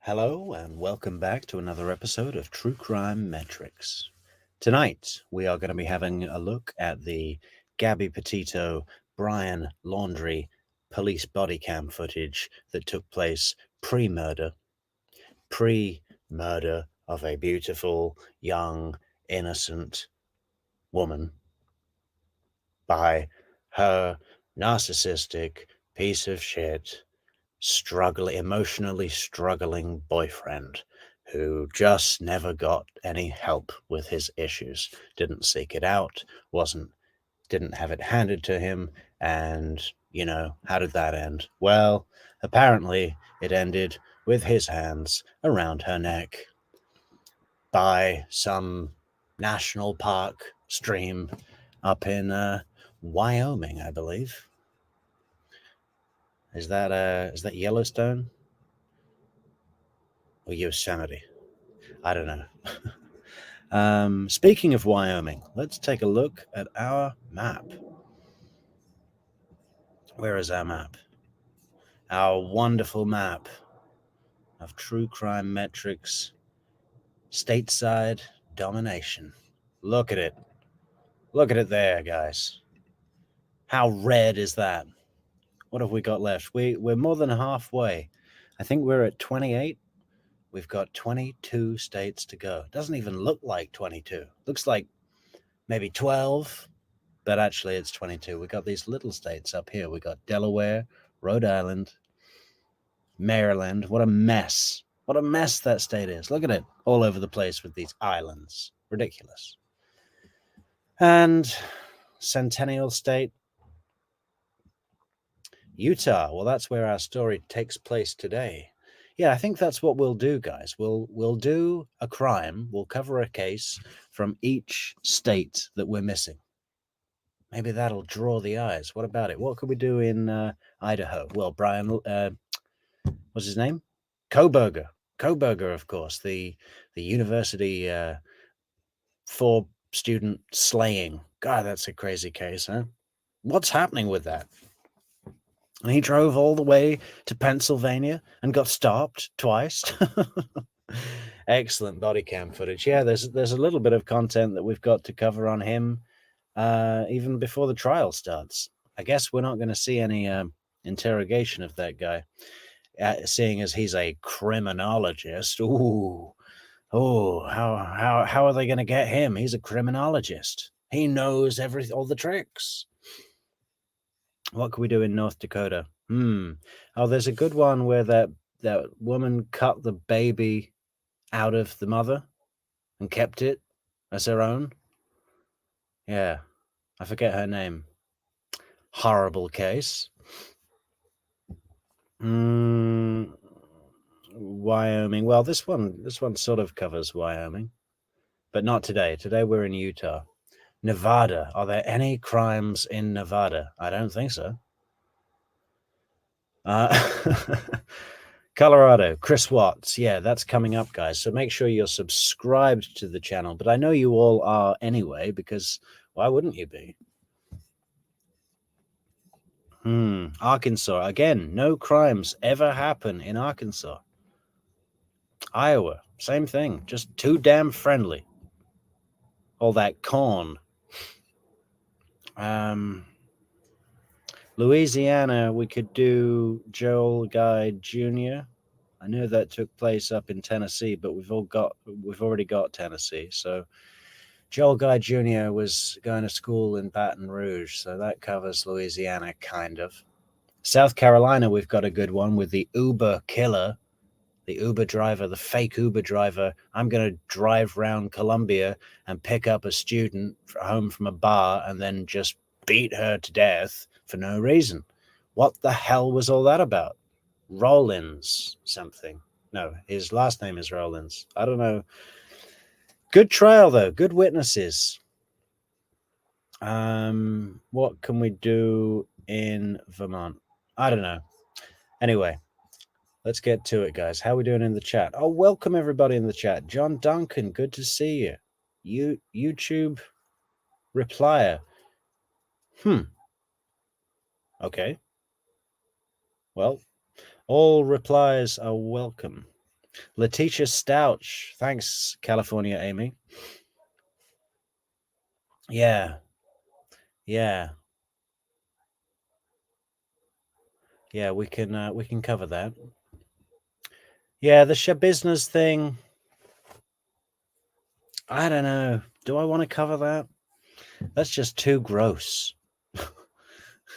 Hello, and welcome back to another episode of True Crime Metrix. Tonight, we are going to be having a look at the Gabby Brian Laundrie police body cam footage that took place pre-murder of a beautiful, young, innocent woman by her narcissistic piece of shit emotionally struggling boyfriend who just never got any help with his issues, didn't seek it out, didn't have it handed to him, and how did that end? Well, apparently it ended with his hands around her neck by some national park stream up in Wyoming, I believe. Is that Yellowstone or Yosemite? I don't know. Speaking of Wyoming, let's take a look at our map. Where is our map? Our wonderful map of True Crime Metrix stateside domination. Look at it. Look at it there, guys. How red is that? What have we got left? We're more than halfway. I think we're at 28. We've got 22 states to go. Doesn't even look like 22. Looks like maybe 12, but actually it's 22. We got these little states up here. We got Delaware, Rhode Island, Maryland. What a mess. What a mess that state is. Look at it. All over the place with these islands. Ridiculous. And Centennial State, Utah. Well, that's where our story takes place today. Yeah, I think that's what we'll do, guys. We'll do a crime. We'll cover a case from each state that we're missing. Maybe that'll draw the eyes. What about it? What could we do in Idaho? Well, Brian, what's his name? Koberger. Koberger, of course, the university for student slaying. God, that's a crazy case, huh? What's happening with that? And he drove all the way to Pennsylvania and got stopped twice. Excellent body cam footage. Yeah, there's a little bit of content that we've got to cover on him, even before the trial starts. I guess we're not going to see any interrogation of that guy, seeing as he's a criminologist. Ooh, how are they going to get him? He's a criminologist. He knows all the tricks. What can we do in North Dakota? Oh, there's a good one where that woman cut the baby out of the mother and kept it as her own. Yeah, I forget her name. Horrible case. Wyoming. Well, this one sort of covers Wyoming, but not today. Today we're in Utah. Nevada. Are there any crimes in Nevada? I don't think so. Colorado, Chris Watts. Yeah, that's coming up, guys. So make sure you're subscribed to the channel. But I know you all are anyway, because why wouldn't you be? Arkansas. Again, no crimes ever happen in Arkansas. Iowa, same thing. Just too damn friendly. All that corn. Louisiana, we could do Joel Guy Jr. I know that took place up in Tennessee, but we've already got Tennessee. So Joel Guy Jr. was going to school in Baton Rouge, so that covers Louisiana, kind of. South Carolina, we've got a good one with the Uber killer, the Uber driver, the fake Uber driver. I'm going to drive around Columbia and pick up a student home from a bar and then just beat her to death for no reason. What the hell was all that about? Rollins something. No, his last name is Rollins. I don't know. Good trial, though. Good witnesses. What can we do in Vermont? I don't know. Anyway, let's get to it, guys. How are we doing in the chat? Oh, welcome everybody in the chat. John Duncan, good to see you. YouTube replier. Okay. Well, all replies are welcome. Letitia Stouch. Thanks, California Amy. Yeah. Yeah. Yeah, we can cover that. Yeah, the Shabusiness thing. I don't know. Do I want to cover that? That's just too gross.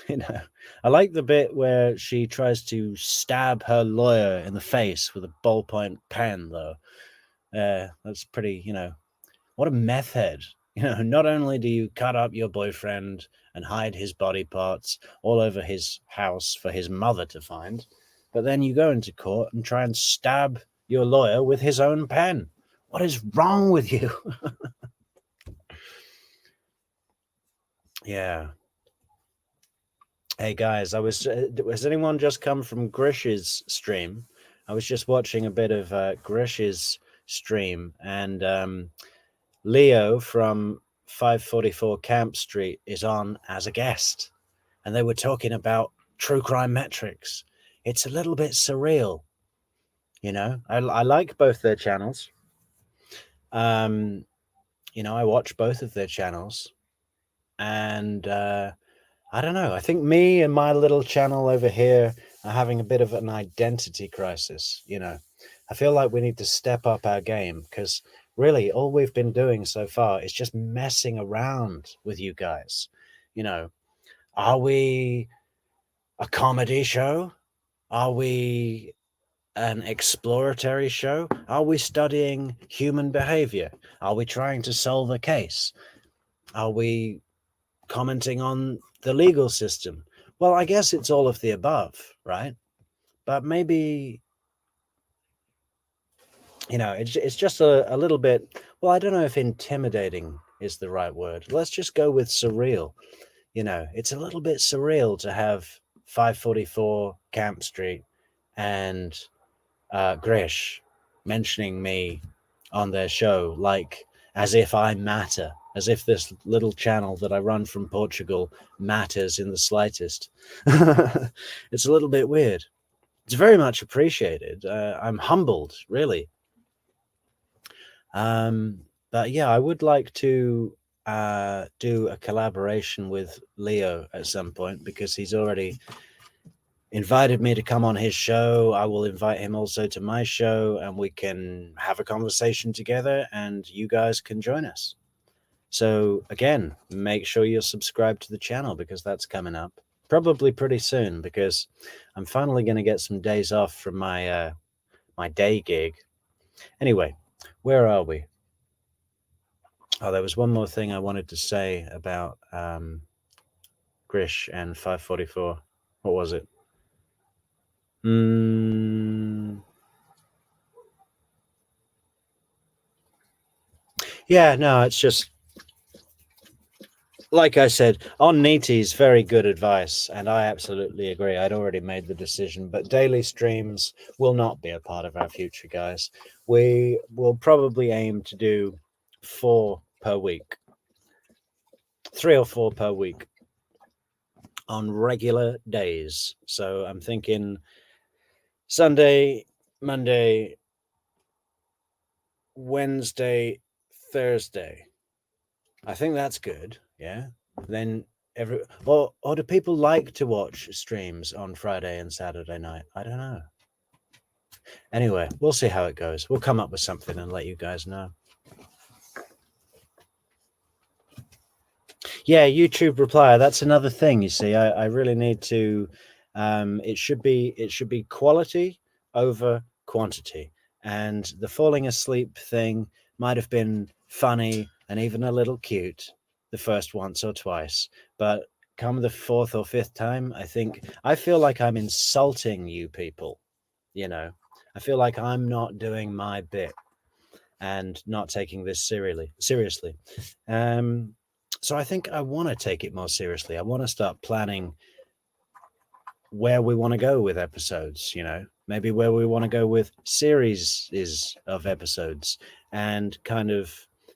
You know, I like the bit where she tries to stab her lawyer in the face with a ballpoint pen, though. That's pretty, what a meth head. Not only do you cut up your boyfriend and hide his body parts all over his house for his mother to find, but then you go into court and try and stab your lawyer with his own pen. What is wrong with you? Yeah. Hey guys, has anyone just come from Grish's stream? I was just watching a bit of Grish's stream, and Leo from 544 Camp Street is on as a guest, and they were talking about true crime metrics. It's a little bit surreal, I like both their channels. I watch both of their channels, and I don't know. I think me and my little channel over here are having a bit of an identity crisis. I feel like we need to step up our game, because really all we've been doing so far is just messing around with you guys. Are we a comedy show? Are we an exploratory show? Are we studying human behavior? Are we trying to solve a case? Are we commenting on the legal system? Well, I guess it's all of the above, right? But maybe, it's just a little bit, well, I don't know if intimidating is the right word. Let's just go with surreal. It's a little bit surreal to have 544 Camp Street and Grish mentioning me on their show, like as if I matter, as if this little channel that I run from Portugal matters in the slightest. It's a little bit weird. It's very much appreciated. I'm humbled, really. But yeah, I would like to do a collaboration with Leo at some point, because he's already invited me to come on his show. I will invite him also to my show, and we can have a conversation together, and you guys can join us. So again, make sure you're subscribed to the channel, because that's coming up probably pretty soon, because I'm finally going to get some days off from my my day gig. Anyway, where are we? Oh, there was one more thing I wanted to say about Grish and 544. What was it? Yeah, no, it's just like I said, on Neety's very good advice, and I absolutely agree. I'd already made the decision, but daily streams will not be a part of our future, guys. We will probably aim to do 4 per week, 3 or 4 per week on regular days. So I'm thinking Sunday, Monday, Wednesday, Thursday. I think that's good. Yeah. Then or do people like to watch streams on Friday and Saturday night? I don't know. Anyway, we'll see how it goes. We'll come up with something and let you guys know. Yeah, YouTube reply. That's another thing. You see, I really need to. It should be quality over quantity. And the falling asleep thing might have been funny and even a little cute the first once or twice, but come the 4th or 5th time, I feel like I'm insulting you people. I feel like I'm not doing my bit and not taking this seriously. So I think I want to take it more seriously. I want to start planning where we want to go with episodes, maybe where we want to go with series of episodes, and kind of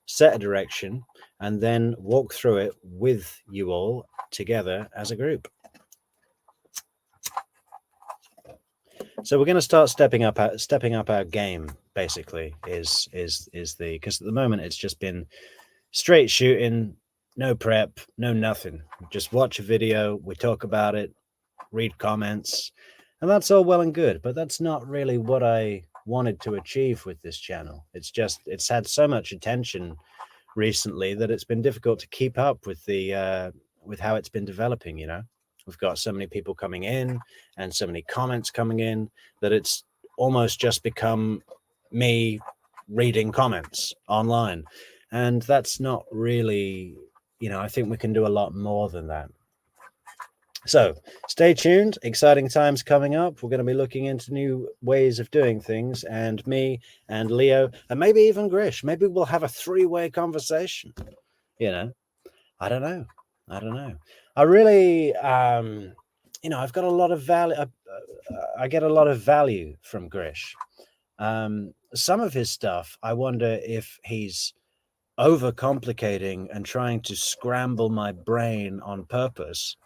set a direction and then walk through it with you all together as a group. So we're going to start stepping up our game. Basically, is the because at the moment it's just been straight shooting, no prep, no nothing. Just watch a video, we talk about it, read comments, and that's all well and good. But that's not really what I wanted to achieve with this channel. It's had so much attention recently that it's been difficult to keep up with the with how it's been developing. We've got so many people coming in and so many comments coming in that it's almost just become me reading comments online, and that's not really, I think we can do a lot more than that. So stay tuned. Exciting times coming up. We're going to be looking into new ways of doing things, and me and Leo, and maybe even Grish. Maybe we'll have a three-way conversation. I don't know. I really, I've got a lot of value. I get a lot of value from Grish. Some of his stuff, I wonder if he's overcomplicating and trying to scramble my brain on purpose.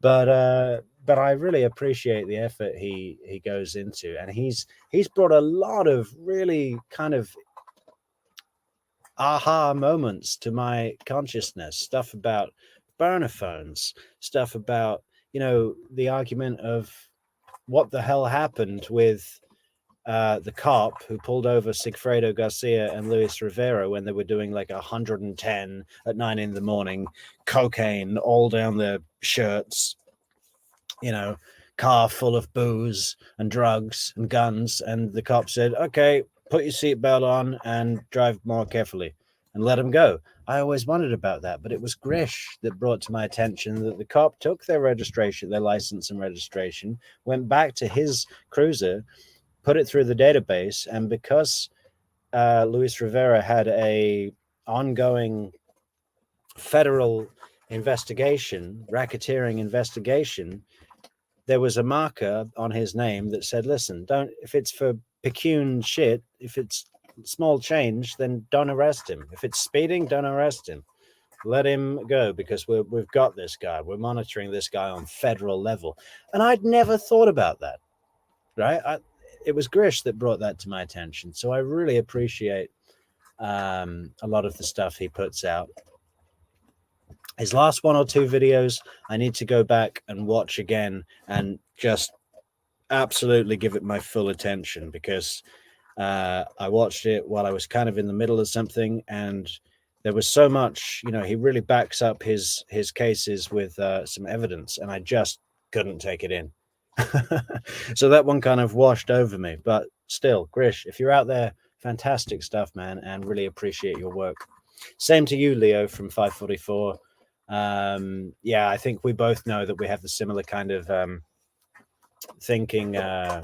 but I really appreciate the effort he goes into, and he's brought a lot of really kind of aha moments to my consciousness. Stuff about burner phones, stuff about the argument of what the hell happened with the cop who pulled over Sigfredo Garcia and Luis Rivera when they were doing like 110 at 9 in the morning, cocaine all down their shirts, car full of booze and drugs and guns. And the cop said, okay, put your seatbelt on and drive more carefully, and let him go. I always wondered about that, but it was Grish that brought to my attention that the cop took their registration, their license and registration, went back to his cruiser, put it through the database, and because Luis Rivera had a ongoing federal investigation, racketeering investigation, there was a marker on his name that said, listen, if it's for pecun shit, if it's small change, then don't arrest him. If it's speeding, don't arrest him. Let him go, because we've got this guy. We're monitoring this guy on federal level. And I'd never thought about that, right? It was Grish that brought that to my attention. So I really appreciate a lot of the stuff he puts out. His last one or two videos, I need to go back and watch again and just absolutely give it my full attention, because I watched it while I was kind of in the middle of something, and there was so much, he really backs up his cases with some evidence, and I just couldn't take it in. So that one kind of washed over me. But still, Grish, if you're out there, fantastic stuff, man, and really appreciate your work. Same to you, Leo from 544. Yeah, I think we both know that we have the similar kind of thinking, I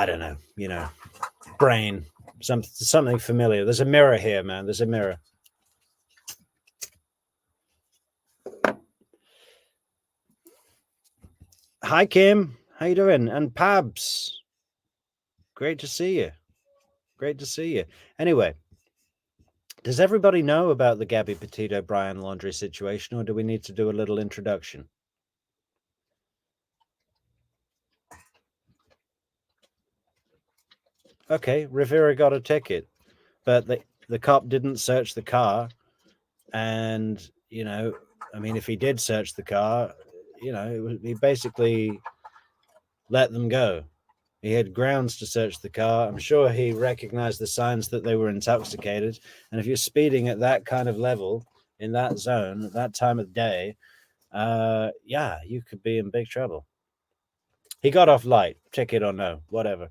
don't know, brain, something familiar. There's a mirror here, man. There's a mirror. Hi, Kim. How you doing? And Pabs. Great to see you. Great to see you. Anyway, does everybody know about the Gabby Petito-Brian situation, or do we need to do a little introduction? Okay, Rivera got a ticket, but the cop didn't search the car. And, if he did search the car, he basically let them go. He had grounds to search the car. I'm sure he recognized the signs that they were intoxicated. And if you're speeding at that kind of level in that zone at that time of day, yeah, you could be in big trouble. He got off light, ticket or no, whatever.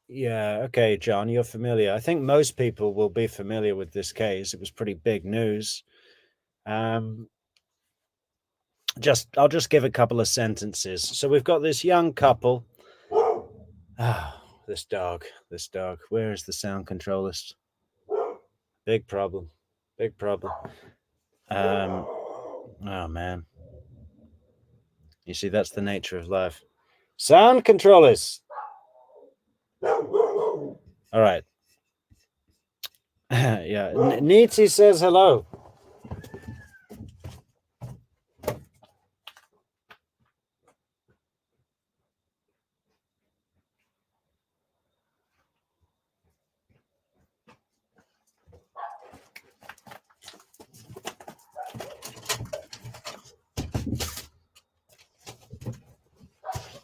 Yeah, okay, John, you're familiar. I think most people will be familiar with this case. It was pretty big news. I'll just give a couple of sentences. So we've got this young couple. This dog. Where is the sound controlist? Big problem. Oh man. You see, that's the nature of life. Sound controllers. All right. Yeah, Niti says hello.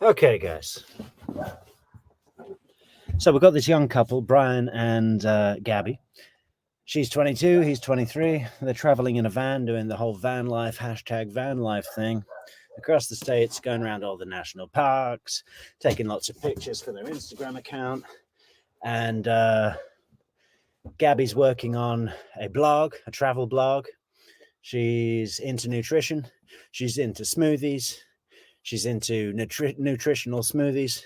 Okay, guys. So we've got this young couple, Brian and Gabby. She's 22, he's 23. They're traveling in a van, doing the whole van life, #van life thing across the states, going around all the national parks, taking lots of pictures for their Instagram account. And Gabby's working on a blog, a travel blog. She's into nutrition. She's into smoothies. She's into nutritional smoothies.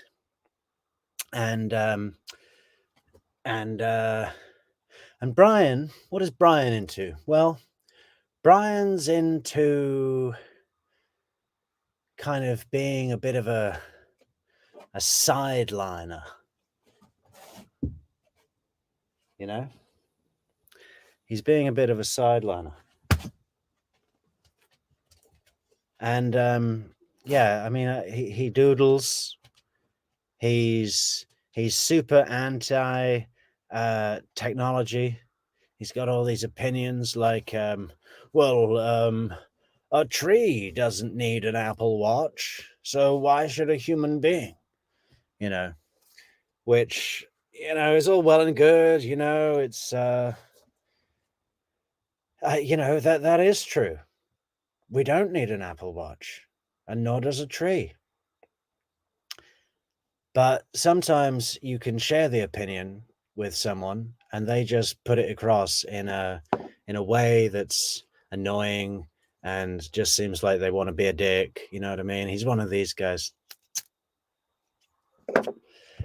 And Brian, what is Brian into? Well, Brian's into kind of being a bit of a sideliner, you know? He's being a bit of a sideliner. And yeah, I mean, he doodles. He's super anti technology. He's got all these opinions like, well, a tree doesn't need an Apple Watch, so why should a human being? You know, which, you know, is all well and good. You know, it's, you know, that is true. We don't need an Apple Watch, and nor does a tree. But sometimes you can share the opinion with someone and they just put it across in a way that's annoying and just seems like they want to be a dick. You know what I mean? He's one of these guys.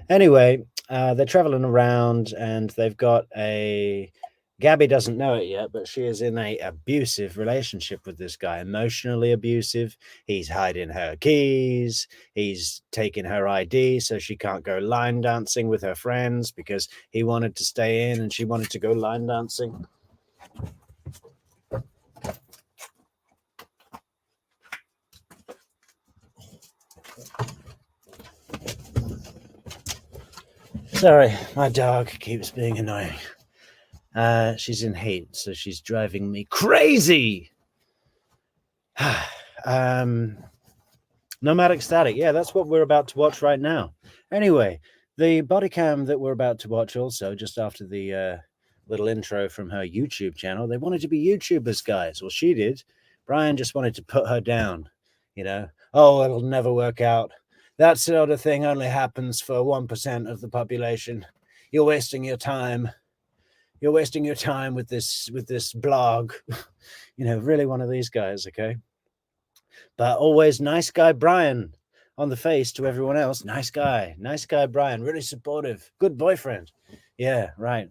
Anyway, they're traveling around and they've got a... Gabby doesn't know it yet, but she is in a abusive relationship with this guy, emotionally abusive. He's hiding her keys. He's taking her ID so she can't go line dancing with her friends because he wanted to stay in and she wanted to go line dancing. Sorry, my dog keeps being annoying. She's in heat, so she's driving me crazy. Nomadic Static. Yeah, that's what we're about to watch right now. Anyway, the body cam that we're about to watch also, just after the little intro from her YouTube channel, they wanted to be YouTubers, guys. Well, she did. Brian just wanted to put her down, you know. Oh, it'll never work out. That sort of thing only happens for 1% of the population. You're wasting your time. You're wasting your time with this blog. You know, really one of these guys, okay? But always nice guy Brian on the face to everyone else. Nice guy Brian, really supportive, good boyfriend. Yeah, right.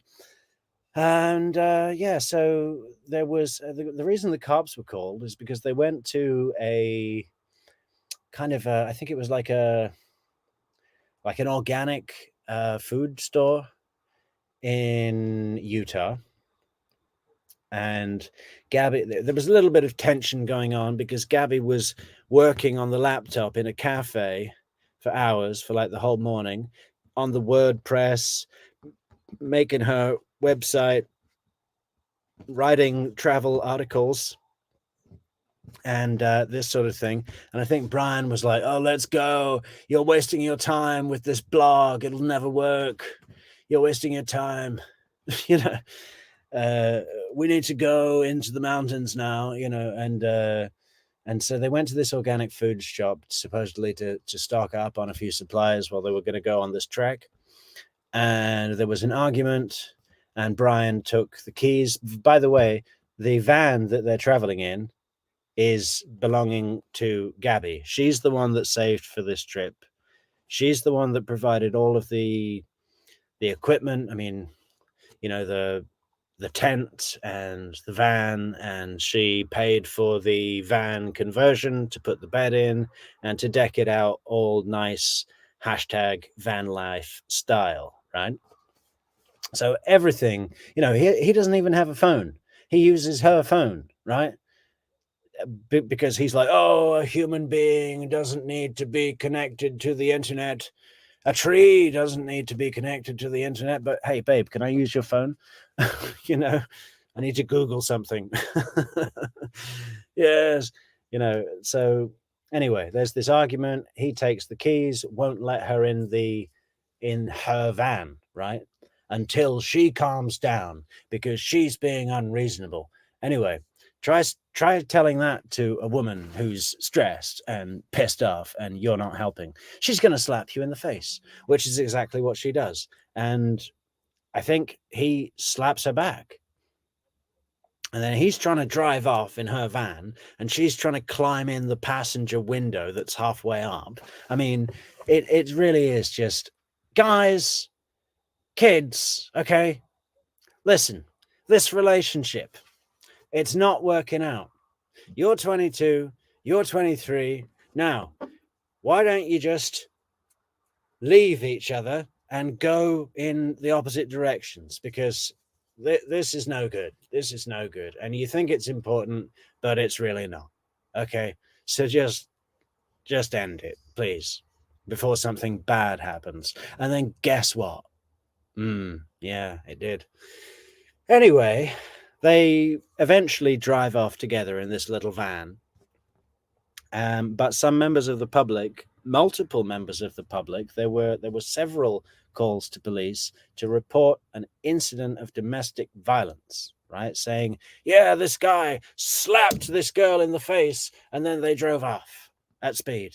And yeah, so there was the reason the cops were called is because they went to a kind of I think it was like an organic food store in Utah. And Gabby, there was a little bit of tension going on because Gabby was working on the laptop in a cafe for hours, for like the whole morning, on the WordPress, making her website, writing travel articles, and this sort of thing. And I think Brian was like, oh, let's go. You're wasting your time with this blog. It'll never work. You're wasting your time. You know, we need to go into the mountains now, you know, and so they went to this organic food shop supposedly to stock up on a few supplies while they were going to go on this trek. And there was an argument, and Brian took the keys. By the way, the van that they're traveling in is belonging to Gabby. She's the one that saved for this trip. She's the one that provided all of the equipment. I mean, you know, the tent and the van, and she paid for the van conversion to put the bed in and to deck it out all nice #van life style, right? So everything, he doesn't even have a phone. He uses her phone, right? Because he's like, oh, a human being doesn't need to be connected to the internet. A tree doesn't need to be connected to the internet. But hey, babe, can I use your phone? I need to Google something. Yes. So anyway, there's this argument. He takes the keys, won't let her in her van, right? Until she calms down because she's being unreasonable. Anyway, try telling that to a woman who's stressed and pissed off and you're not helping. She's going to slap you in the face, which is exactly what she does. And I think he slaps her back. And then he's trying to drive off in her van, and she's trying to climb in the passenger window that's halfway up. I mean, it really is just, guys, kids, okay? Listen, this relationship, it's not working out. You're 22, you're 23. Now, why don't you just leave each other and go in the opposite directions? Because this is no good. This is no good. And you think it's important, but it's really not. Okay? So just end it, please, before something bad happens. And then guess what? Yeah, it did. Anyway, they eventually drive off together in this little van. But some members of the public, multiple members of the public, there were several calls to police to report an incident of domestic violence, right? Saying, yeah, this guy slapped this girl in the face, and then they drove off at speed.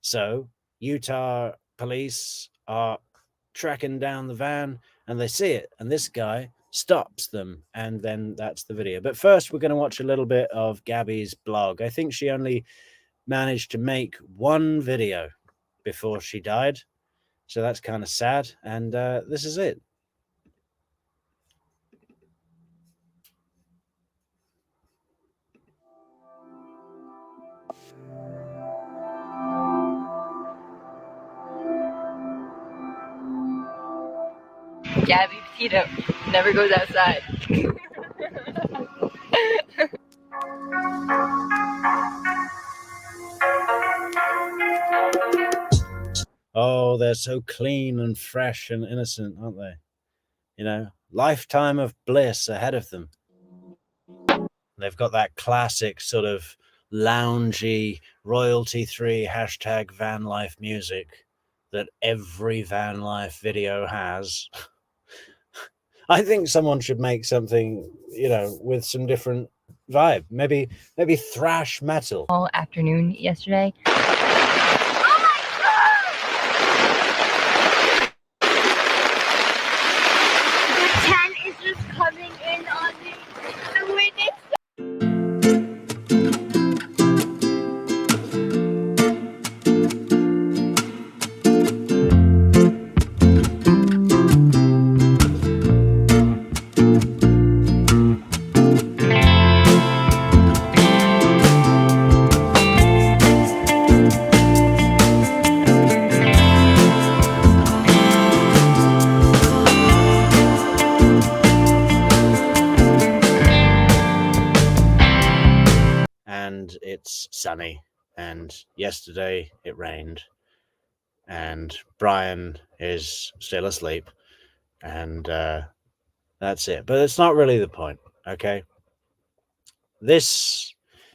So Utah police are tracking down the van, and they see it, and this guy stops them, and then that's the video. But first, we're going to watch a little bit of Gabby's blog. I think she only managed to make one video before she died, so that's kind of sad. And this is it. Gabby Petito never goes outside. Oh, they're so clean and fresh and innocent, aren't they? Lifetime of bliss ahead of them. They've got that classic sort of loungy, royalty-free #van life music that every van life video has. I think someone should make something, with some different vibe. Maybe thrash metal. All afternoon yesterday. Coming in on the witness. It's sunny, and yesterday it rained, and Brian is still asleep, and that's it. But it's not really the point, okay?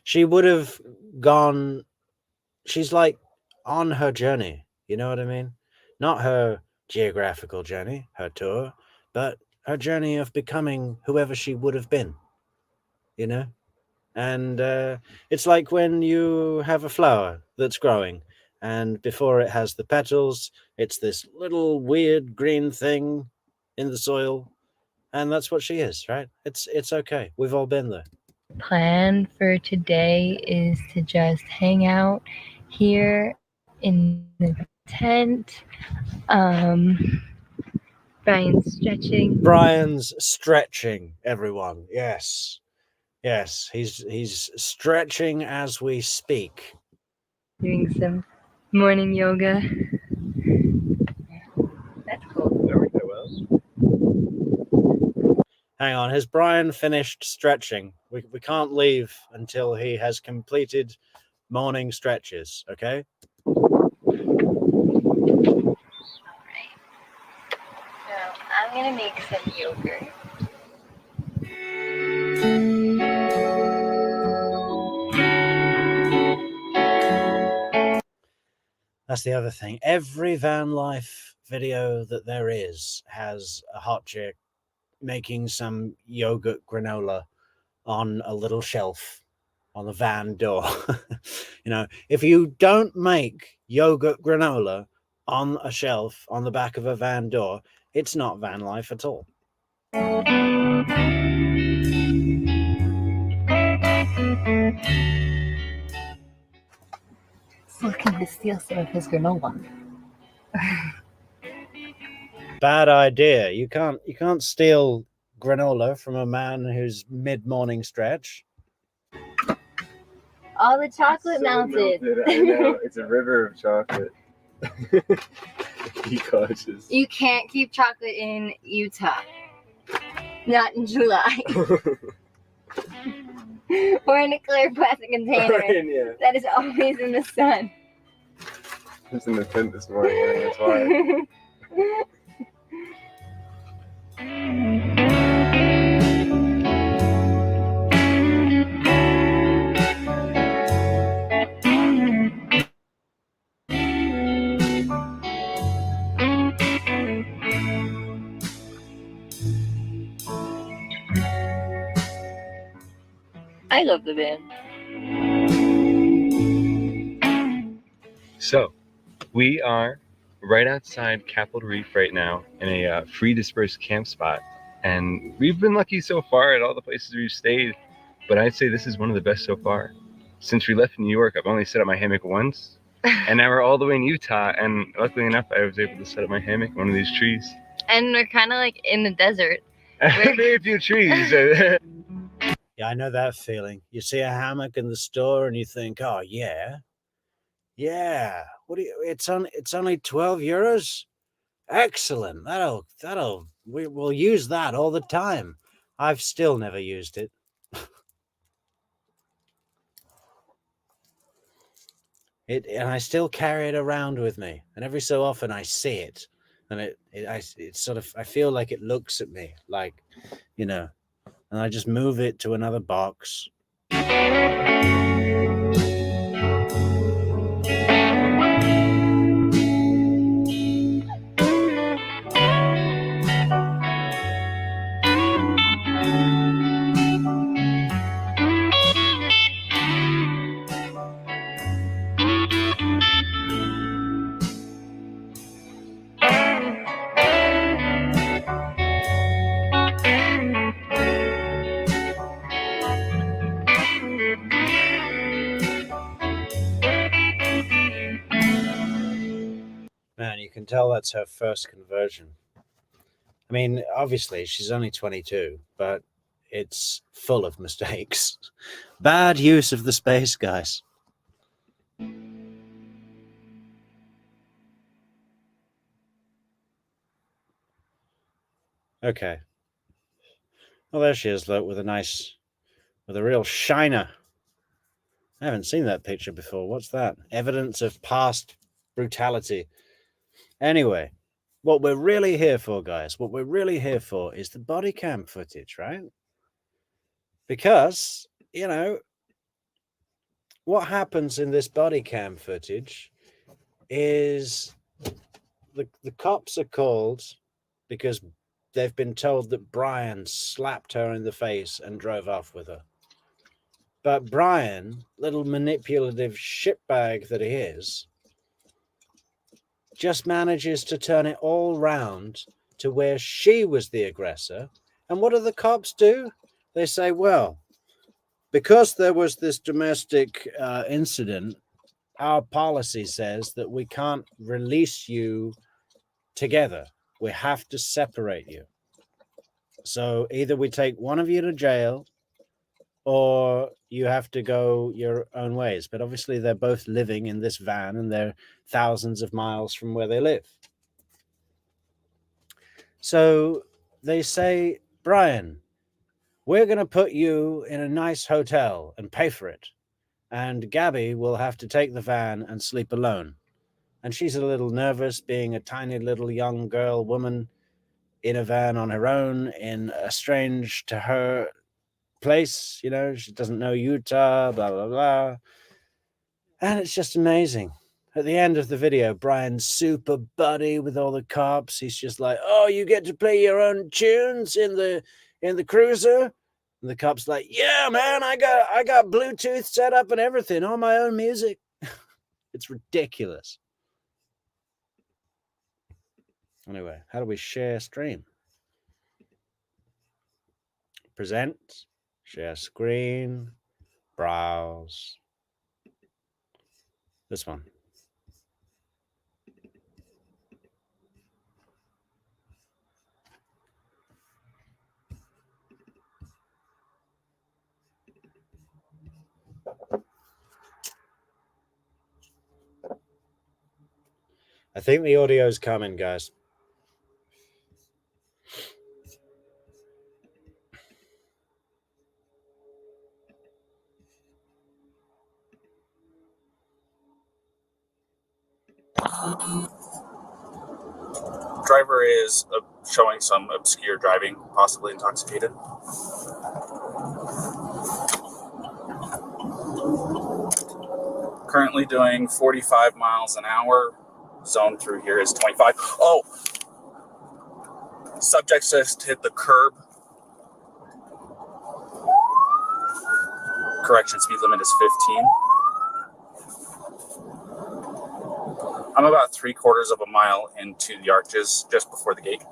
She would have gone, she's like on her journey, you know what I mean? Not her geographical journey, her tour, but her journey of becoming whoever she would have been, And it's like when you have a flower that's growing, and before it has the petals, it's this little weird green thing in the soil, and that's what she is, right? It's okay. We've all been there. Plan for today is to just hang out here in the tent. Brian's stretching, everyone. Yes, he's stretching as we speak. Doing some morning yoga. That's cool. There we go, Wells. Hang on, has Brian finished stretching? We can't leave until he has completed morning stretches, okay? Alright. So I'm gonna make some yogurt. That's the other thing. Every van life video that there is has a hot chick making some yogurt granola on a little shelf on the van door. You know, if you don't make yogurt granola on a shelf on the back of a van door, it's not van life at all. So looking to steal some of his granola. Bad idea. You can't steal granola from a man who's mid-morning stretch. All the chocolate melted. I know, it's a river of chocolate. He cautious. You can't keep chocolate in Utah. Not in July. Or in a clear plastic container Yeah. that is always in the sun. I was in the tent this morning, I think that's why. I love the band. So, we are right outside Capitol Reef right now in a free dispersed camp spot. And we've been lucky so far at all the places we've stayed, but I'd say this is one of the best so far. Since we left New York, I've only set up my hammock once, and now we're all the way in Utah, and luckily enough, I was able to set up my hammock in one of these trees. And we're kind of like in the desert. Maybe a few trees. Yeah, I know that feeling. You see a hammock in the store and you think, oh yeah. What do you, it's only 12 euros? Excellent. We'll use that all the time. I've still never used it. And I still carry it around with me. And every so often I see it. And it sort of, I feel like it looks at me, like, you know, and I just move it to another box. Man, you can tell that's her first conversion. I mean, obviously, she's only 22, but it's full of mistakes. Bad use of the space, guys. Okay. Well, there she is, look, with a real shiner. I haven't seen that picture before. What's that? Evidence of past brutality. Anyway, what we're really here for, guys, what we're really here for is the body cam footage, right? Because, you know, what happens in this body cam footage is the cops are called because they've been told that Brian slapped her in the face and drove off with her. But Brian, little manipulative shitbag that he is, just manages to turn it all round to where she was the aggressor. And what do the cops do? They say, well, because there was this domestic incident, our policy says that we can't release you together. We have to separate you. So either we take one of you to jail or you have to go your own ways. But obviously they're both living in this van and they're thousands of miles from where they live. So they say, Brian, we're going to put you in a nice hotel and pay for it. And Gabby will have to take the van and sleep alone. And she's a little nervous being a tiny little young woman in a van on her own in a strange to her place. You know, she doesn't know Utah, blah, blah, blah. And it's just amazing. At the end of the video, Brian's super buddy with all the cops. He's just like, "Oh, you get to play your own tunes in the cruiser?" And the cop's like, "Yeah, man, I got Bluetooth set up and everything, all my own music." It's ridiculous. Anyway, how do we share stream? Present, share screen, browse. This one. I think the audio's coming, guys. Driver is showing some obscure driving, possibly intoxicated. Currently doing 45 miles an hour. Zone through here is 25. Oh! Subject just hit the curb. Correction, speed limit is 15. I'm about 3/4 of a mile into the arches, just before the gate.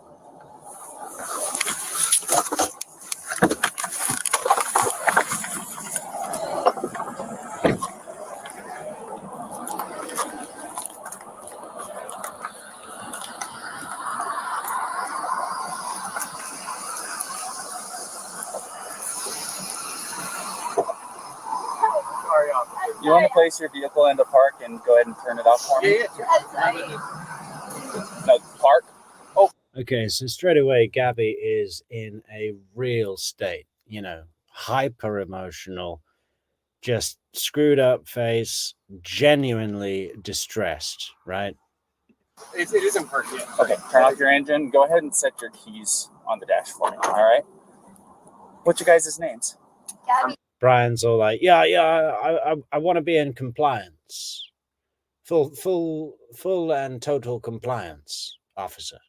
You want to place your vehicle into park and go ahead and turn it off for me? Yeah. No, park. Oh. Okay, so straight away, Gabby is in a real state, you know, hyper emotional, just screwed up face, genuinely distressed, right? It isn't parked yet. Okay, turn off your engine. Go ahead and set your keys on the dash for me, all right? What's your guys' names? Gabby. Brian's all like, yeah, I want to be in compliance. Full and total compliance, officer.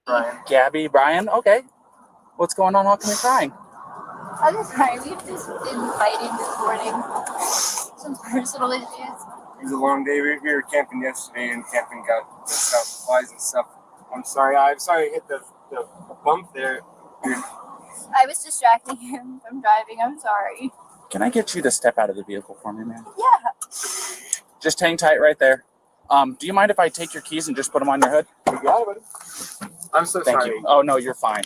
Brian. Gabby, Brian, okay. What's going on? How come you're crying? I'm just sorry. We've just been fighting this morning. Some personal issues. It was a long day. We were camping yesterday, and camping got stuff, flies and stuff. I'm sorry I hit the bump there. I was distracting him from driving. I'm sorry. Can I get you to step out of the vehicle for me, man? Yeah. Just hang tight right there. Do you mind if I take your keys and just put them on your hood? You got it, buddy. I'm so Thank sorry. you. Oh, no, you're fine.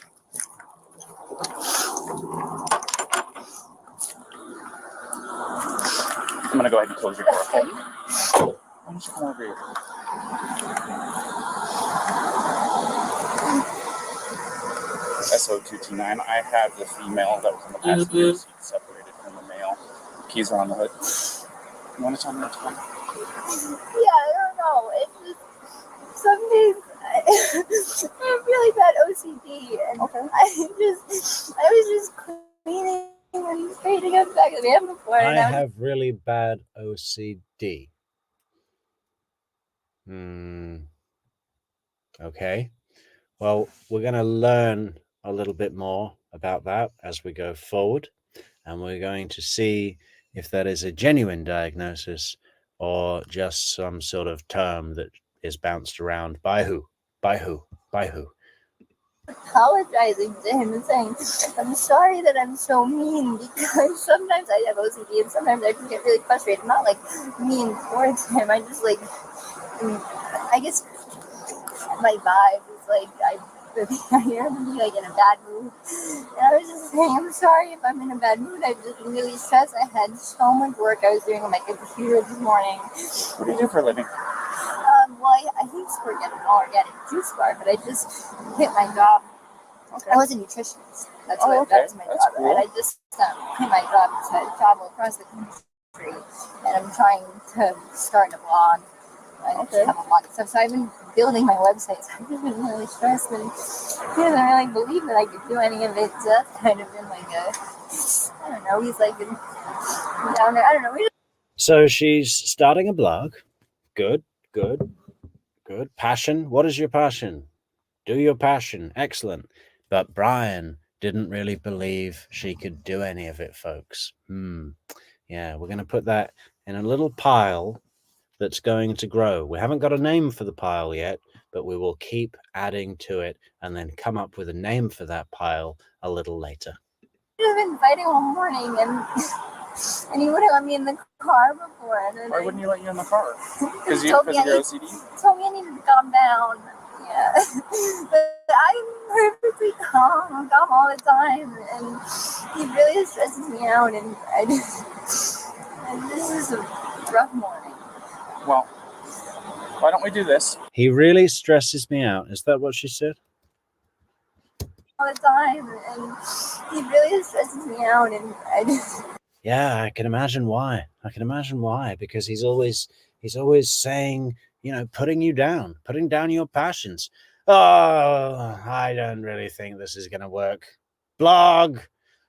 I'm going to go ahead and close your door. Okay? Why don't you come over here? SO229. I have the female that was in the passenger seat separated from the male. Keys are on the hood. You want to tell me what's going on? Yeah, I don't know. It's just some days I have really bad OCD, and Okay. I was just cleaning and straightening up the back of the van before. I have really bad OCD. Okay. Well, we're going to learn a little bit more about that as we go forward, and we're going to see if that is a genuine diagnosis or just some sort of term that is bounced around by who? Apologizing to him and saying, "I'm sorry that I'm so mean," because sometimes I have OCD and sometimes I just get really frustrated. Not like mean towards him. I just I guess my vibe is like I am like in a bad mood. And I was just saying, I'm sorry if I'm in a bad mood. I've just been really stressed. I had so much work I was doing on my computer this morning. What do you do for a living? Well, I think it's organic juice bar, but I just quit my job Okay. I was a nutritionist. That's Oh, what okay. that was my That's job. cool. And I just quit my job to travel across the country, and I'm trying to start a blog. I Okay. have a lot of stuff. So I've been building my website. So I've just been really stressed and he doesn't really believe that I could do any of it. So that's kind of been like I don't know. He's like been down there. I don't know. So she's starting a blog. Good, good, good. Passion. What is your passion? Do your passion. Excellent. But Brian didn't really believe she could do any of it, folks. Yeah, we're going to put that in a little pile that's going to grow. We haven't got a name for the pile yet, but we will keep adding to it and then come up with a name for that pile a little later. We've been fighting all morning and he wouldn't let me in the car before. And then Why wouldn't he let you in the car? Because told of me your OCD? told me I needed to calm down. Yeah. But I'm perfectly calm. I'm calm all the time. And he really stresses me out. And this is a rough morning. Well, why don't we do this? He really stresses me out. Is that what she said? All the time. And he really stresses me out. And Yeah, I can imagine why. Because he's always saying, putting you down, putting down your passions. Oh, I don't really think this is going to work. Blog,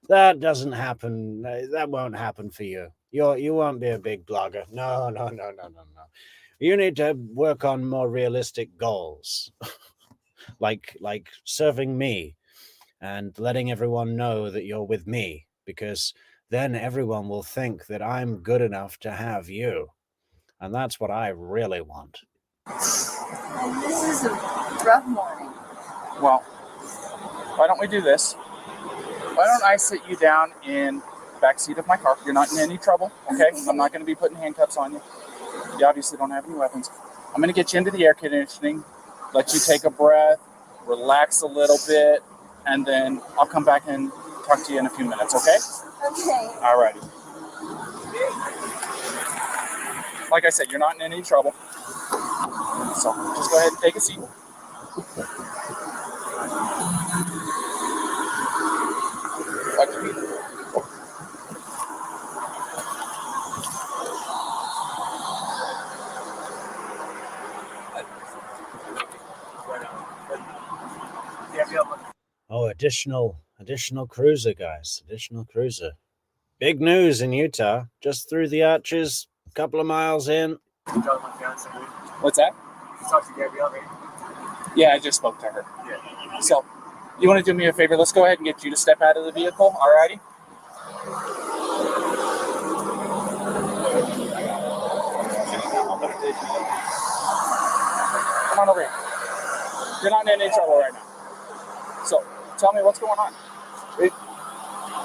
that doesn't happen. That won't happen for you. You won't be a big blogger. No. You need to work on more realistic goals, like serving me and letting everyone know that you're with me, because then everyone will think that I'm good enough to have you. And that's what I really want. And this is a rough morning. Well, why don't we do this? Why don't I sit you down in the back seat of my car? You're not in any trouble, okay? I'm not going to be putting handcuffs on you. You obviously don't have any weapons. I'm going to get you into the air conditioning, let you take a breath, relax a little bit, and then I'll come back and talk to you in a few minutes, okay? Okay. Alrighty. Like I said, you're not in any trouble. So just go ahead and take a seat. Oh, additional cruiser, guys. Additional cruiser. Big news in Utah. Just through the arches, a couple of miles in. What's that? You talked to Gabby already? Yeah, I just spoke to her. Yeah. So, you want to do me a favor? Let's go ahead and get you to step out of the vehicle, alrighty? Come on over here. You're not in any trouble right now. So, tell me what's going on.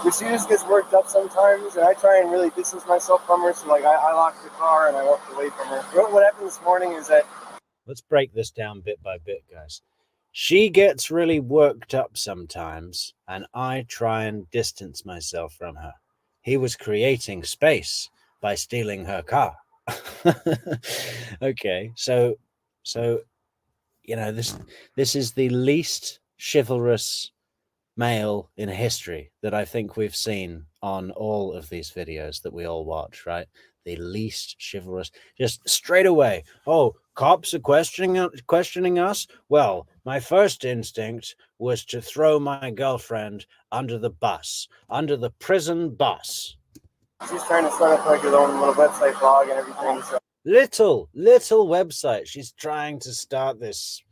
She just gets worked up sometimes, and I try and really distance myself from her. So, like, I locked the car and I walked away from her. What happened this morning is that... Let's break this down bit by bit, guys. She gets really worked up sometimes, and I try and distance myself from her. He was creating space by stealing her car. Okay, so this is the least chivalrous male in history that I think we've seen on all of these videos that we all watch, right? The least chivalrous, just straight away. Oh, cops are questioning us? Well, my first instinct was to throw my girlfriend under the prison bus. She's trying to start up like her own little website blog and everything. So. Little website. She's trying to start this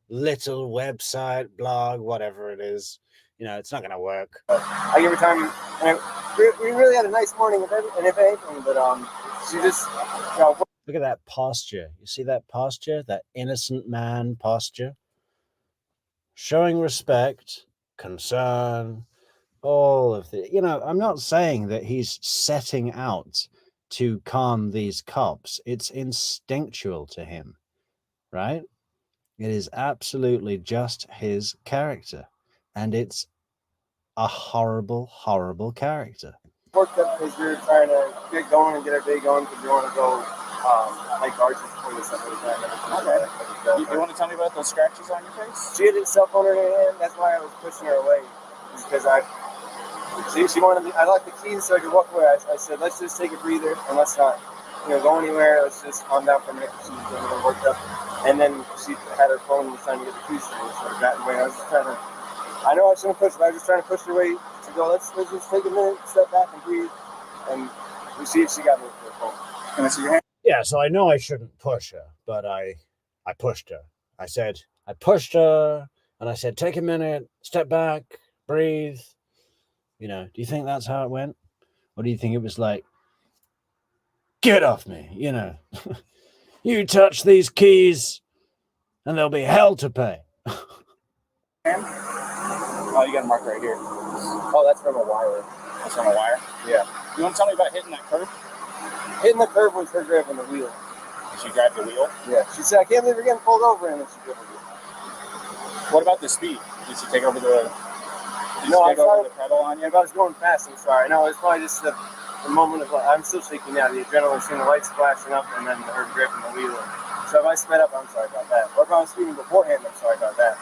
little website, blog, whatever it is. It's not going to work. I give her time. We really had a nice morning, if anything, but she just, Look at that posture. You see that posture? That innocent man posture? Showing respect, concern, all of the... I'm not saying that he's setting out to calm these cops. It's instinctual to him, right? It is absolutely just his character. And it's a horrible, horrible character. Worked up because we were trying to get going and get our day going because we want to go like arches before the stuff like that. Okay. You want to tell me about those scratches on your face? She had a cell phone in her hand. That's why I was pushing her away. Because she wanted me. I locked the keys so I could walk away. I said, let's just take a breather and let's not, go anywhere. Let's just calm down for a minute. She was getting a little worked up. And then she had her phone and was trying to get the keys to me. So I got in the way. I was just trying to. I know I shouldn't push, but I was just trying to push her away to go. Let's just take a minute, step back, and breathe. And we see if she got me with her phone. Can I see your hand? Yeah, so I know I shouldn't push her, but I pushed her. I pushed her, and I said, take a minute, step back, breathe. Do you think that's how it went? Or do you think it was like, get off me, you touch these keys, and there'll be hell to pay. Oh, you got a mark right here. Oh, that's from a wire. That's from a wire? Yeah. You want to tell me about hitting that curb? Hitting the curb was her grabbing the wheel. Did she grab the wheel? Yeah. She said, I can't believe we're getting pulled over, and then she grabbed the wheel. What about the speed? Did she take over the... No, I saw the pedal on you? If I was going fast, I'm sorry. No, it's probably just the moment of, I'm still shaking now. The adrenaline, seeing the lights flashing up, and then her gripping the wheel. So if I sped up, I'm sorry about that. Or if I was speeding beforehand, I'm sorry about that.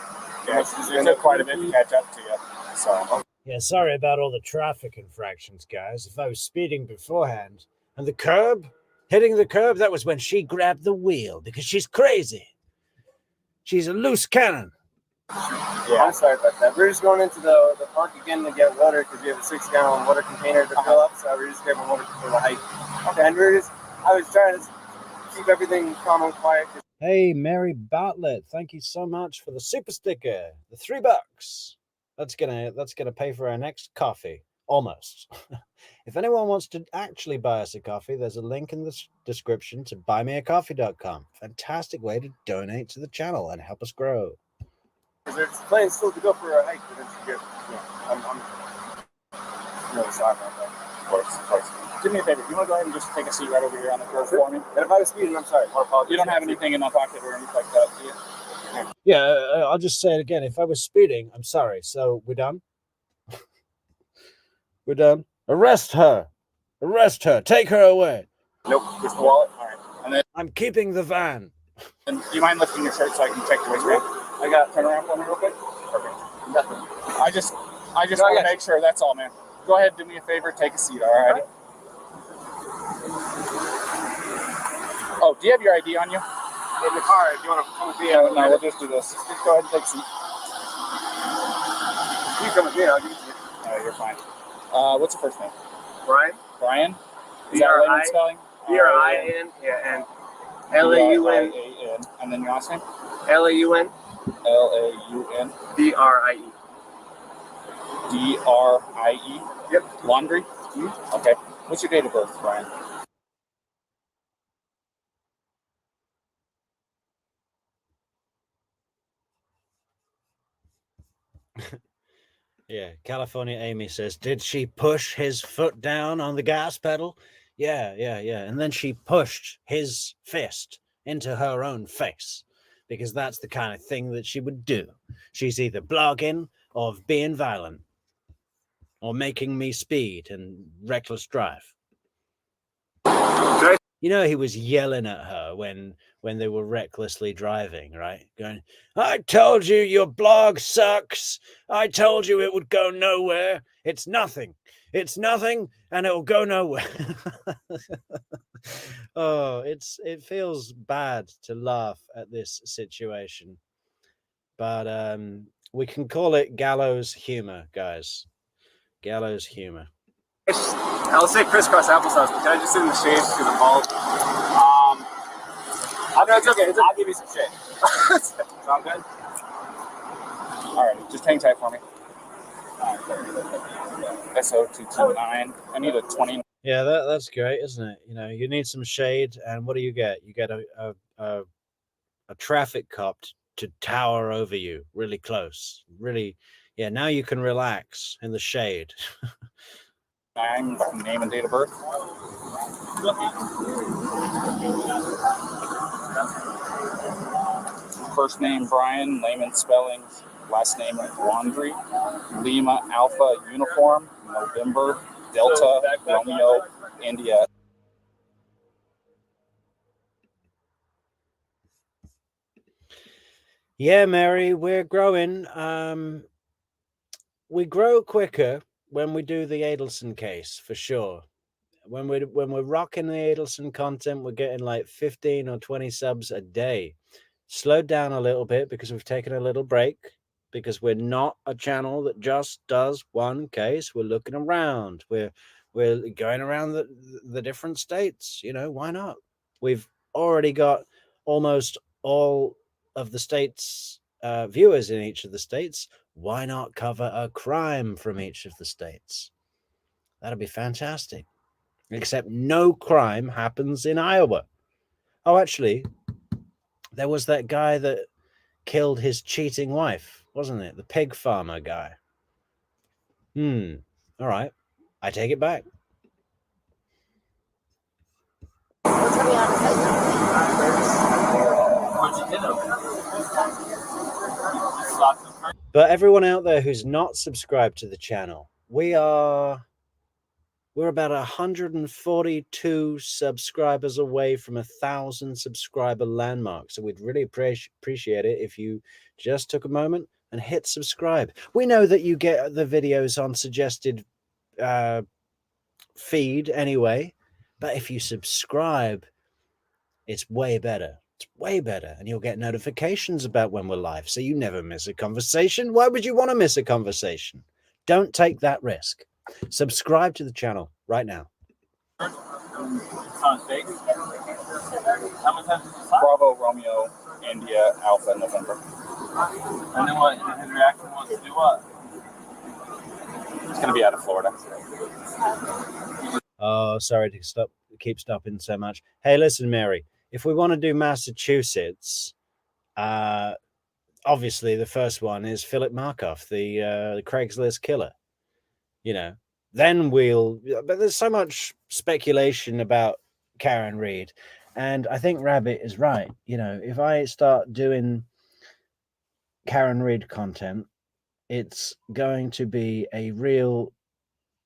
Yeah, it took quite a bit to catch up to you. So. Yeah, sorry about all the traffic infractions, guys. If I was speeding beforehand, and hitting the curb, that was when she grabbed the wheel, because she's crazy. She's a loose cannon. Yeah, I'm sorry about that. We're just going into the park again to get water because we have a 6-gallon water container to fill up. So we're just grabbing water for the hike. Okay. And I was trying to keep everything calm and quiet. Hey, Mary Bartlett, thank you so much for the super sticker, the $3. That's gonna pay for our next coffee, almost. If anyone wants to actually buy us a coffee, there's a link in the description to buymeacoffee.com. Fantastic way to donate to the channel and help us grow. There's plans still to go for a hike, but then she gets, I'm really sorry about that. Of course. Do me a favor. You want to go ahead and just take a seat right over here on the curb for me? And if I was speeding, I'm sorry. You don't have anything in my pocket or anything like that, do you? Yeah, I'll just say it again. If I was speeding, I'm sorry. So we're done? We're done. Arrest her. Take her away. Nope. Just the wallet. All right. And then I'm keeping the van. And do you mind lifting your shirt so I can check your waistband? I got turn around for me real quick. Perfect. Nothing. I just want to make sure. That's all, man. Go ahead, do me a favor, take a seat. All right. Oh, do you have your ID on you? In the car, if you want to come with me. No, we'll just do this. Just go ahead and take a seat. You come with me, I'll give it to you. All right, you're fine. What's your first name? Brian. Brian? Is that Layman spelling? B-R-I-N, yeah, and L-A-U-N. And then your last name? L-A-U-N. L-A-U-N. D-R-I-E. D-R-I-E? Yep. Laundrie? Mm-hmm. Okay. What's your date of birth, Brian? Yeah, California Amy says, did she push his foot down on the gas pedal? Yeah. And then she pushed his fist into her own face, because that's the kind of thing that she would do. She's either blogging or being violent or making me speed and reckless drive. Okay. He was yelling at her when they were recklessly driving, right? Going, I told you your blog sucks. I told you it would go nowhere. It's nothing, and it'll go nowhere. Oh, it feels bad to laugh at this situation. But we can call it gallows humor, guys. Gallows humor. I'll say crisscross applesauce, but can I just sit in the shade because I'm bald? I know it's okay. I'll give you some shade. Sound good? All right, just hang tight for me. SO229. I need a 20. Yeah, that's great, isn't it? You need some shade, and what do you get? You get a traffic cop to tower over you really close. Really, yeah, now you can relax in the shade. Name and date of birth. First name Brian, Layman spellings. Last name Laundrie. Lima Alpha Uniform, November Delta Romeo India. Yeah, Mary, we're growing. We grow quicker when we do the Adelson case, for sure. When we're rocking the Adelson content, we're getting like 15 or 20 subs a day. Slowed down a little bit because we've taken a little break, because we're not a channel that just does one case. We're looking around. We're going around the different states. You know, why not? We've already got almost all of the states viewers in each of the states. Why not cover a crime from each of the states? That'd be fantastic. Except no crime happens in Iowa. Oh, actually, there was that guy that killed his cheating wife, wasn't it? The pig farmer guy. All right. I take it back. Well, to be honest, I What'd you hit him? But everyone out there who's not subscribed to the channel, we're about 142 subscribers away from 1,000 subscriber landmark. So we'd really appreciate it if you just took a moment and hit subscribe. We know that you get the videos on suggested feed anyway, but if you subscribe, it's way better. It's way better, and you'll get notifications about when we're live, so you never miss a conversation. Why would you want to miss a conversation? Don't take that risk. Subscribe to the channel right now. How many times did you sign? Bravo, Romeo, India, Alpha, November. And then what? And his reaction was to do what? He's going to be out of Florida. Oh, sorry to keep stopping so much. Hey, listen, Mary, if we want to do Massachusetts, obviously the first one is Philip Markoff, the Craigslist killer. You know, then but there's so much speculation about Karen Reed, and I think Rabbit is right. You know, if I start doing Karen Reed content, it's going to be a real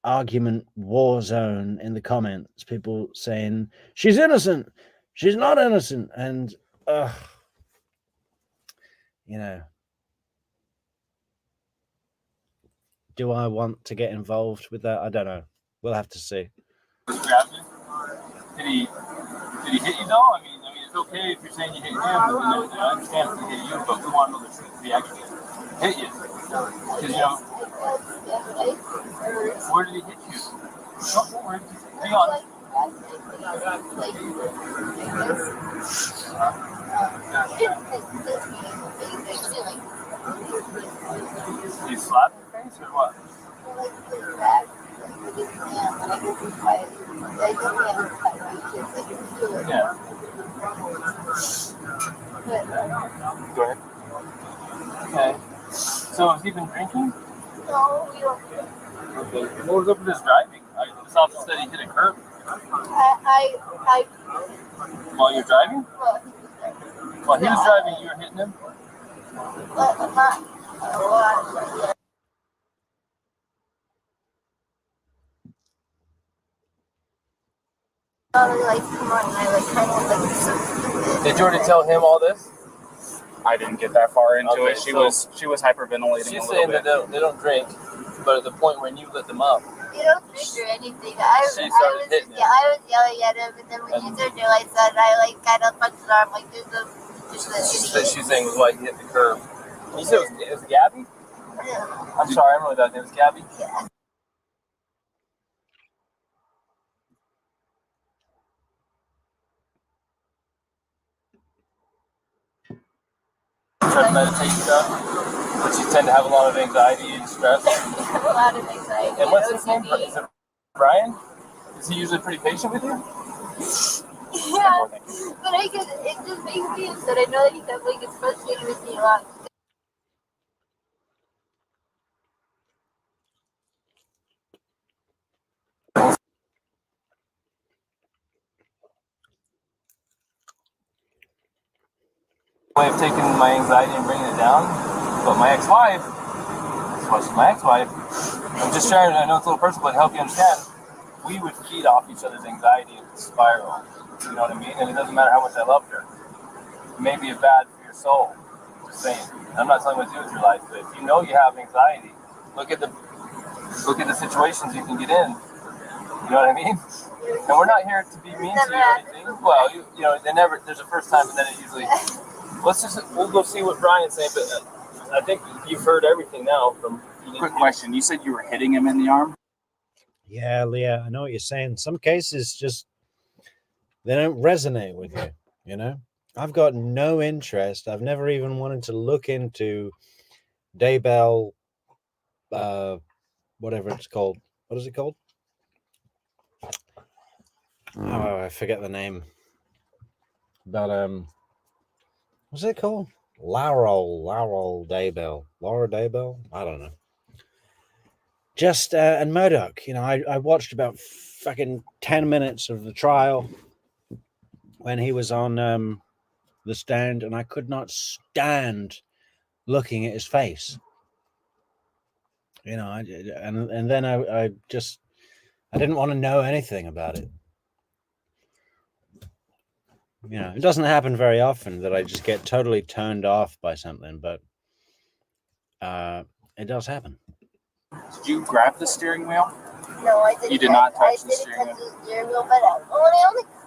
argument war zone in the comments. People saying she's innocent, she's not innocent, and you know, do I want to get involved with that? I don't know. We'll have to see. Did he hit you though? I mean, it's okay if you're saying you hit him. I understand if he hit you, but we want to know the truth. If he actually hit you, because you know, where did he hit you? Don't worry. Hang on. Did he slap your face or what? Yeah. Go ahead. Okay. So has he been drinking? No, we don't. Okay. What was up with his driving? This officer said he hit a curb. While you're driving? While he was driving, you were hitting him? Did you already tell him all this? I didn't get that far into Okay, it. She was hyperventilating. She's saying that they don't drink, but at the point when you lit them up, You don't drink or anything. I was yelling at him, and then when he turned to I said, I kind of punched his arm like this. that she's saying was why he hit the curb. You said it was Gabby? I'm sorry, I don't know that name. It was Gabby? Yeah. Try to meditate stuff, but you tend to have a lot of anxiety and stress. I have a lot of anxiety. And what's his name? Is it Brian? Is he usually pretty patient with you? Yeah, but it just makes me upset. I know that he definitely gets frustrated with me a lot. Way of taking my anxiety and bringing it down, but my ex-wife, especially my ex-wife, I'm just sharing. I know it's a little personal, but help you understand. We would feed off each other's anxiety and spiral. You know what I mean? And it doesn't matter how much I loved her. It may be bad for your soul. Just saying. I'm not telling you what to do with your life, but if you know you have anxiety, look at the situations you can get in. You know what I mean? And we're not here to be mean to you or anything. Well, you know, there's a first time, and then it usually. We'll go see what Brian's saying, but I think you've heard everything now from. Quick question. You said you were hitting him in the arm? Yeah, Leah, I know what you're saying. Some cases just, they don't resonate with you, you know? I've got no interest. I've never even wanted to look into Daybell, whatever it's called. What is it called? Oh, I forget the name. But, what's it called? Laurel Daybell. Laura Daybell? I don't know. Just, and Murdoch, you know, I watched about fucking 10 minutes of the trial when he was on the stand, and I could not stand looking at his face. You know, and then I didn't want to know anything about it. You know, it doesn't happen very often that I just get totally turned off by something, but it does happen. Did you grab the steering wheel? No, I didn't. You did not touch I the didn't steering touch wheel? the steering wheel, but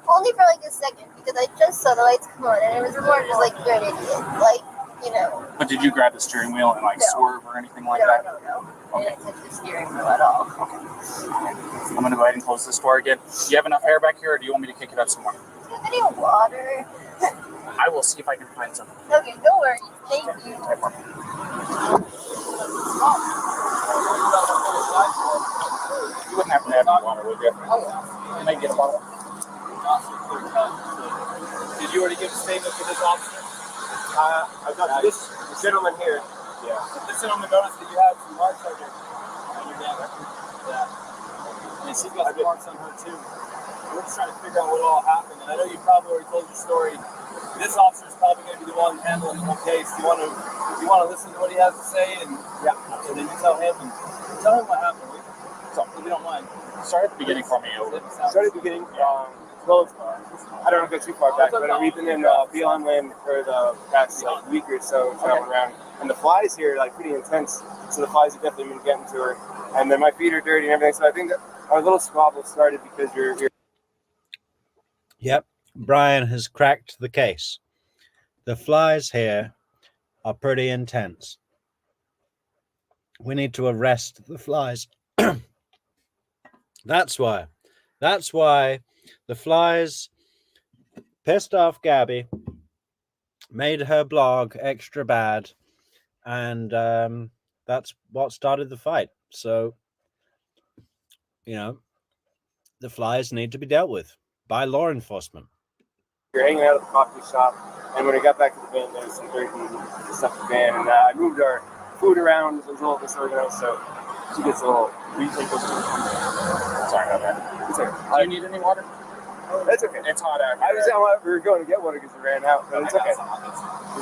only for like a second, because I just saw the lights come on, and it was more just like, you're an idiot. Like, you know. But did you grab the steering wheel and like No. swerve or anything like No. that? I didn't touch the steering wheel at all. I'm going to go ahead and close this door again. Do you have enough air back here, or do you want me to kick it up some more? Do you have any water? I will see if I can find some. Okay, don't worry. Thank you. You wouldn't happen to have any water, would you? Can I get a bottle? Did you already give a statement to this officer? I've got this gentleman here. Yeah. This gentleman noticed that you had some marks on your neck. Yeah. And she's got some marks on her too. We're just trying to figure out what all happened. And I know you probably already told your story. This officer is probably going to be the one handling the whole case. You want to listen to what he has to say, and and then you tell him what happened. So if you don't mind. Start at the beginning for me. Start at the beginning. Well, I don't want to go too far back, but we've been in Beyond Land for the past week or so, traveling around, and the flies here are like pretty intense. So the flies have definitely been getting to her, and then my feet are dirty and everything. So I think that our little squabble started because you're. Yep, Brian has cracked the case. The flies here are pretty intense. We need to arrest the flies. That's why the flies pissed off Gabby, made her blog extra bad, and that's what started the fight. So, you know, the flies need to be dealt with by law enforcement. You're hanging out at the coffee shop, and when we got back to the van, there was some dirt and stuff in the van, and I moved our food around. It was a little disorganized, so she gets a little. Sorry about that. It's okay. Do you need any water? That's okay. It's hot out here. We were going to get water because we ran out, but it's okay. No,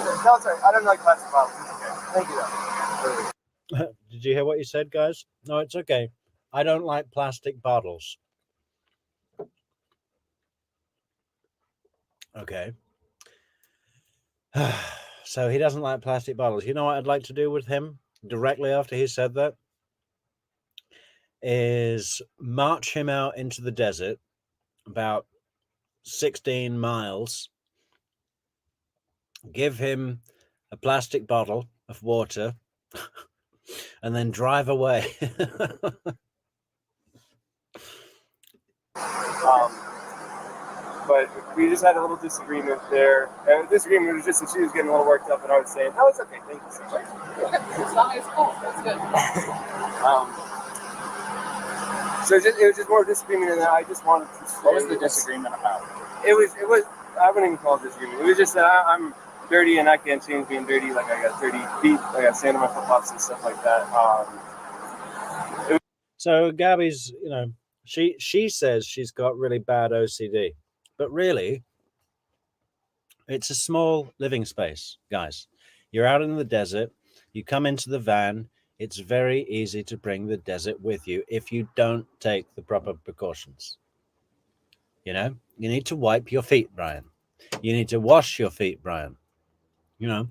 it's all right. I don't like plastic bottles. It's okay. Thank you, though. Did you hear what you said, guys? No, it's okay. I don't like plastic bottles. Okay. So he doesn't like plastic bottles. You know what I'd like to do with him directly after he said that? Is march him out into the desert about 16 miles, give him a plastic bottle of water, and then drive away. But we just had a little disagreement there. And the disagreement was just that she was getting a little worked up, and I was saying, "No, it's okay. Thank you so much." It's cool. That's good. So it was just more disagreement, and I just wanted to say. What was the disagreement about? It was. I wouldn't even call it disagreement. It was just that I'm dirty, and I can't change being dirty. Like I got dirty feet, I got sand on my flip flops and stuff like that. So Gabby's, you know, she says she's got really bad OCD, but really, it's a small living space, guys. You're out in the desert. You come into the van. It's very easy to bring the desert with you if you don't take the proper precautions. You know, you need to wipe your feet, Brian. You need to wash your feet, Brian. You know,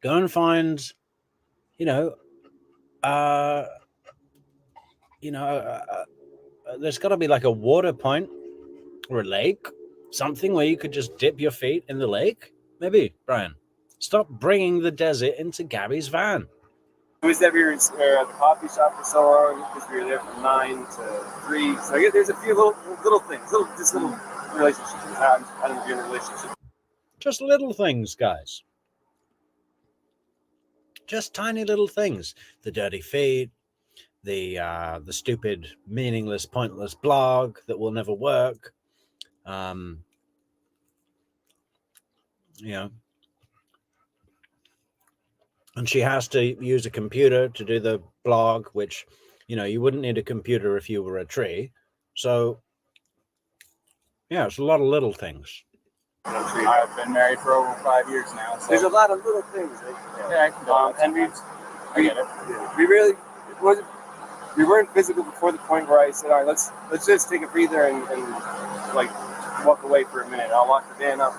Go and find, there's got to be like a water point or a lake, something where you could just dip your feet in the lake. Maybe, Brian, stop bringing the desert into Gabby's van. It was that we were at the coffee shop for so long because we were there from 9 to 3. So I guess there's a few little things, little relationships. I don't know if you're in a relationship. Just little things, guys. Just tiny little things. The dirty feet, the stupid, meaningless, pointless blog that will never work. And she has to use a computer to do the blog, which, you wouldn't need a computer if you were a tree. So, yeah, it's a lot of little things. I've been married for over 5 years now. So. There's a lot of little things. Yeah, I can go. And I get it. We weren't physical before the point where I said, all right, let's just take a breather and like walk away for a minute. I'll lock the van up.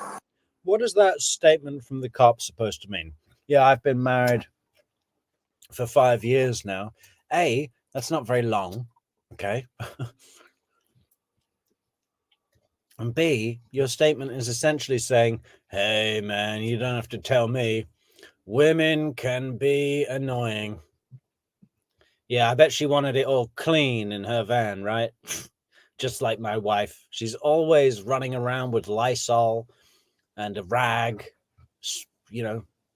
What is that statement from the cop supposed to mean? Yeah, I've been married for 5 years now. A, that's not very long, okay? And B, your statement is essentially saying, hey, man, you don't have to tell me. Women can be annoying. Yeah, I bet she wanted it all clean in her van, right? Just like my wife. She's always running around with Lysol and a rag,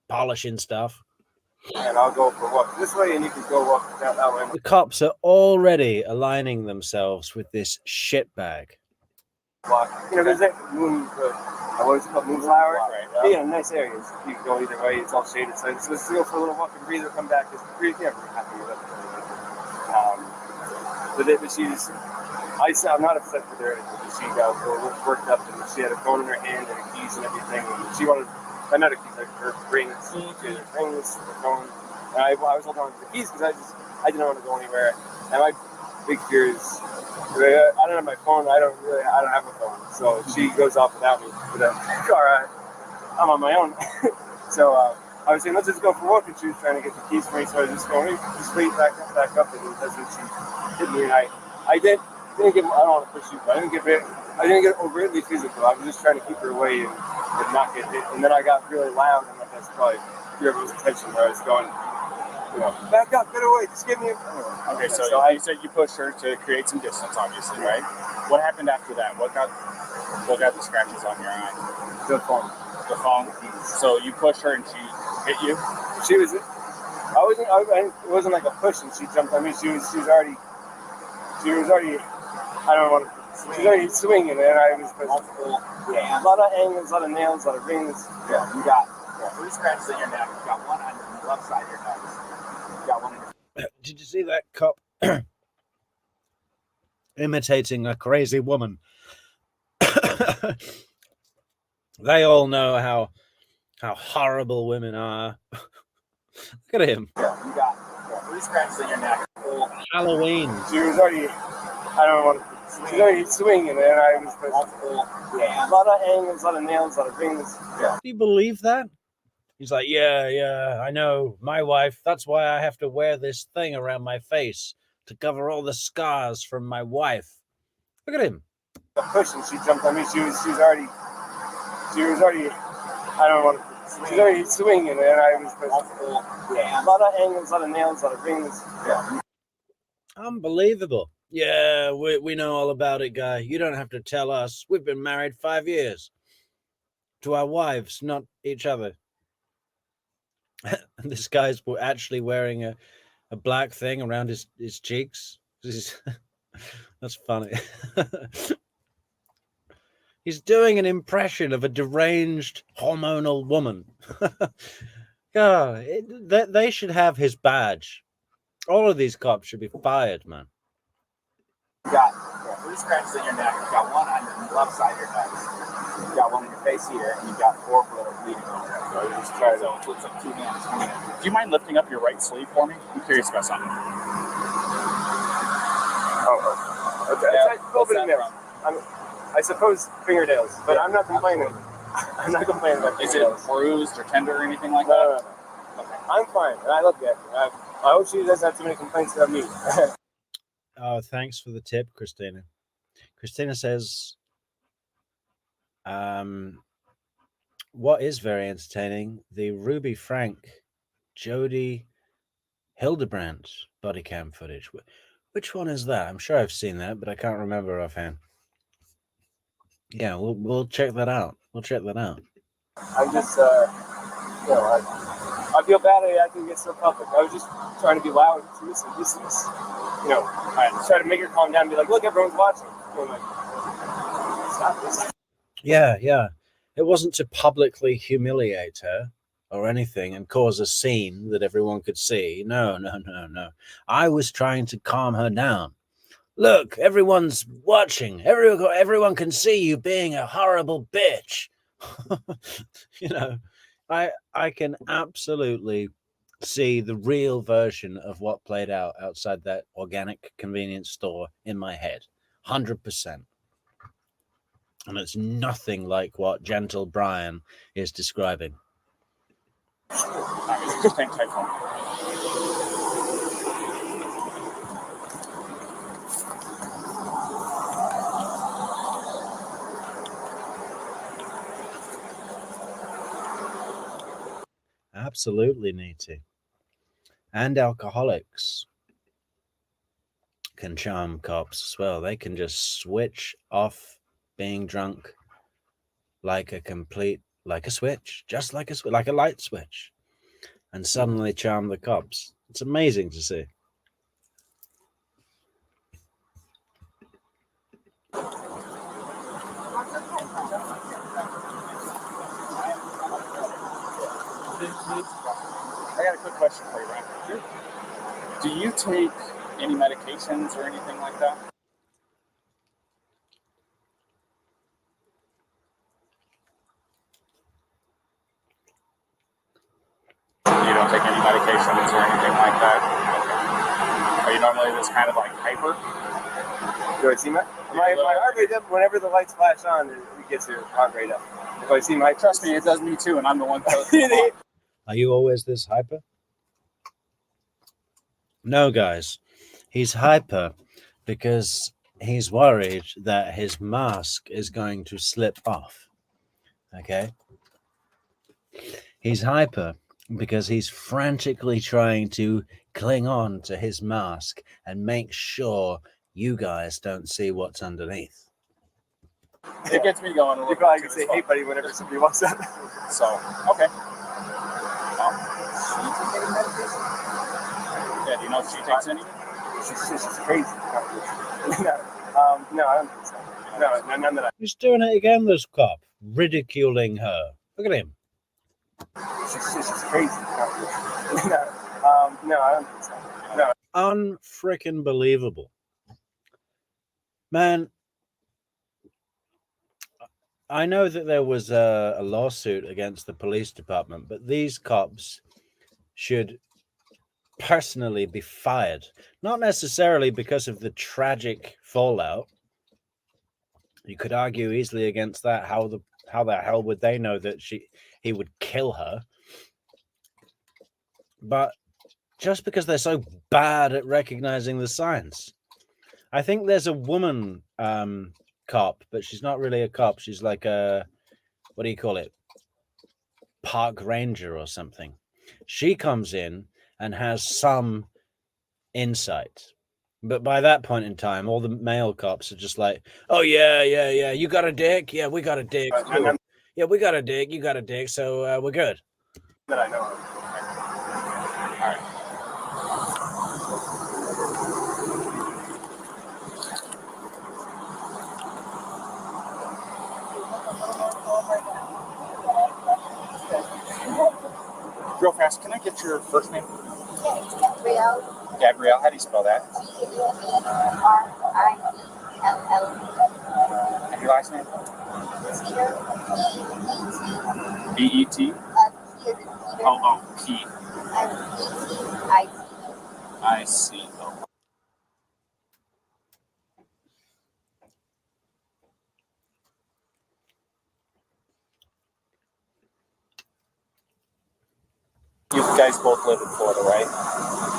polishing stuff. And I'll go for a walk this way, and you can go walk down that way. The cops are already aligning themselves with this shitbag. There's that what is it called, moonflower? Right. Yeah, nice areas. You can go either way. It's all shaded. So let's go for a little walk and breathe or come back. Because we're happy with it. I'm not upset with her. She got worked up, and she had a phone in her hand and her keys and everything. And she wanted, not her keys, her rings, her phone. And I was holding on to the keys because I didn't want to go anywhere. And my big fear is, I don't have my phone. I don't have a phone. So she goes off without me. But all right, I'm on my own. So I was saying, let's just go for a walk. And she was trying to get the keys for me. So I was just going, just wait back up. And that's when she hit me. And I didn't get. I don't want to push you, but I didn't get overtly physical. I was just trying to keep her away and not get hit. And then I got really loud, and that's probably everyone's attention where I was going. Back up, get away, just give me a... Okay, so you said you pushed her to create some distance, obviously, right? What happened after that? What got the scratches on your eye? The phone. The phone? So you pushed her and she hit you? She was... it wasn't like a push and she jumped on me. She was already... I don't want to... She was already swinging and I was... Multiple... Yeah. A lot of angles, a lot of nails, a lot of rings. Yeah, you got 3 scratches on your neck. You got one on the left side of your nose. Did you see that cop imitating a crazy woman? They all know how horrible women are. Look at him. Yeah, you got 3 scratches on your neck. Halloween. She was already... I don't want to... She was already swinging and I was... A lot of angles, a lot of nails, a lot of rings. Yeah. Do you believe that? He's like, yeah, I know. My wife, that's why I have to wear this thing around my face to cover all the scars from my wife. Look at him. A push and she jumped on me. She was already, I don't want to, she was already swinging and I was, a lot of angles, a lot of nails, a lot of rings. Yeah. Unbelievable. Yeah, we know all about it, guy. You don't have to tell us. We've been married 5 years. To our wives, not each other. This guy's actually wearing a black thing around his cheeks. That's funny. He's doing an impression of a deranged hormonal woman. God, they should have his badge. All of these cops should be fired, man. You got 3 scratches on your neck. You got one on the left side of your nose. You got one in your face here, and you got 4 that are bleeding over there. So just try to. So it's like 2 hands. Do you mind lifting up your right sleeve for me? I'm curious about something. Oh, okay. I suppose fingernails, but I'm not complaining. I'm not complaining about fingernails. Is it bruised or tender or anything like that? I'm fine, and I love Gabby. I hope she doesn't have too many complaints about me. Oh, thanks for the tip, Christina. Christina says, what is very entertaining? The Ruby Frank, Jody Hildebrand body cam footage. Which one is that? I'm sure I've seen that, but I can't remember offhand. Yeah, we'll check that out. We'll check that out. I'm just, I feel bad I think it's so public. I was just trying to be loud and submissive. I just try to make her calm down and be like, look, everyone's watching. And like, stop this. Yeah. It wasn't to publicly humiliate her or anything and cause a scene that everyone could see. No. I was trying to calm her down. Look, everyone's watching. Everyone can see you being a horrible bitch. I can absolutely see the real version of what played out outside that organic convenience store in my head. 100%. And it's nothing like what gentle Brian is describing. Thanks, iPhone. Absolutely need to. And alcoholics can charm cops as well. They can just switch off being drunk like a switch, just like a light switch, and suddenly charm the cops. It's amazing to see. I got a quick question for you, Ryan. Do you take any medications or anything like that? You don't take any medications or anything like that? Okay. Are you normally just kind of like hyper? Do I see my heart rate up whenever the lights flash on? It gets your heart rate up. If I see my Trust me, it does me too, and I'm the one that. Are you always this hyper? No, guys. He's hyper because he's worried that his mask is going to slip off. Okay? He's hyper because he's frantically trying to cling on to his mask and make sure you guys don't see what's underneath. It gets me going. You probably can say, hey, buddy, whenever somebody walks up. So, okay. Yeah, do you know if she takes any? She's crazy. No, I don't think so. No, none that He's doing it again, this cop, ridiculing her. Look at him. She's crazy. No, I don't think so. No. Unfrickin' believable. Man, I know that there was a lawsuit against the police department, but these cops should personally be fired. Not necessarily because of the tragic fallout. You could argue easily against that. How the hell would they know that he would kill her? But just because they're so bad at recognizing the signs. I think there's a woman cop, but she's not really a cop. She's like a, what do you call it? Park ranger or something. She comes in and has some insight. But by that point in time, all the male cops are just like, oh, yeah. You got a dick? Yeah, we got a dick. Yeah, we got a dick. You got a dick. So we're good. That I know of. All right. Real fast, can I get your first name? Yeah, it's Gabrielle. Gabrielle, how do you spell that? G-A-B-R-I-E-L-L. And your last name? Peter. B-E-T? P as in Peter. Oh, P. And E-T-I-C. I see. Oh. guys both live in Florida, right?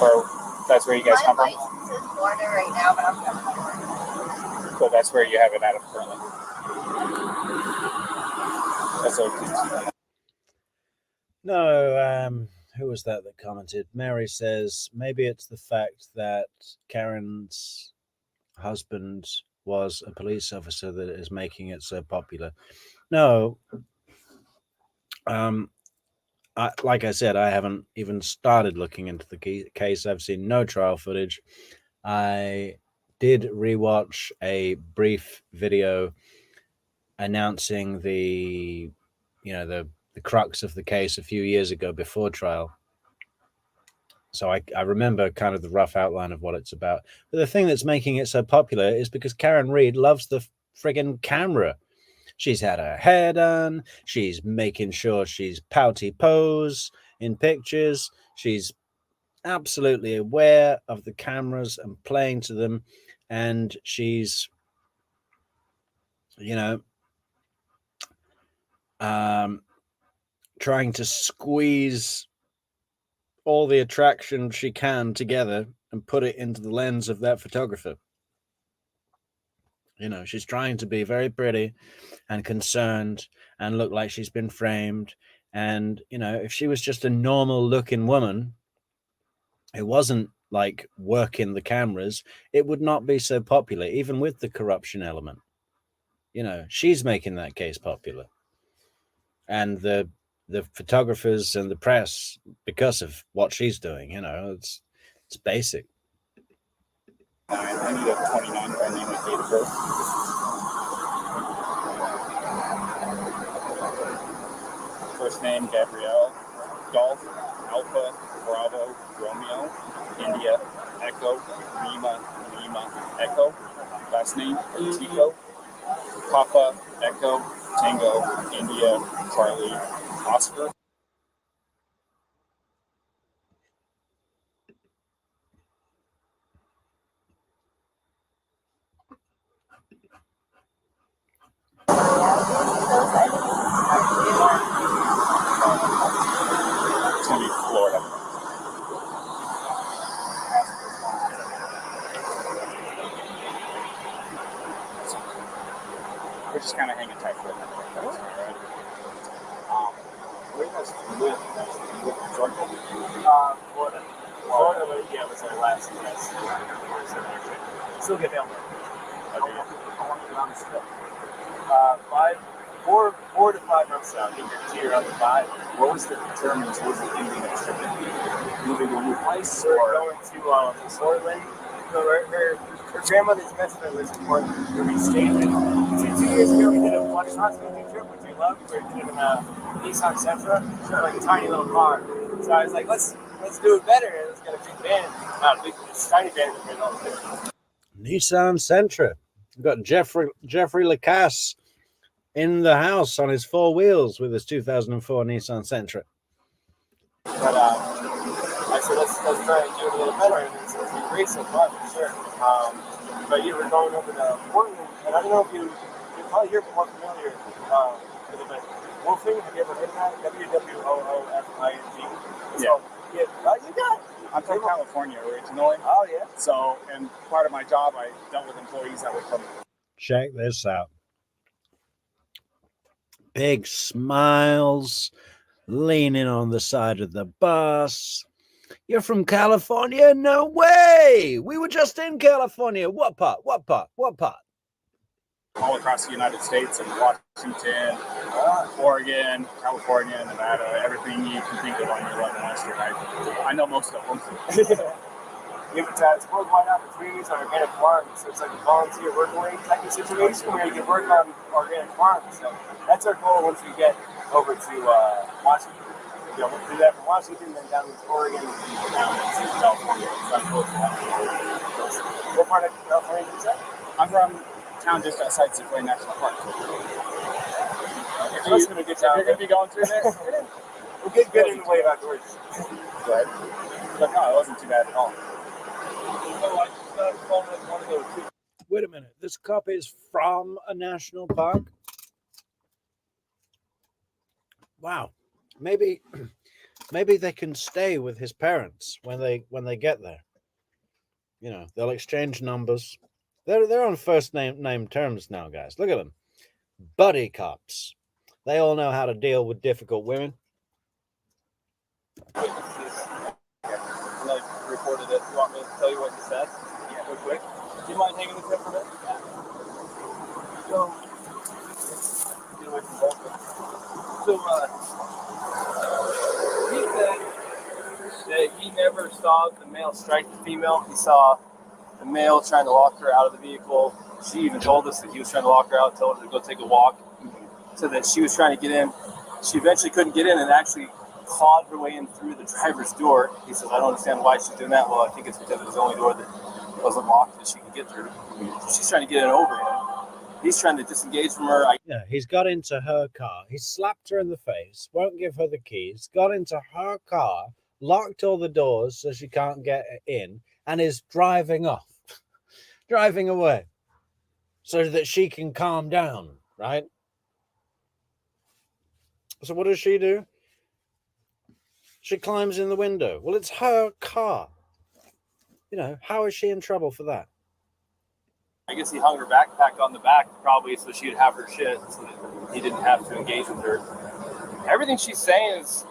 Or that's where you guys come My from? license is Florida right now, but I'm from Florida. So that's where you have it out of currently. That's okay. No, who was that commented? Mary says maybe it's the fact that Karen's husband was a police officer that is making it so popular. No, like I said, I haven't even started looking into the case. I've seen no trial footage. I did rewatch a brief video announcing the crux of the case a few years ago before trial. So I remember kind of the rough outline of what it's about. But the thing that's making it so popular is because Karen Reed loves the friggin' camera. She's had her hair done. She's making sure she's pouty pose in pictures. She's absolutely aware of the cameras and playing to them. And she's, trying to squeeze all the attraction she can together and put it into the lens of that photographer. She's trying to be very pretty and concerned and look like she's been framed. And, if she was just a normal looking woman who wasn't like working the cameras, it would not be so popular, even with the corruption element. She's making that case popular. And the photographers and the press, because of what she's doing, it's basic. I need a 29 by name of date of birth. First name Gabrielle, Golf, Alpha, Bravo, Romeo, India, Echo, Lima, Echo. Last name Petito, Papa, Echo, Tango, India, Charlie, Oscar. It's going to be Florida. We're just kind of hanging tight for a minute. Right? Where do you guys live? You live in Georgia? Florida. Florida, yeah, was our last place. Still get down there. I want to get on the strip. 4 to 5 months out. I think you're on the 5. What was the determinants? What was the ending of trip? Moving to a new place? We're going to Portland. So her grandmother's best friend lives in Portland, where we stayed with. So 2 years ago, we did a one-shot trip, which we loved. We were doing a Nissan Sentra, like a tiny little car. So I was like, let's do it better. Let's get a big van. This tiny van that made all the difference. Nissan Sentra. We've got Jeffrey Lacasse in the house on his 4 wheels with his 2004 Nissan Sentra. But I said, let's try and do it a little better. And it's been great so far, for sure. But you were going over to Portland, and I don't know if you're probably here more familiar with it, but Wolfing, have you ever heard of that? WWOOFING. Yeah. You got it. I'm from California originally. Oh, yeah. So, and part of my job, I dealt with employees that were from. Check this out. Big smiles, leaning on the side of the bus. You're from California? No way! We were just in California. What part? All across the United States and Washington, Oregon, California, Nevada, everything you can think of on your left and western. I know most of them. It's worldwide opportunities on organic farms. So it's like a volunteer workaway type of situation where you can work on organic farms. So that's our goal once we get over to Washington. We'll do that from Washington, then down to Oregon, and down to California. What part of California is that? I'm from a town just outside Sequoia National Park. If you're going to be going through there, we'll get good in the way of outdoors. Good. But no, it wasn't too bad at all. Wait a minute. This cop is from a national park? Wow. Maybe Maybe they can stay with his parents when they get there. You know, they'll exchange numbers. They're on first name terms now, guys. Look at them. Buddy cops. They all know how to deal with difficult women. And I recorded it. You want me to tell you what you said? Yeah, real quick. Do you mind hanging the clip for a minute? Yeah. So, get away from both of them. So, he said that he never saw the male strike the female. He saw the male trying to lock her out of the vehicle. She even told us that he was trying to lock her out, told her to go take a walk, so that she was trying to get in. She eventually couldn't get in and actually clawed her way in through the driver's door. He says, I don't understand why she's doing that. Well, I think it's because it was the only door that wasn't locked that she could get through. She's trying to get in over him. He's trying to disengage from her. Yeah, he's got into her car. He slapped her in the face, won't give her the keys, got into her car, locked all the doors so she can't get in, and is driving off, driving away so that she can calm down, right? So what does she do? She climbs in the window. Well, it's her car. You know, how is she in trouble for that? I guess he hung her backpack on the back probably so she'd have her shit so that he didn't have to engage with her. Everything she's saying is...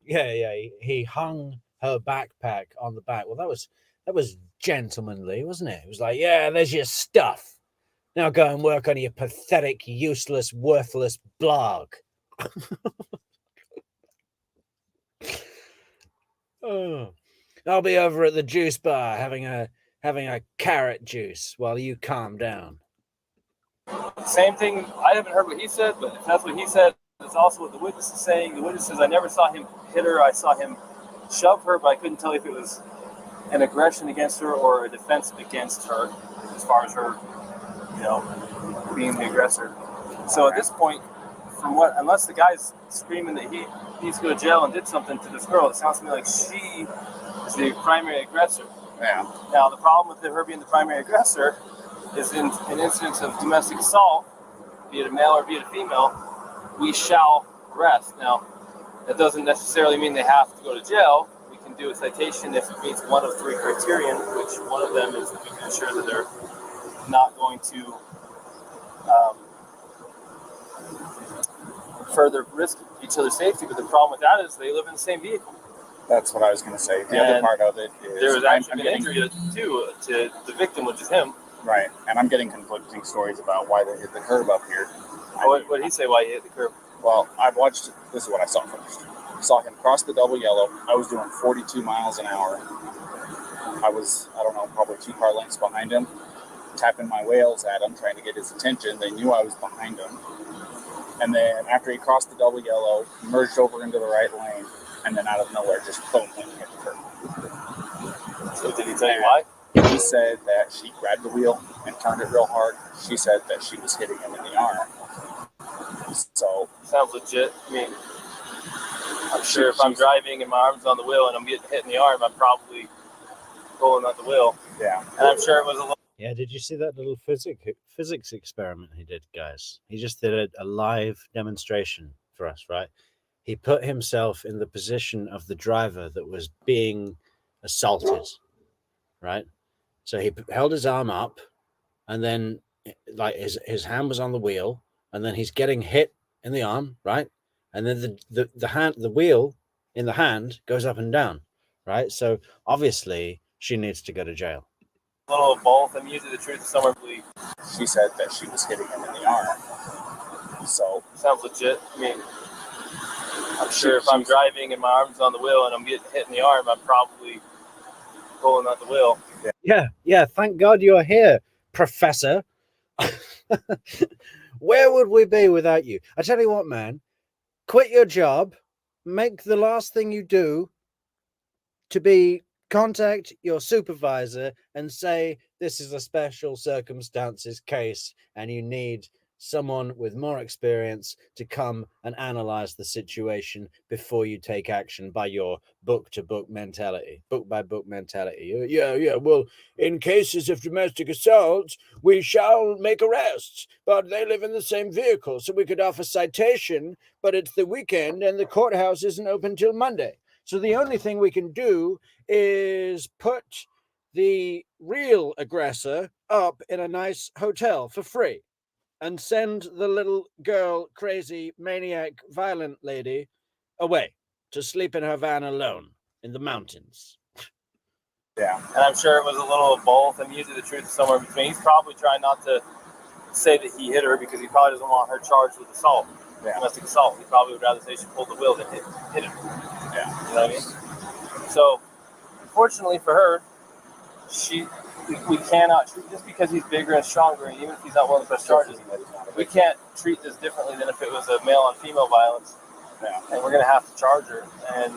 Yeah, he hung her backpack on the back. Well, that was gentlemanly, wasn't it? It was like, yeah, there's your stuff. Now go and work on your pathetic, useless, worthless blog. Oh, I'll be over at the juice bar having a carrot juice while you calm down. Same thing. I haven't heard what he said, but if that's what he said, it's also what the witness is saying. The witness says, I never saw him hit her. I saw him shove her, but I couldn't tell if it was an aggression against her or a defense against her, as far as her, you know, being the aggressor. So at this point, unless the guy's screaming that he needs to go to jail and did something to this girl, it sounds to me like she is the primary aggressor. Yeah. Now, the problem with her being the primary aggressor is in an instance of domestic assault, be it a male or be it a female, we shall arrest. Now, that doesn't necessarily mean they have to go to jail. We can do a citation if it meets one of three criterion, which one of them is that we can ensure that they're not going to further risk each other's safety. But the problem with that is they live in the same vehicle. That's what I was going to say. The other part of it is there was actually an injury to the victim, which is him. Right, and I'm getting conflicting stories about why they hit the curb up here. What did he say why he hit the curb? Well, I've watched, this is what I saw first. I saw him cross the double yellow. I was doing 42 miles an hour. I was, I don't know, probably 2 car lengths behind him, tapping my wheels at him, trying to get his attention. They knew I was behind him. And then after he crossed the double yellow, he merged over into the right lane, and then out of nowhere, just boom, hit the curb. So did he tell you why? He said that she grabbed the wheel and turned it real hard. She said that she was hitting him in the arm. So sounds legit. I mean, I'm sure if I'm driving and my arm's on the wheel and I'm getting hit in the arm, I'm probably pulling at the wheel. Yeah. And I'm sure it was a little... Yeah, did you see that little physics experiment he did, guys? He just did a live demonstration for us, right? He put himself in the position of the driver that was being assaulted, right? So he held his arm up, and then like his hand was on the wheel, and then he's getting hit in the arm, right? And then the wheel in the hand goes up and down, right? So obviously she needs to go to jail. A little of both. I'm usually the truth is somewhere believe. She said that she was hitting him in the arm. So sounds legit. I mean, I'm sure if I'm driving and my arm's on the wheel and I'm getting hit in the arm, I'm probably pulling at the wheel. Yeah. Thank God you're here, Professor. Where would we be without you? I tell you what, man, quit your job, make the last thing you do to be contact your supervisor and say this is a special circumstances case and you need someone with more experience to come and analyze the situation before you take action by your book by book mentality. Yeah. Well, in cases of domestic assault, we shall make arrests, but they live in the same vehicle, so we could offer citation, but it's the weekend and the courthouse isn't open till Monday. So the only thing we can do is put the real aggressor up in a nice hotel for free and send the little girl, crazy, maniac, violent lady away to sleep in her van alone in the mountains. Yeah. And I'm sure it was a little of both, and usually the truth is somewhere between. He's probably trying not to say that he hit her because he probably doesn't want her charged with assault, domestic assault. He probably would rather say she pulled the wheel than hit him. Yeah. You know what I mean? So, fortunately for her, we cannot treat, just because he's bigger and stronger, and even if he's not willing to press charges, we can't treat this differently than if it was a male on female violence. Yeah. And we're going to have to charge her, and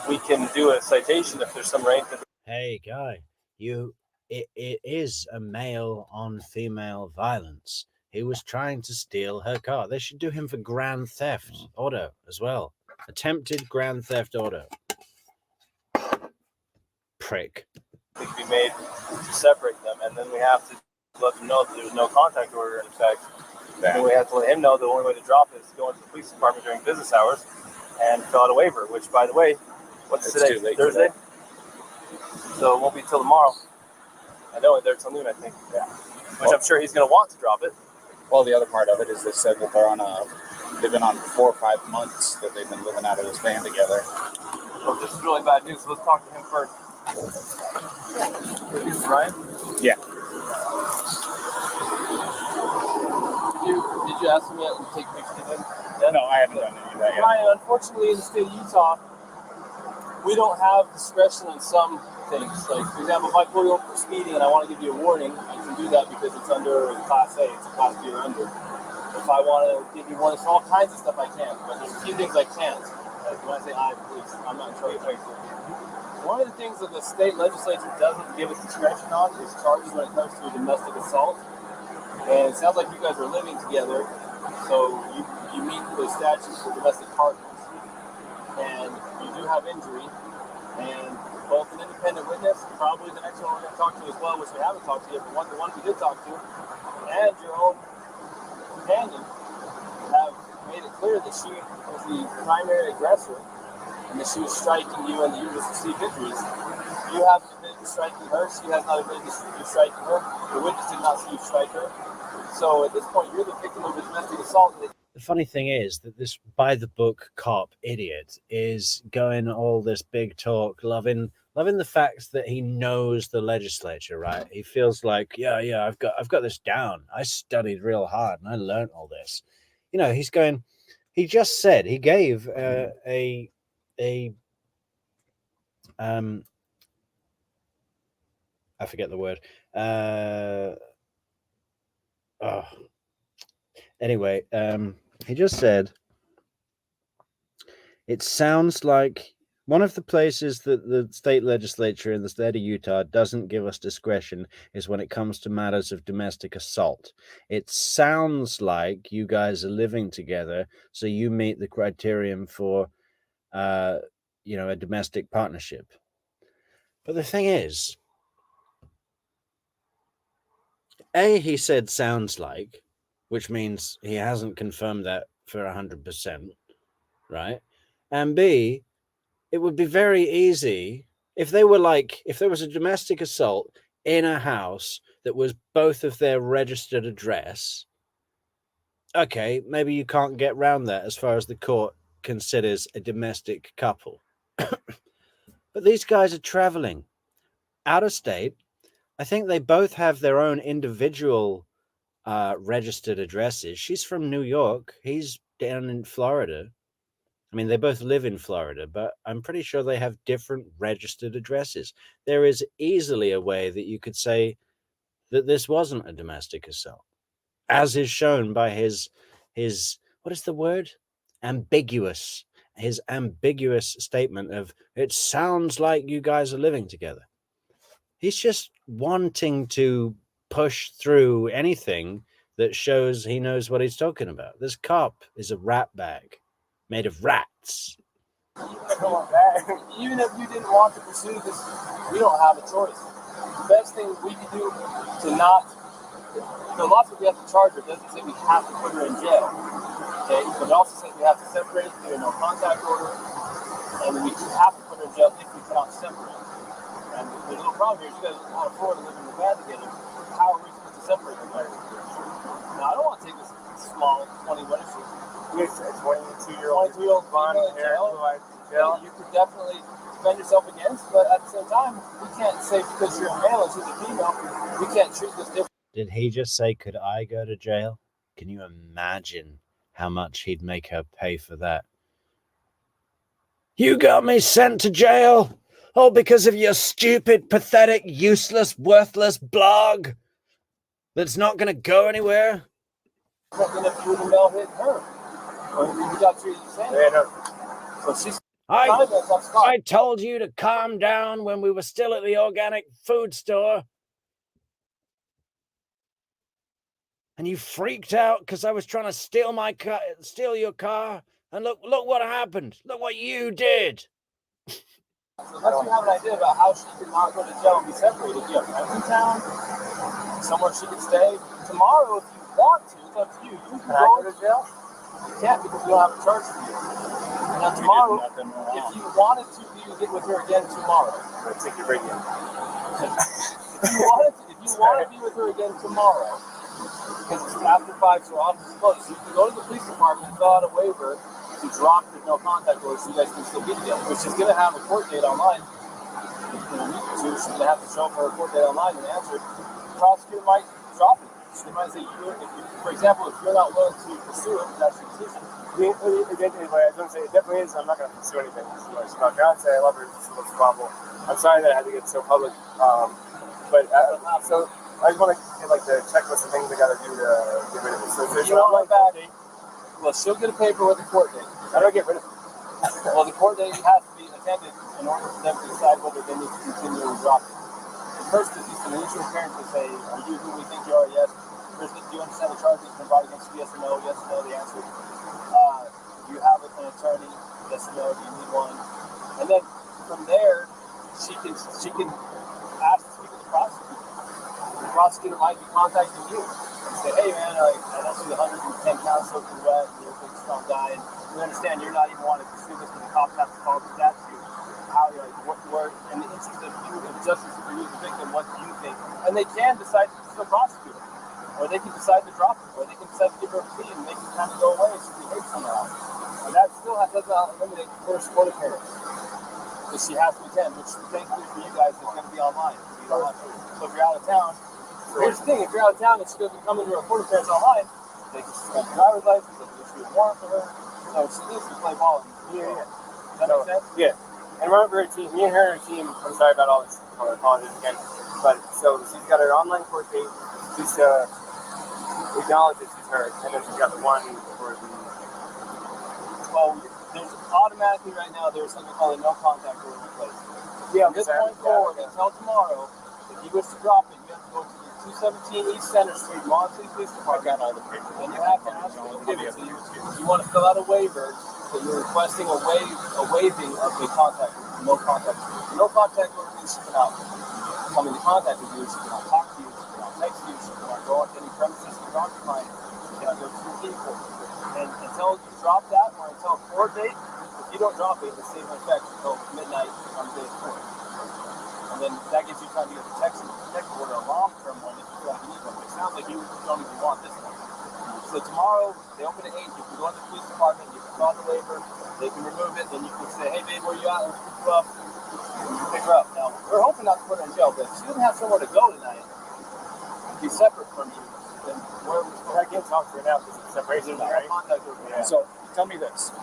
we can do a citation if there's some rape. Hey, guy, it is a male on female violence. He was trying to steal her car. They should do him for grand theft auto as well. Attempted grand theft auto. Prick. It can be made to separate them, and then we have to let them know that there's no contact order in effect. And we have to let him know the only way to drop it is to go into the police department during business hours and fill out a waiver, which, by the way, what's today? Thursday? So it won't be till tomorrow. I know they're till noon, I think. Yeah. Which I'm sure he's going to want to drop it. Well, the other part of it is they said that they've been on 4 or 5 months that they've been living out of this van together. Well, this is really bad news, so let's talk to him first. Is this Brian? Yeah. Did you ask him yet to take pictures of him? No, I haven't done any of that yet. Brian, unfortunately, in the state of Utah, we don't have discretion on some things. Like, for example, if I pull you over for speeding and I want to give you a warning, I can do that because it's under Class A. It's a Class B or under. If I want to give you warnings for all kinds of stuff, I can. But there's a few things I can't. Like when I say I, please, I'm not in charge of anything. One of the things that the state legislature doesn't give us discretion on is charges when it comes to domestic assault. And it sounds like you guys are living together, so you meet the statutes for domestic partners. And you do have injury, and both an independent witness, probably the next one we're going to talk to as well, which we haven't talked to yet, but the one we did talk to, and your own companion have made it clear that she was the primary aggressor and that she was striking you and that you just received injuries. You haven't admitted to striking her. She has not admitted to you striking her. The witness did not see you strike her. So at this point, you're the victim of a domestic assault. The funny thing is that this by-the-book cop idiot is going all this big talk, loving the fact that he knows the legislature, right? He feels like, yeah, I've got this down. I studied real hard and I learned all this. You know, he's going. He just said he gave I forget the word. Anyway, he just said, it sounds like one of the places that the state legislature in the state of Utah doesn't give us discretion is when it comes to matters of domestic assault. It sounds like you guys are living together, so you meet the criterion for, a domestic partnership. But the thing is, A, he said sounds like, which means he hasn't confirmed that for 100%, right? And B, it would be very easy if there was a domestic assault in a house that was both of their registered address. Okay, maybe you can't get round that as far as the court considers a domestic couple. But these guys are traveling out of state. I think they both have their own individual registered addresses. She's from New York. He's down in Florida. I mean, they both live in Florida, but I'm pretty sure they have different registered addresses. There is easily a way that you could say that this wasn't a domestic assault, as is shown by his what is the word? His ambiguous statement of, it sounds like you guys are living together. He's just wanting to push through anything that shows he knows what he's talking about. This cop is a rat bag made of rats. Even if you didn't want to pursue this, we don't have a choice. The best thing we can do to not, the law says we have to charge her, doesn't say we have to put her in jail. Okay, but it also says we have to separate, do a no contact order, and we have to put her in jail if we cannot separate. And the little problem here is you guys can't afford to live in the van together. How are we supposed to separate them? Now, I don't want to take this small 20, what is it? Yes, a 22-year-old blonde hair who I jail. You could definitely defend yourself against, but at the same time, we can't say because you're a male and she's a female, we can't treat this different. Did he just say, could I go to jail? Can you imagine how much he'd make her pay for that? You got me sent to jail, all because of your stupid, pathetic, useless, worthless blog that's not going to go anywhere? Than if you were the male hitting her. Or you got treated the same. Yeah, no. So she's I told you to calm down when we were still at the organic food store. And you freaked out because I was trying to steal your car. And look what happened. Look what you did. So unless you have an idea about how she could not go to jail and be separated, you have friends in town, somewhere she could stay. Tomorrow, if you want to, it's up to you. You can go to jail. You can't because we don't have a charge for you. Now tomorrow, if you wanted to get with her again tomorrow, I'll take your radio. if you want to be with her again tomorrow, because it's after 5, so office is closed, you can go to the police department and fill out a waiver to drop the no contact order so you guys can still be together, which is going to have a court date online. In a week or two, she's going to have to show up for a court date online and answer. The prosecutor might drop it. She might say, for example, if you're not willing to pursue it, that's your decision. Anyway, I was going to say, it definitely is. I'm not going to pursue anything. She's my fiance. I love her. It's a problem. I'm sorry that I had to get so public. So I just want to get like the checklist of things I got to do to get rid of it. So there's an online court date. Well, she'll get a paper with a court date. How do I get rid of it? Well, the court date has to be attended in order for them to decide whether they need to continue or drop it. The first is just an initial appearance to say, are you who we think you are? Yes. Do you understand the charges been brought against you? Yes or no? Yes or no, the answer. Do you have an attorney? Yes or no? Do you need one? And then from there, she can ask to speak with the prosecutor. The prosecutor might be contacting you and say, hey man, I don't see the 110 counts soaking wet, you're a big strong guy, and we understand you're not even wanting to pursue this because the cops have to call the statute. How you're like, what word, in the interest of you and justice for you as a victim, what do you think? And they can decide to still prosecute her. Or they can decide to drop it, or they can decide to give her a plea and make it kind of go away so she hates somehow. And that still does not eliminate the first court appearance. Because she has to attend, which thankfully for you guys is going to be online. You don't have to. So if you're out of town, here's the thing, if you're out of town and she doesn't come into her court appearance online, they can suspend her driver's license, they can issue a warrant for her. So she needs to play ball. Yeah. Does that make sense? Yeah. And remember, me and her team, I'm sorry about all this, I apologize again, but so she's got her online court date, she's acknowledge that she's her, and then she's got the one for the... Well, there's automatically right now, there's something called a no contact order in place. Yeah, from this point forward, until tomorrow, if you wish to drop it, you have to go to the 217 East Center Street, Monterey Police Department. I got all the papers. And you have to ask them to give it to you. You want to fill out a waiver that you're requesting a waiving of the contact order, no contact order. No contact order means she cannot come into contact with you, she cannot talk to you, she cannot text you, she cannot go on to any premises you're occupying, she cannot go to your vehicle. And until you drop that, or until a court date, if you don't drop it, it's safe in effect until midnight on the day of court. And then that gives you time to get a protective order, a long-term one, if you feel like you need one. It sounds like you don't even want this one. So tomorrow, they open at 8, you can go to the police department, you can file the waiver, they can remove it, then you can say, hey babe, where you at? Let's pick you up. And you can pick her up. Now, we're hoping not to put her in jail, but if she doesn't have somewhere to go tonight, be separate from you, then I can't talk to her now because it's separation, right? Yeah. So tell me this.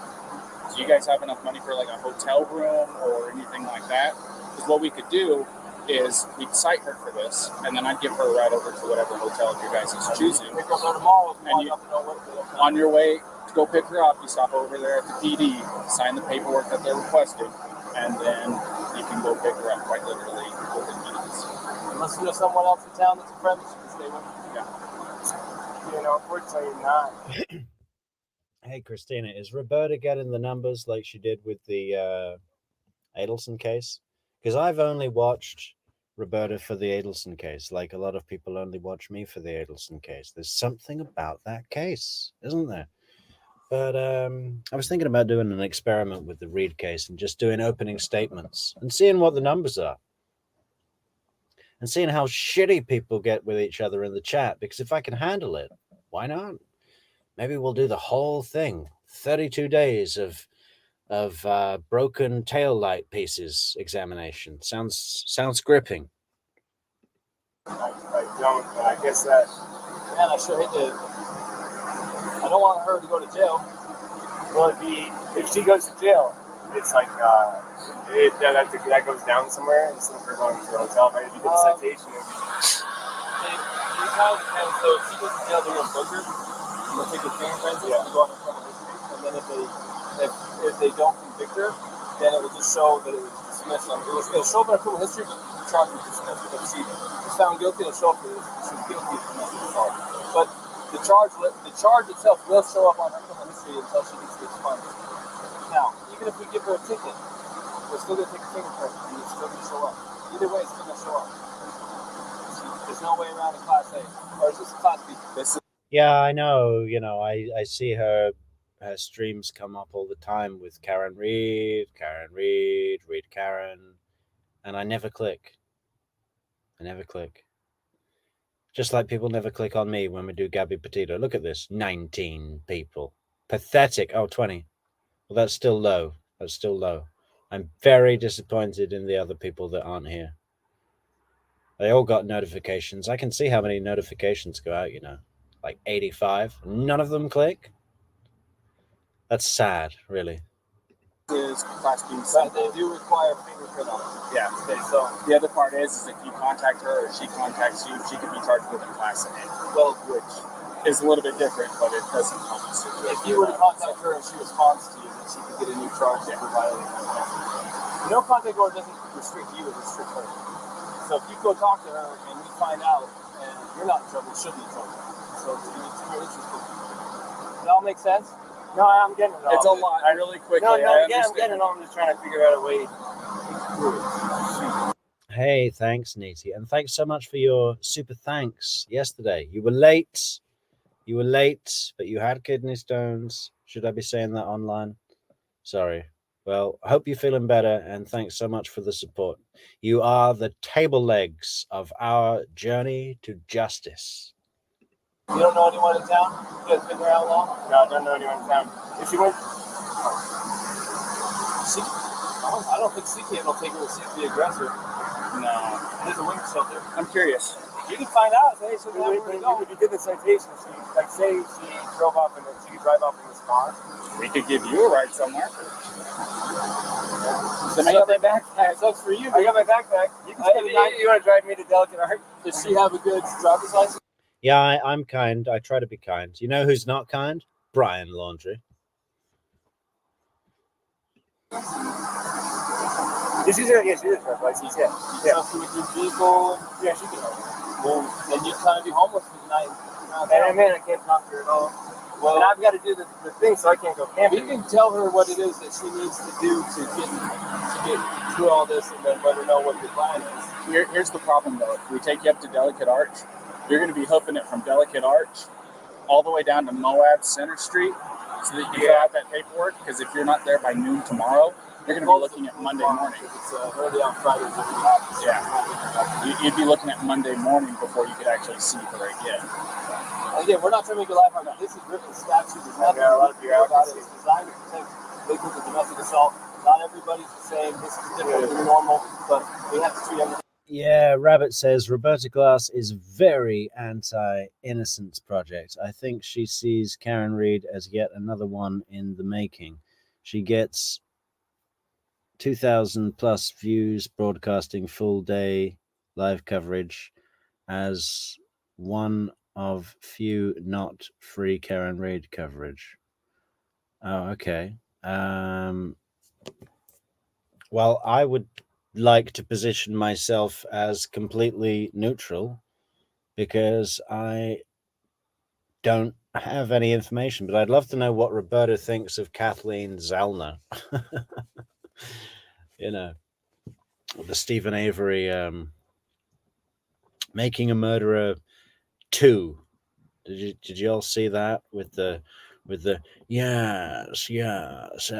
Do you guys have enough money for like a hotel room or anything like that? Because what we could do is we'd cite her for this, and then I'd give her a ride over to whatever hotel you guys is choosing. Pick her up there tomorrow, and on your way to go pick her up, you stop over there at the PD, sign the paperwork that they're requesting, and then you can go pick her up quite literally within minutes. Unless you know someone else in town that's a friend that you can stay with. Yeah. unfortunately not. Hey, Christina, is Roberta getting the numbers like she did with the Adelson case? Because I've only watched Roberta for the Adelson case, like a lot of people only watch me for the Adelson case. There's something about that case, isn't there? But I was thinking about doing an experiment with the Reed case and just doing opening statements and seeing what the numbers are. And seeing how shitty people get with each other in the chat. Because if I can handle it, why not? Maybe we'll do the whole thing. 32 days of broken tail light pieces examination. Sounds gripping. I don't. I guess that. Man, I sure hate to. I don't want her to go to jail. Well, if she goes to jail, it's like that goes down somewhere instead of her going to a hotel. Right? If you get a citation, It kind of depends. So if she goes to jail, they're going to book her. They'll take the fingerprints and go on her criminal history. And then if they don't convict her, then it will just show that it was dismissed. It'll show up in her criminal history, but the charge was dismissed. If she was found guilty, it'll show up that she was guilty of domestic assault. But the charge itself will show up on her criminal history until she gets expunged. Now, even if we give her a ticket, we're still going to take a fingerprint and it's still going to show up. Either way, it's still going to show up. There's no way around a Class A. Or is this a Class B? Yeah, I know. I see her streams come up all the time with Karen Reed, Reed Karen, and I never click. Just like people never click on me when we do Gabby Petito. Look at this, 19 people. Pathetic. Oh, 20. Well, that's still low. I'm very disappointed in the other people that aren't here. They all got notifications. I can see how many notifications go out, like 85. None of them click. That's sad, really. Is Class B. But they do require fingerprint on it. Yeah. Okay, so the other part is if you contact her or she contacts you, she could be charged with a Class A. Well, which is a little bit different, but it doesn't help us. If you were to contact her and she responds to you, then she could get a new charge for violating her. No contact order doesn't restrict you, it restricts her. So if you go talk to her and we find out and you're not in trouble, she'll be in trouble. So it's your interest. Does that all make sense? no, I'm getting it all. It's a lot, really quickly. No, I I'm getting it all. I'm just trying to figure out a way through it. Hey, thanks, Neaty. And thanks so much for your super thanks yesterday. You were late, but you had kidney stones. Should I be saying that online? Sorry. Well, I hope you're feeling better, and thanks so much for the support. You are the table legs of our journey to justice. You don't know anyone in town? You guys been around long? No, I don't know anyone in town. If she went, I don't think CK will take her to see the aggressor. No. There's a women's shelter. I'm curious. You can find out. Say, so if you did the citation, say she drove off in she could drive off in this car. We could give you a ride somewhere. So I got my backpack. Sucks for you. I got my backpack. You can spend the night. You want to drive me to Delicate Art? Does she have a good driver's license? Yeah, I'm kind. I try to be kind. You know who's not kind? Brian Laundrie. She's a driver's license. Yeah. With your vehicle. Yeah, she can. Well, then you'd kind of be homeless for the night. And I can't talk to her at all. Well, and I've got to do the thing, so I can't go camping. We can tell her what it is that she needs to do to get through all this, and then let her know what your plan is. Here's the problem, though. If we take you up to Delicate Arch, you're going to be hoofing it from Delicate Arch all the way down to Moab Center Street so that you fill out that paperwork, because if you're not there by noon tomorrow, you're going to be looking at Monday morning. It's early on Friday. Yeah. You'd be looking at Monday morning before you could actually see her again. Again, we're not trying to make your life hard. This is written statute. There's nothing a lot of about it. It's designed to protect victims of domestic assault. Not everybody's the same. This is different than normal, but we have to treat everything. Yeah, Rabbit says Roberta Glass is very anti-innocence project. I think she sees Karen Reed as yet another one in the making. She gets 2,000 plus views broadcasting full day live coverage as one of few not free Karen Reed coverage. Oh, okay. Well, I would like to position myself as completely neutral because I don't have any information, but I'd love to know what Roberta thinks of Kathleen Zellner. You know, the Stephen Avery Making a Murderer 2. Did you all see that with the yes,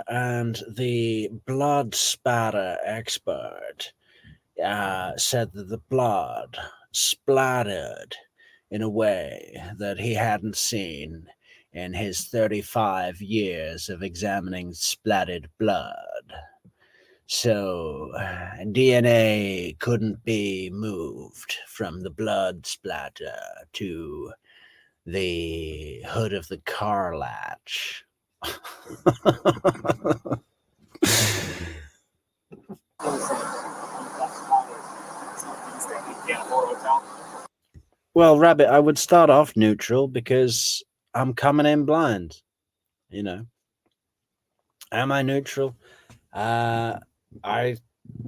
and the blood spatter expert said that the blood splattered in a way that he hadn't seen in his 35 years of examining splattered blood. So DNA couldn't be moved from the blood splatter to the hood of the car latch. Well, Rabbit, I would start off neutral because I'm coming in blind. You know, am I neutral? I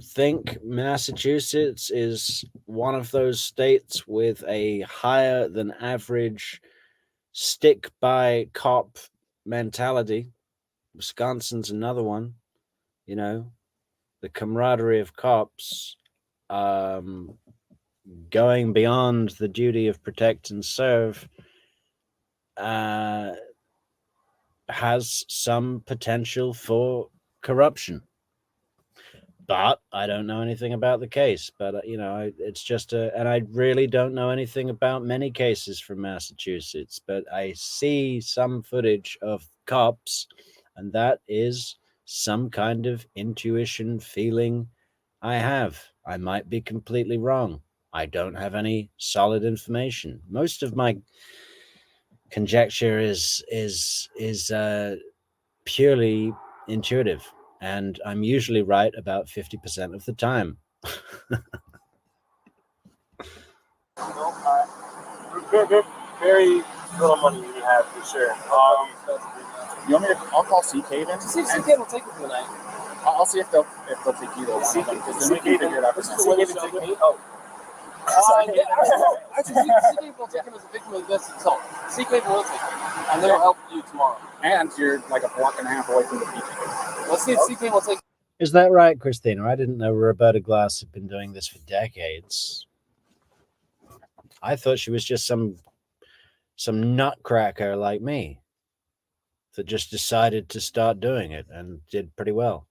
think Massachusetts is one of those states with a higher than average stick by cop mentality. Wisconsin's another one. You know, the camaraderie of cops, going beyond the duty of protect and serve, has some potential for corruption. But I don't know anything about the case. But, you know, it's just and I really don't know anything about many cases from Massachusetts. But I see some footage of cops, and that is some kind of intuition feeling I have. I might be completely wrong. I don't have any solid information. Most of my conjecture is purely intuitive, and I'm usually right about 50% of the time. Very little money you have for sure. You want me to? I'll call Sea Cave in. See if CK will take it for the night. I'll see if they'll take either one of them. Because then we can figure it out. This is the way they take me. Oh. Actually, CK will take him as a victim of investigation. CK will take him, and they'll help you tomorrow. And you're like a block and a half away from the beach. Let's see if CK will take. Is that right, Christina? I didn't know Roberta Glass had been doing this for decades. I thought she was just some nutcracker like me that just decided to start doing it and did pretty well.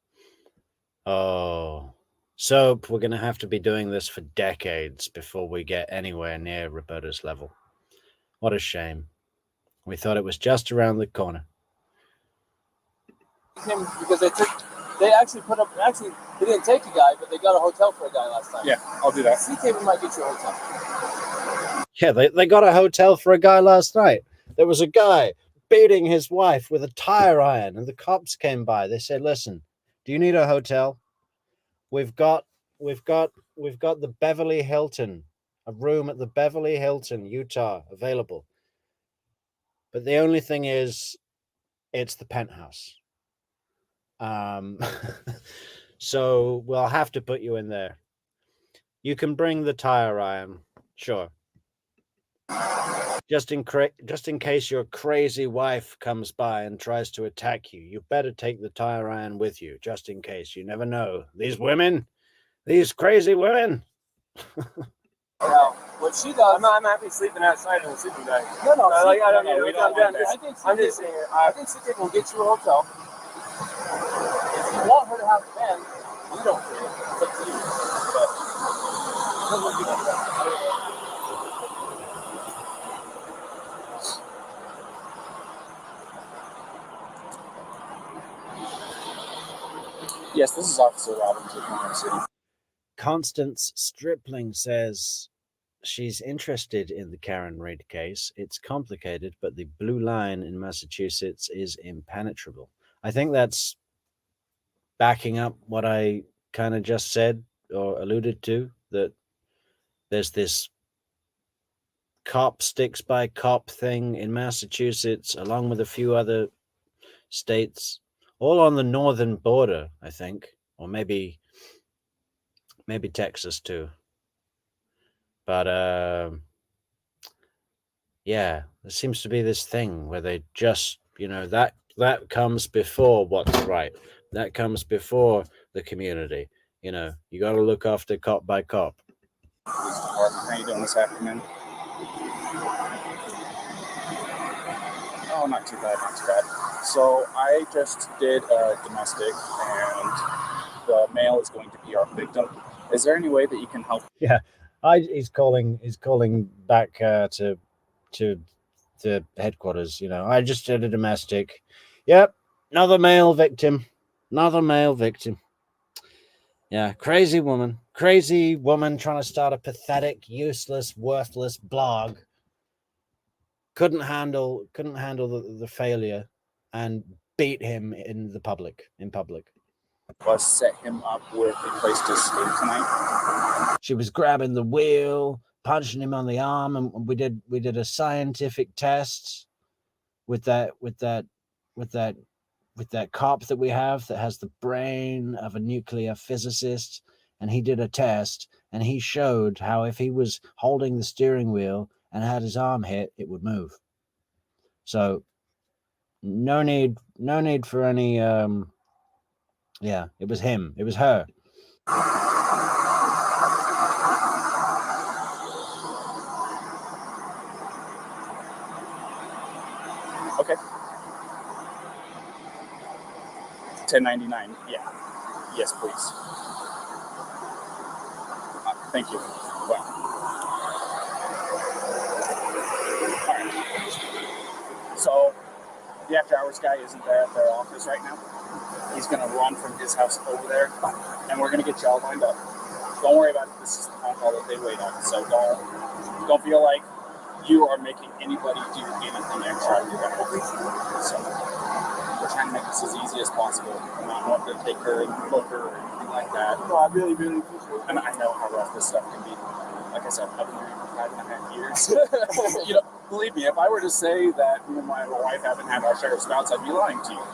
Oh, Soap, we're going to have to be doing this for decades before we get anywhere near Roberta's level. What a shame. We thought it was just around the corner. Him because they actually they didn't take a guy, but they got a hotel for a guy last time. Yeah, I'll do that. CK might get you a hotel. Yeah, they got a hotel for a guy last night. There was a guy beating his wife with a tire iron, and the cops came by. They said, "Listen, do you need a hotel? We've got the Beverly Hilton, a room at the Beverly Hilton, Utah, available. But the only thing is, it's the penthouse. So we'll have to put you in there. You can bring the tire iron, sure. Just in case your crazy wife comes by and tries to attack you, you better take the tire iron with you, just in case. You never know. These crazy women. Now, what she does, I'm happy sleeping outside in the sleeping bag. no, I don't no, know. we don't want that. I'm just saying. I think CK will get you a hotel. If you want her to have a man, we don't care. It's up to you. Yes, this is Officer Robbins with Mountain City. Constance Stripling says she's interested in the Karen Reid case. It's complicated, but the blue line in Massachusetts is impenetrable. I think that's backing up what I kind of just said or alluded to, that there's this cop sticks by cop thing in Massachusetts, along with a few other states, all on the northern border, I think, or maybe Texas too. But yeah, There seems to be this thing where they just, that comes before what's right. That comes before the community. You got to look after cop by cop. How you doing this afternoon? Oh, not too bad, not too bad. So I just did a domestic, and the male is going to be our victim. Is there any way that you can help? Yeah, he's calling back to the headquarters. I just did a domestic. Yep, another male victim. Yeah, crazy woman trying to start a pathetic, useless, worthless blog. Couldn't handle the failure, and beat him in public. Was set him up with a place to sleep tonight. She was grabbing the wheel, punching him on the arm, and we did a scientific test with that cop that we have that has the brain of a nuclear physicist, and he did a test, and he showed how if he was holding the steering wheel and had his arm hit, it would move. So no need for any yeah, it was him. It was her. Okay. 1099. Yeah. Yes, please. Thank you. Well. All right. So the after hours guy isn't there at their office right now. He's gonna run from his house over there, and we're gonna get you all lined up. Don't worry about it. This is the phone call that they wait on. So don't feel like you are making anybody do anything extra. So we're trying to make this as easy as possible. I'm not wanting to take her and book her or anything like that. No, I really, really appreciate it. And I know how rough this stuff can be. Like I said, I've been married for 5.5 years. Believe me, if I were to say that me and my wife haven't had our share of spouts, I'd be lying to you.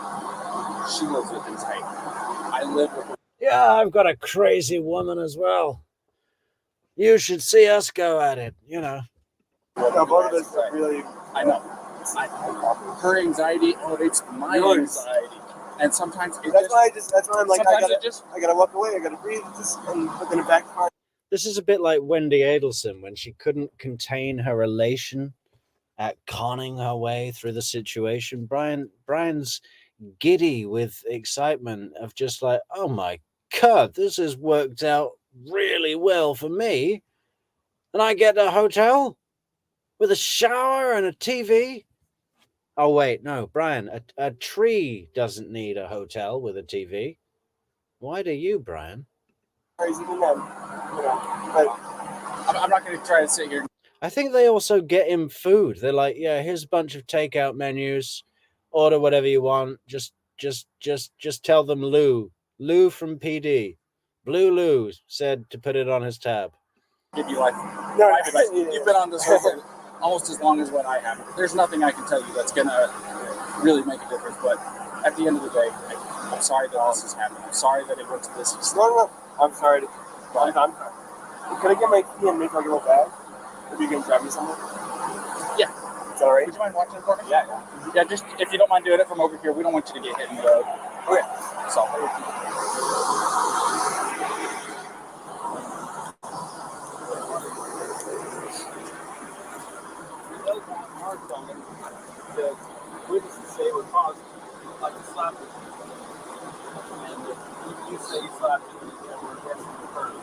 She lives with anxiety. I live with her. Yeah, I've got a crazy woman as well. You should see us go at it, No, both of us are really. I know. Her anxiety elevates my anxiety, and sometimes that's why I'm like, I gotta walk away. I gotta breathe. And look in the back car. This is a bit like Wendy Adelson when she couldn't contain her elation at conning her way through the situation. Brian's giddy with excitement of just like, oh my God, this has worked out really well for me. And I get a hotel with a shower and a TV. Oh, wait, no, Brian, a tree doesn't need a hotel with a TV. Why do you, Brian? Crazy than them, but I'm not going to try to sit here. I think they also get him food. They're like, yeah, here's a bunch of takeout menus. Order whatever you want. Just tell them Lou from PD. Blue Lou said to put it on his tab. Give you like private advice. You've been on this road almost as long as what I have. There's nothing I can tell you that's gonna really make a difference. But at the end of the day, I'm sorry that this has happened. I'm sorry that it went to this extent. No. I'm sorry. I'm sorry. Can I get my key and make like a little bag? If you can grab me something? Yeah. Is that all right? Would you mind watching it for me? Yeah. Yeah, just if you don't mind doing it from over here, we don't want you to get hit in the road. Okay. So. The witnesses say it was caused like a slap. And you say you slapped him and we're guessing the person.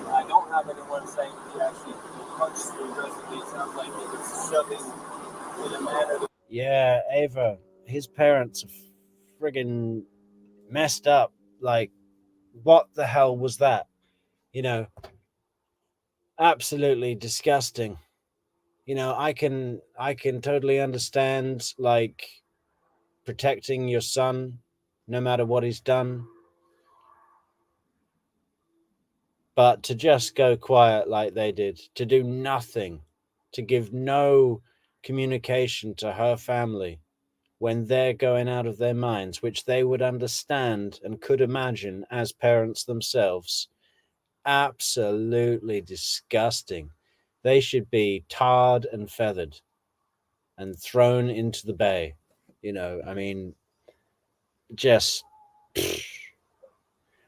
I don't have anyone saying he actually punched you aggressively. It sounds like he was shoving in a manner. Yeah, Ava, his parents are friggin' messed up. Like, what the hell was that? Absolutely disgusting. I can totally understand, like, protecting your son no matter what he's done. But to just go quiet like they did, to do nothing, to give no communication to her family when they're going out of their minds, which they would understand and could imagine as parents themselves. Absolutely disgusting. They should be tarred and feathered. and thrown into the bay. You know, I mean, just,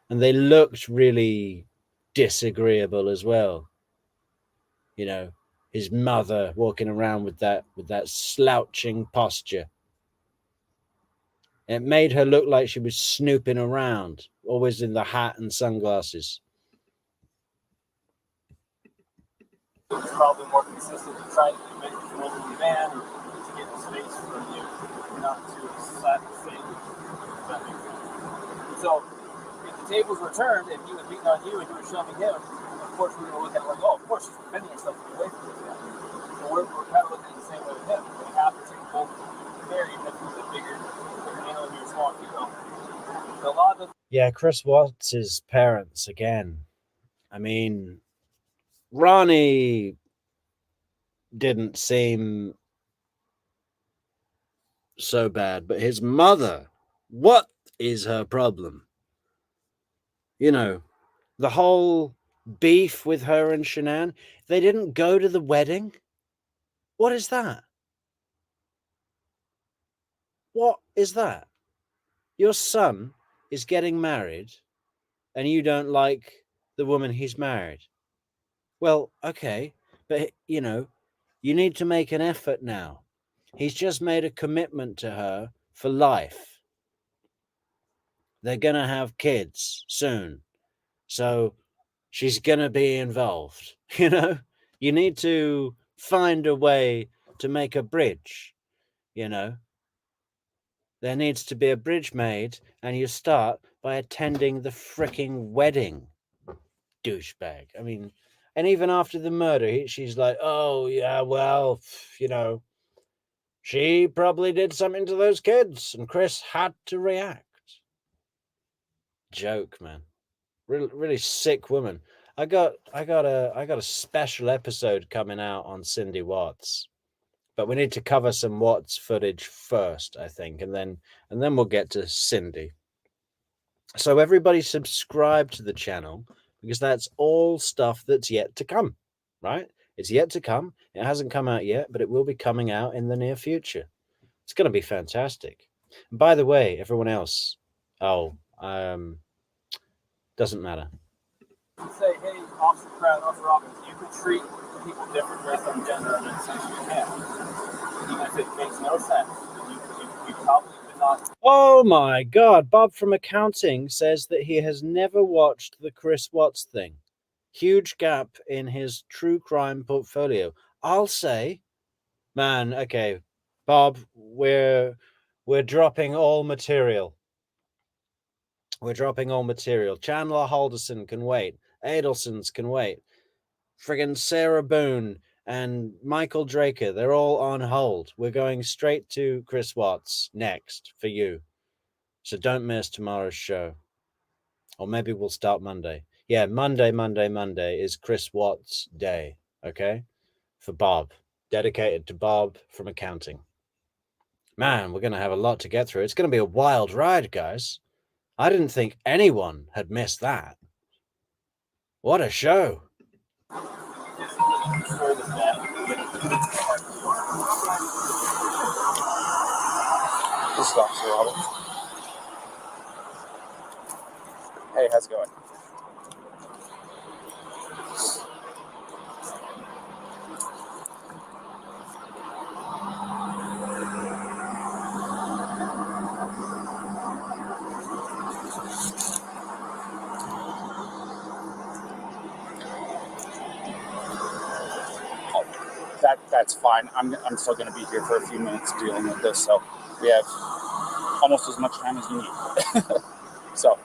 and they looked really disagreeable as well. You know, his mother walking around with that slouching posture. It made her look like she was snooping around, always in the hat and sunglasses. It's probably more consistent to try to make it move in the van to get the space from you, not to slap the thing. That makes sense. So, if the tables were turned and he was beating on you and you were shoving him, of course we're going to look at it like, oh, of course she's defending herself to get away from this guy. So we're kind of looking at the same way with him. We have to take both there, even if he's a bigger handle and you're a small female. So a lot of Yeah, Chris Watts' parents again. I mean, Ronnie didn't seem so bad, but his mother, what is her problem? You know, the whole beef with her and Shanann, they didn't go to the wedding. What is that? What is that? Your son is getting married and you don't like the woman he's married. Well, okay, but you know, you need to make an effort now. He's just made a commitment to her for life. They're going to have kids soon. So she's going to be involved. You know, you need to find a way to make a bridge. You know, there needs to be a bridge made, and you start by attending the freaking wedding. Douchebag. I mean, and even after the murder, she's like, oh, yeah, well, you know, she probably did something to those kids, and Chris had to react. Joke, man. Really sick woman. I got a special episode coming out on Cindy Watts, but we need to cover some Watts footage first, I think, and then we'll get to Cindy. So everybody subscribe to the channel, because that's all stuff that's yet to come, right? It's yet to come. It hasn't come out yet, but it will be coming out in the near future. It's going to be fantastic. And by the way, everyone else, doesn't matter. say, hey, Officer Pratt, Officer Robbins, you can treat people different based on gender and sex you can. Even if it makes no sense, you probably would not. Oh my God. Bob from accounting says that he has never watched the Chris Watts thing. Huge gap in his true crime portfolio. I'll say, man, okay, Bob, we're dropping all material. We're dropping all material. Chandler Halderson can wait. Adelson's can wait. Friggin' Sarah Boone and Michael Draker, they're all on hold. We're going straight to Chris Watts next for you. So don't miss tomorrow's show. Or maybe we'll start Monday. Yeah, Monday is Chris Watts Day, okay? For Bob. Dedicated to Bob from accounting. Man, we're going to have a lot to get through. It's going to be a wild ride, guys. I didn't think anyone had missed that. What a show. This is Officer Robbins. Hey, how's it going? That's fine. I'm still going to be here for a few minutes dealing with this, so we have almost as much time as you need. So,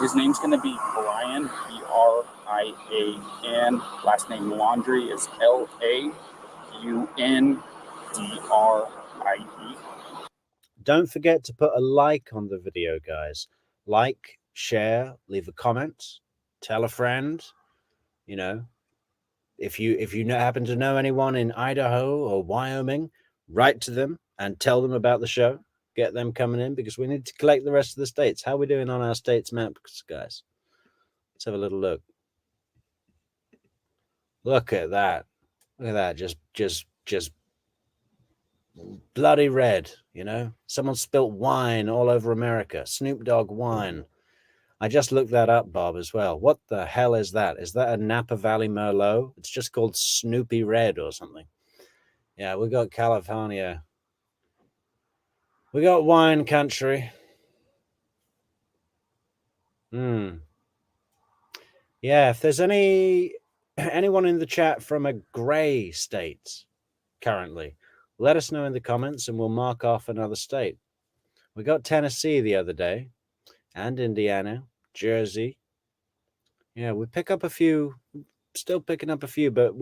his name's going to be Brian, B-R-I-A-N. Last name Laundrie is L-A-U-N-D-R-I-E. Don't forget to put a like on the video, guys. Like, share, leave a comment, tell a friend. You know, if you happen to know anyone in Idaho or Wyoming, write to them and tell them about the show. Get them coming in, because we need to collect the rest of the states. How are we doing on our states maps, guys? Let's have a little look. Look at that. Look at that, just bloody red, you know? Someone spilt wine all over America. Snoop Dogg wine. I just looked that up, Bob, as well. What the hell is that? Is that a Napa Valley Merlot? It's just called Snoopy Red or something. Yeah, we got California. We got wine country. Yeah, if there's anyone in the chat from a gray state currently, let us know in the comments and we'll mark off another state. We got Tennessee the other day, and Indiana, Jersey. Yeah, we pick up a few, still picking up a few, but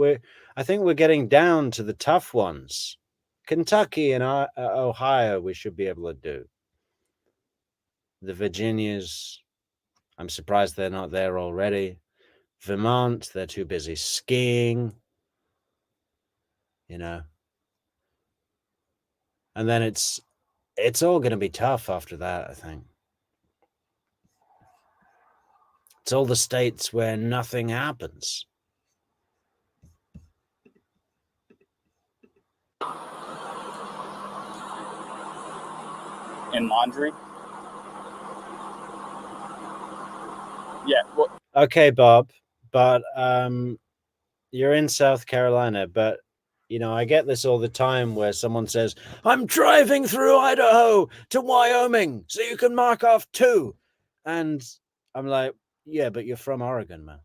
I think we're getting down to the tough ones. Kentucky and Ohio, we should be able to do. The Virginias, I'm surprised they're not there already. Vermont, they're too busy skiing, you know. And then it's all going to be tough after that, I think. It's all the states where nothing happens. In laundry. Yeah. Well, Okay, Bob, but you're in South Carolina, but you know, I get this all the time where someone says, I'm driving through Idaho to Wyoming so you can mark off 2. And I'm like, yeah, but you're from Oregon, man.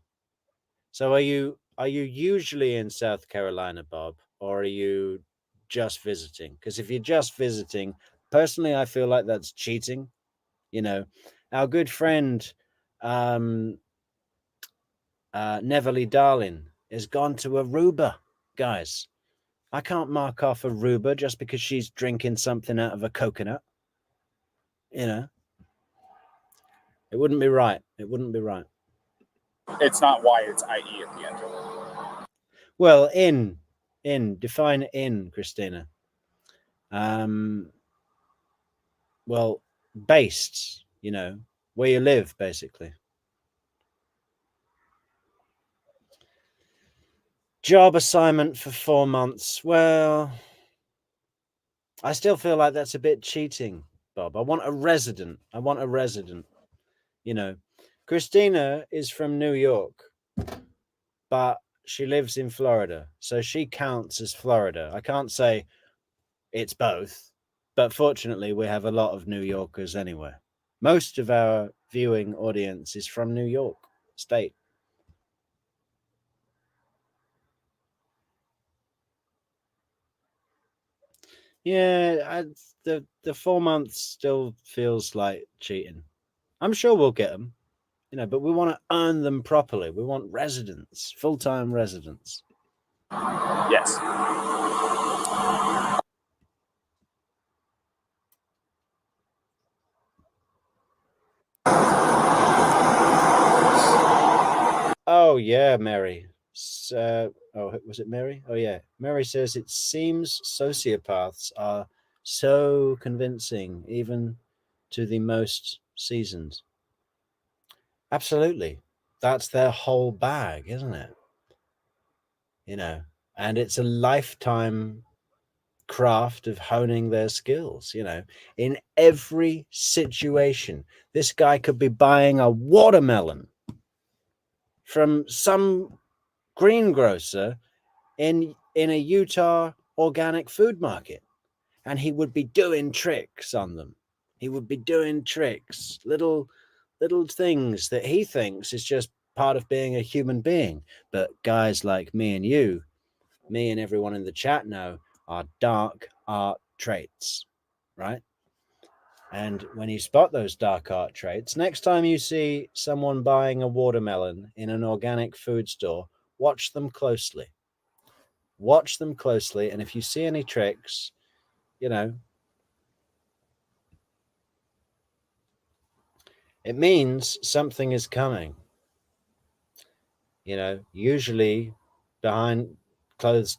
So are you usually in South Carolina, Bob, or are you just visiting? Because if you're just visiting, personally, I feel like that's cheating. You know, our good friend Neverly Darling has gone to Aruba, guys. I can't mark off Aruba just because she's drinking something out of a coconut. You know, it wouldn't be right. It wouldn't be right. it's not Y, it's IE at the end. Well, define in, Christina. Well, based, you know, where you live, basically. Job assignment for 4 months. Well, I still feel like that's a bit cheating, Bob. I want a resident. You know, Christina is from New York, but she lives in Florida. So she counts as Florida. I can't say it's both, but fortunately, we have a lot of New Yorkers anyway. Most of our viewing audience is from New York State. Yeah, the 4 months still feels like cheating. I'm sure we'll get them, you know, but we want to earn them properly. We want residents, full-time residents. Yes. Oh yeah, Mary. Was it Mary? Oh yeah, Mary says it seems sociopaths are so convincing, even to the most seasoned. Absolutely, that's their whole bag, isn't it? You know, and it's a lifetime craft of honing their skills. You know, in every situation, this guy could be buying a watermelon from some greengrocer in a Utah organic food market, and he would be doing tricks on them. He would be doing tricks, little things that he thinks is just part of being a human being. But guys like me and you, me and everyone in the chat know, are dark art traits, right? And when you spot those dark art traits, next time you see someone buying a watermelon in an organic food store, watch them closely. Watch them closely, and if you see any tricks, you know, it means something is coming. You know, usually behind closed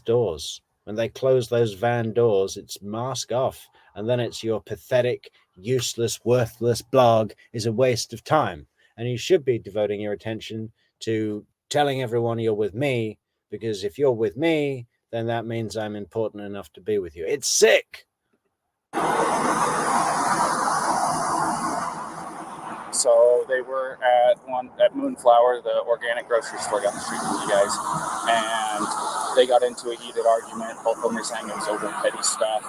doors. When they close those van doors, it's mask off, and then it's your pathetic, useless, worthless blog is a waste of time, and you should be devoting your attention to telling everyone you're with me, because if you're with me, then that means I'm important enough to be with you. It's sick. So they were at Moonflower, the organic grocery store down the street from you guys, and they got into a heated argument. Both of them were saying it was over petty stuff.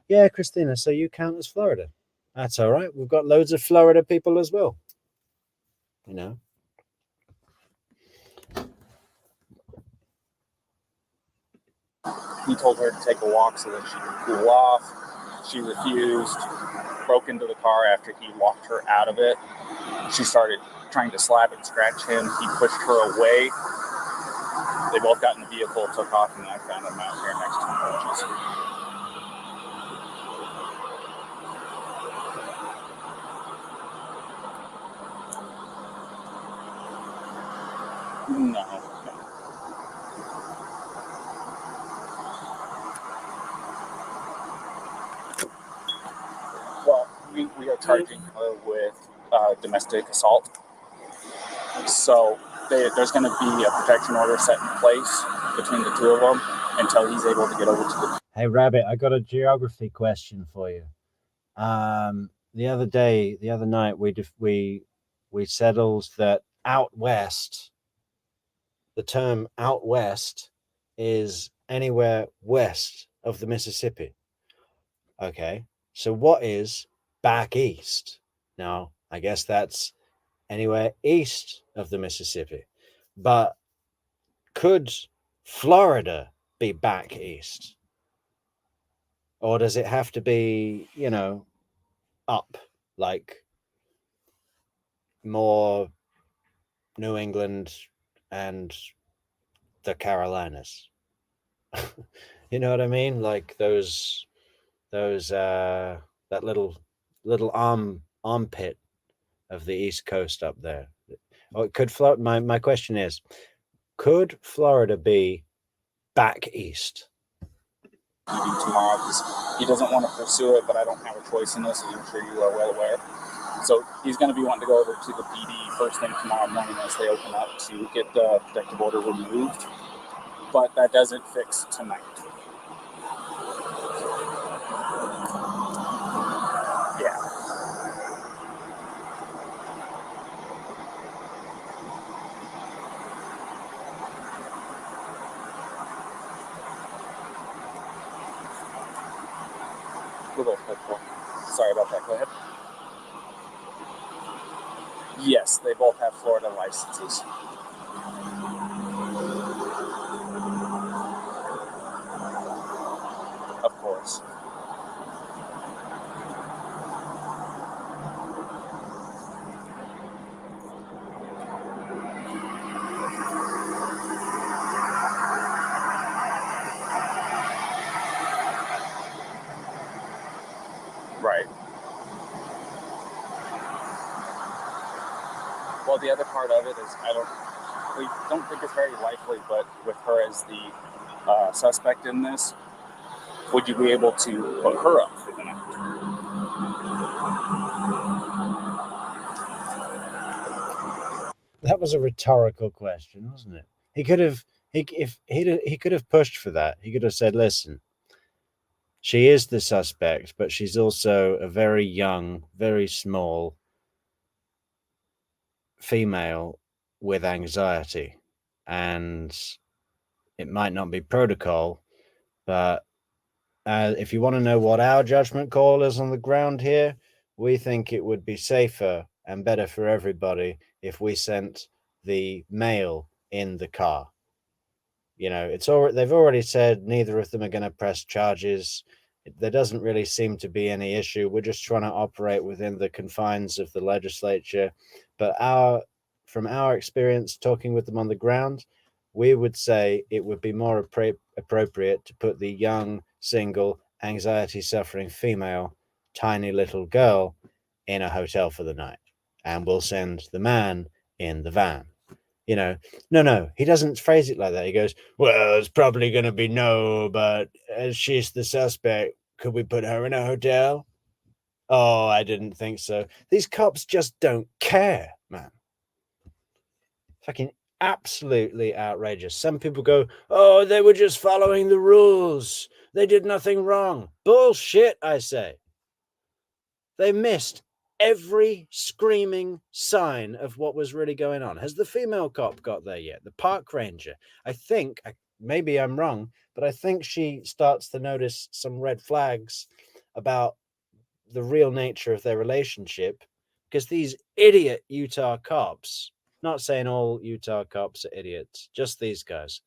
Yeah, Christina, so you count as Florida. That's all right. We've got loads of Florida people as well. You know. He told her to take a walk so that she could cool off. She refused, broke into the car after he locked her out of it. She started trying to slap and scratch him. He pushed her away. They both got in the vehicle, took off, and I found them out here next to the porches. No. Well, we are charging her with domestic assault. So there's going to be a protection order set in place between the two of them until he's able to get over to the... Hey, Rabbit, I got a geography question for you. The other night, we settled that out west, the term out west is anywhere west of the Mississippi. Okay, so what is back east? Now, I guess that's anywhere east of the Mississippi. But could Florida be back east? Or does it have to be, up, like more New England and the Carolinas? You know what I mean? Like those that little armpit of the East Coast up there. Or could my question is, could Florida be back east? Tomorrow, because he doesn't want to pursue it, but I don't have a choice in this, as I'm sure you are well aware. So he's going to be wanting to go over to the PD first thing tomorrow morning as they open up to get the protective order removed. But that doesn't fix tonight. Yeah. Sorry about that. Go ahead. Yes, they both have Florida licenses. Of course. Right. Well, the other part of it is we don't think it's very likely, but with her as the suspect in this, would you be able to put her up for the night? That was a rhetorical question, wasn't it? He could have, he could have pushed for that. He could have said, "Listen, she is the suspect, but she's also a very young, very small female with anxiety, and it might not be protocol, but if you want to know what our judgment call is on the ground here, we think it would be safer and better for everybody if we sent the male in the car. They've already said neither of them are going to press charges. There doesn't really seem to be any issue. We're just trying to operate within the confines of the legislature. But from our experience talking with them on the ground, we would say it would be more appropriate to put the young, single, anxiety-suffering female, tiny little girl in a hotel for the night. And we'll send the man in the van. No, he doesn't phrase it like that. He goes, well, it's probably going to be no, but as she's the suspect, could we put her in a hotel? Oh, I didn't think so. These cops just don't care, man. Fucking absolutely outrageous. Some people go, oh, they were just following the rules. They did nothing wrong. Bullshit, I say. They missed every screaming sign of what was really going on. Has the female cop got there yet? The park ranger? I think, maybe I'm wrong, but I think she starts to notice some red flags about the real nature of their relationship, because these idiot Utah cops, not saying all Utah cops are idiots, just these guys,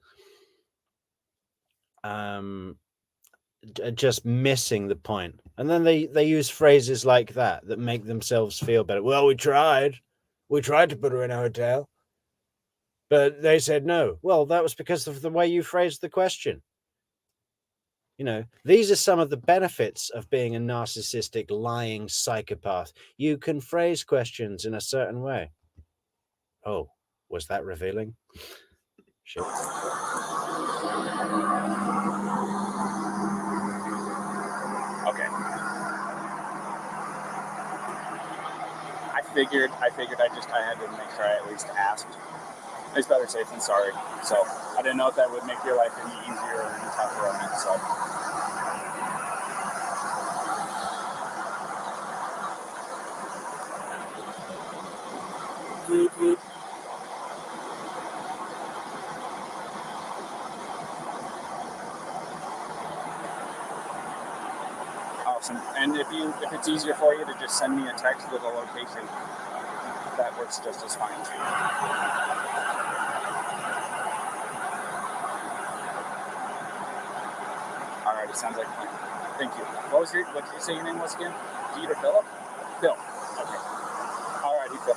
just missing the point. And then they use phrases like that make themselves feel better. Well, we tried to put her in a hotel, but they said no. Well, that was because of the way you phrased the question. You know, these are some of the benefits of being a narcissistic, lying psychopath. You can phrase questions in a certain way. Oh, was that revealing? Shit. Okay. I figured I had to make sure I at least asked. It's better safe than sorry. So I didn't know if that would make your life any easier or any tougher on it. So. Awesome. And if it's easier for you to just send me a text with a location, that works just as fine too. Alright, it sounds like a plan. Thank you. What did you say your name was again? Pete or Philip? Phil. Okay. Alrighty, Phil.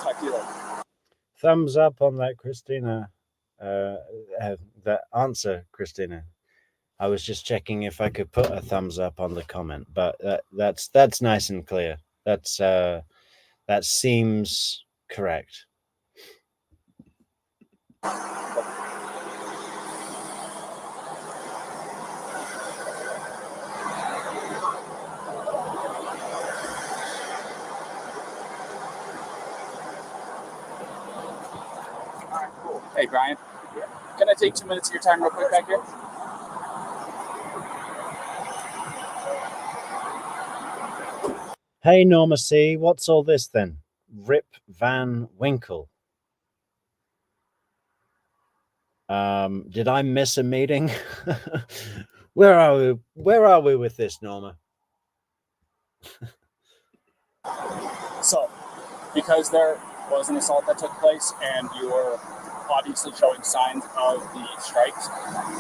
Talk to you later. Thumbs up on that, Christina. That answer, Christina. I was just checking if I could put a thumbs up on the comment, but that's nice and clear. That seems correct. Hey, Brian. Can I take 2 minutes of your time real quick back here? Hey, Norma C., what's all this then? Rip Van Winkle. Did I miss a meeting? Where are we with this, Norma? So, because there was an assault that took place and you're obviously showing signs of the strikes,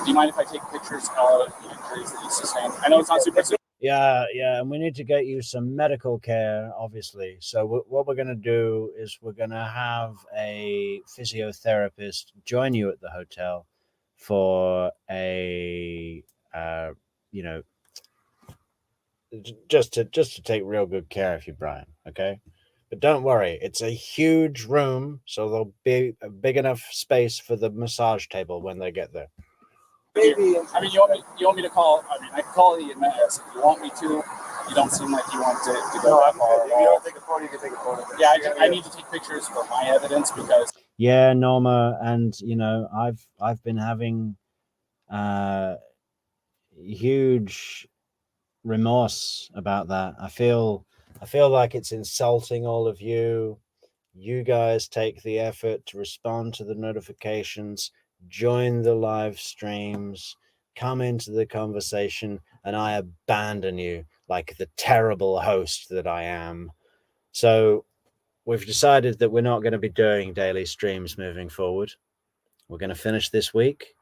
do you mind if I take pictures of the injuries that you sustained? I know it's not super. Yeah, and we need to get you some medical care, obviously. So what we're going to do is we're going to have a physiotherapist join you at the hotel for a, just to take real good care of you, Brian, okay? But don't worry, it's a huge room, so there'll be a big enough space for the massage table when they get there. Maybe. I mean, you want me to call? I mean, I can call the EMS if you want me to. You don't seem like you want to go that far. If you don't take a photo, you can take a photo. Yeah, I need to take pictures for my evidence because. Yeah, Norma, and I've been having huge remorse about that. I feel like it's insulting all of you. You guys take the effort to respond to the notifications, join the live streams, come into the conversation, and I abandon you like the terrible host that I am. So we've decided that we're not going to be doing daily streams moving forward. We're going to finish this week,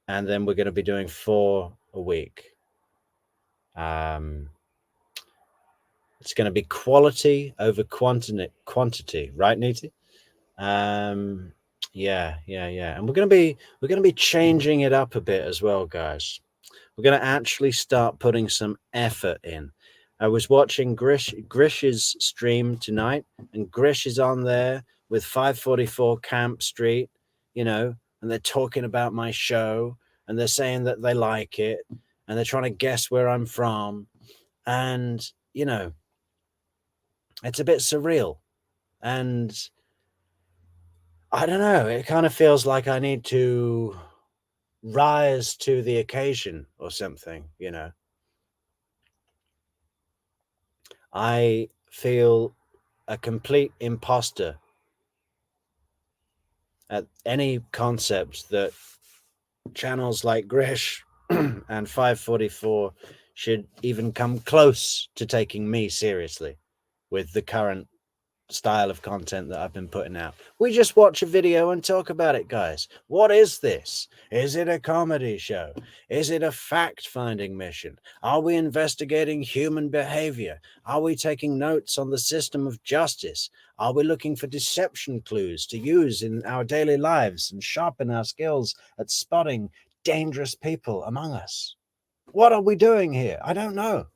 and then we're going to be doing 4 a week. It's going to be quality over quantity, right, Niti? Yeah. And we're going to be changing it up a bit as well, guys. We're going to actually start putting some effort in. I was watching Grish's stream tonight, and Grish is on there with 544 Camp Street, and they're talking about my show, and they're saying that they like it, and they're trying to guess where I'm from. And, it's a bit surreal. And I don't know. It kind of feels like I need to rise to the occasion or something, you know. I feel a complete imposter at any concept that channels like Grish and 544 should even come close to taking me seriously with the current style of content that I've been putting out. We just watch a video and talk about it, guys. What is this? Is it a comedy show? Is it a fact-finding mission? Are we investigating human behavior? Are we taking notes on the system of justice? Are we looking for deception clues to use in our daily lives and sharpen our skills at spotting dangerous people among us? What are we doing here? I don't know.